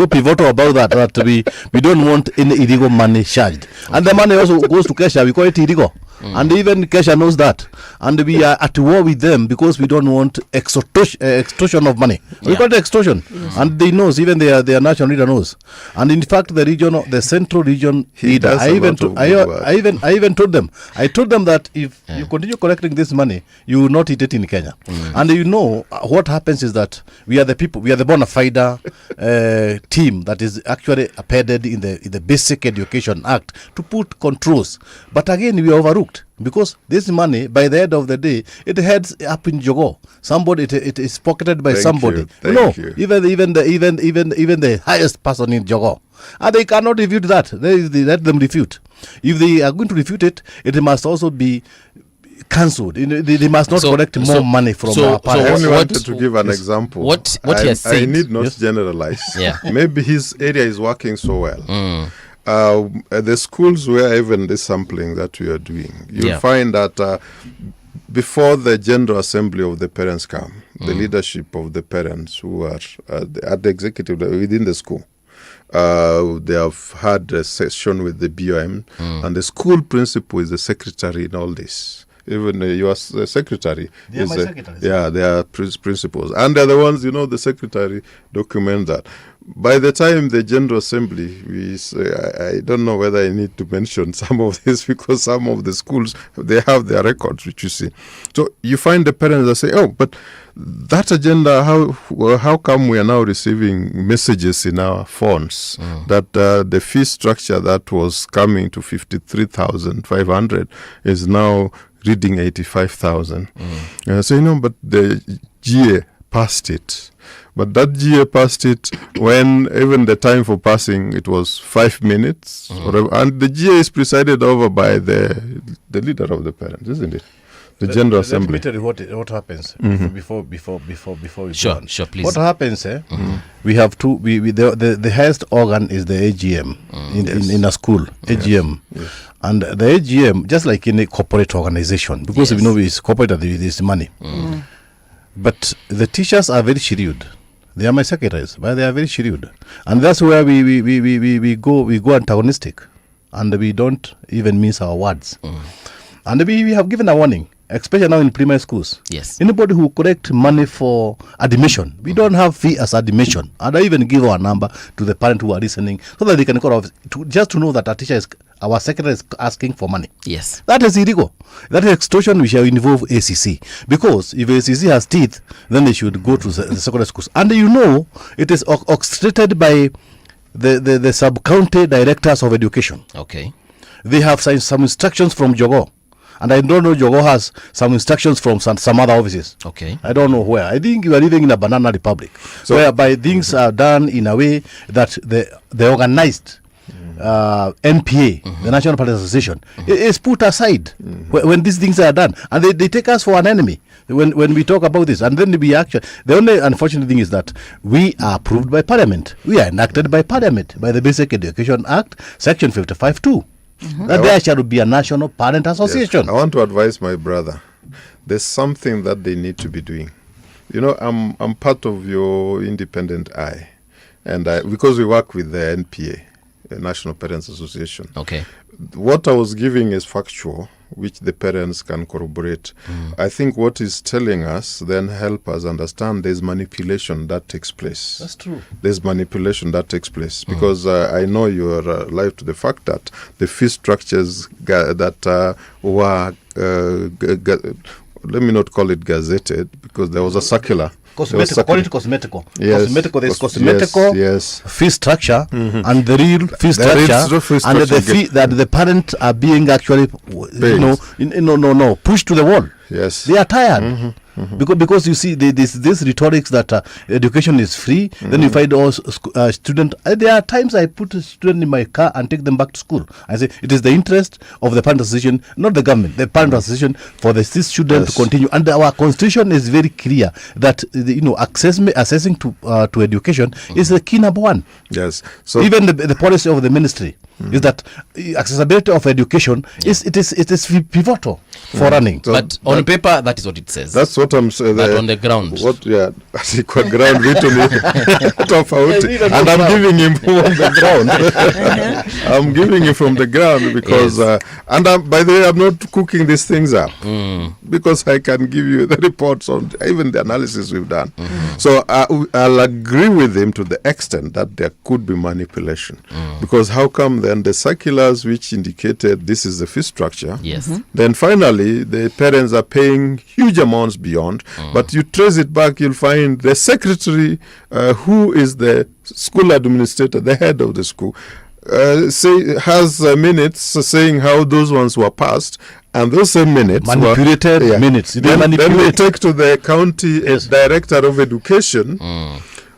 pivotal about that we don't want any illegal money charged, and the money also goes to Kesha. We call it illegal. And even Kesha knows that, and we are at war with them because we don't want extortion of money. We call it extortion, and they knows, even their national leader knows. And in fact, the central region leader, I even told them that if you continue collecting this money, you will not eat it in Kenya. And what happens is that we are the people, we are the bona fide team that is actually appended in the Basic Education Act to put controls. But again, we are overlooked. Because this money, by the end of the day, it heads up in Jogo. Somebody, it is pocketed by somebody. Thank you. Even the highest person in Jogo, and they cannot refute that. They let them refute. If they are going to refute it, it must also be cancelled. They must not collect more money from our parents. I only wanted to give an example. What he has said. I need not generalize. Maybe his area is working so well. The schools where even the sampling that we are doing, you'll find that before the general assembly of the parents come, the leadership of the parents who are at the executive within the school, they have had a session with the BOM, and the school principal is the secretary in all this. Even your secretary they are my secretaries. They are principals, and they're the ones, the secretary document that. By the time the General Assembly, I don't know whether I need to mention some of this, because some of the schools, they have their records, which you see. So you find the parents that say, oh, but that agenda, how come we are now receiving messages in our phones that the fee structure that was coming to 53,500 is now reading 85,000. So, but the GA passed it. But that GA passed it when even the time for passing, it was 5 minutes. And the GA is presided over by the leader of the parents, isn't it? The General Assembly. Let me tell you what happens before we Sure, go on. sure, please. What happens? We have two. The highest organ is the AGM in a school. AGM, and the AGM, just like in a corporate organization, because we know it's corporate and there is money. But the teachers are very shrewd. They are my secretaries, but they are very shrewd, and that's where we go antagonistic, and we don't even mince our words. And we have given a warning, especially now in primary schools. Yes. Anybody who collect money for admission, we don't have fee as admission. And I even give our number to the parent who are listening so that they can call off, just to know that our secretary is asking for money. Yes. That is illegal. That is extortion. We shall involve ACC. Because if ACC has teeth, then they should go to the secondary schools. And you know, it is orchestrated by the sub-county directors of education. Okay. They have some instructions from Jogo. And I don't know, Jogo has some instructions from some other offices. Okay. I don't know where. I think you are living in a banana republic, whereby things are done in a way that the organized NPA, the National Party Association, is put aside when these things are done. And they take us for an enemy when we talk about this. And then the only unfortunate thing is that we are approved by Parliament. We are enacted by Parliament, by the Basic Education Act, Section 55(2). That there shall be a national parent association. Yes. I want to advise my brother. There's something that they need to be doing. You know, I'm part of your independent eye, and because we work with the NPA, the National Parents Association. Okay. What I was giving is factual, which the parents can corroborate. I think what he's telling us then help us understand there's manipulation that takes place. That's true. There's manipulation that takes place because I know you are alive to the fact that the fee structures that were, let me not call it gazetted, because there was a circular. Cosmetical. Yes. There's cosmetical fee structure and the real fee structure, and the fee that the parents are being actually, pushed to the wall. Yes. They are tired. Because you see this rhetoric that education is free, then you find all students. There are times I put a student in my car and take them back to school. I say it is the interest of the parent association, not the government, the parent association, for this student to continue. And our constitution is very clear that accessing to education is the key number one. Yes. So even the policy of the ministry is that accessibility of education is pivotal for running. But on paper, that is what it says. That's what I'm saying. But on the ground, ground and I'm giving him from the ground. I'm giving him from the ground because, by the way, I'm not cooking these things up because I can give you the reports on even the analysis we've done. So I'll agree with him to the extent that there could be manipulation, because how come then the circulars which indicated this is the fee structure, then finally the parents are paying huge amounts beyond, but you trace it back, you'll find the secretary who is the school administrator, the head of the school, has minutes saying how those ones were passed, and those same minutes manipulated minutes. Then we take to the county director of education,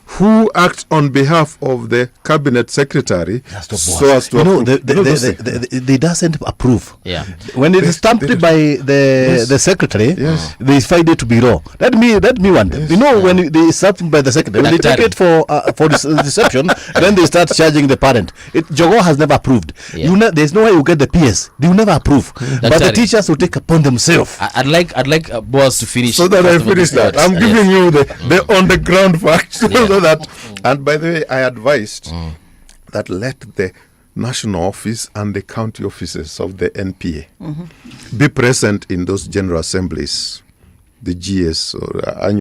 who acts on behalf of the cabinet secretary, so as to they doesn't approve. Yeah. When it is stamped by the secretary, they find it to be raw. Let me wonder. When they stamped by the secretary, when they take it for deception, then they start charging the parent. Jogo has never approved. There's no way you get the PS. They will never approve. But the teachers will take upon themselves. I'd like Boaz to finish. So that I finish that. I'm giving you the on the ground facts. And by the way, I advised that let the national office and the county offices of the NPA be present in those general assemblies, the GS or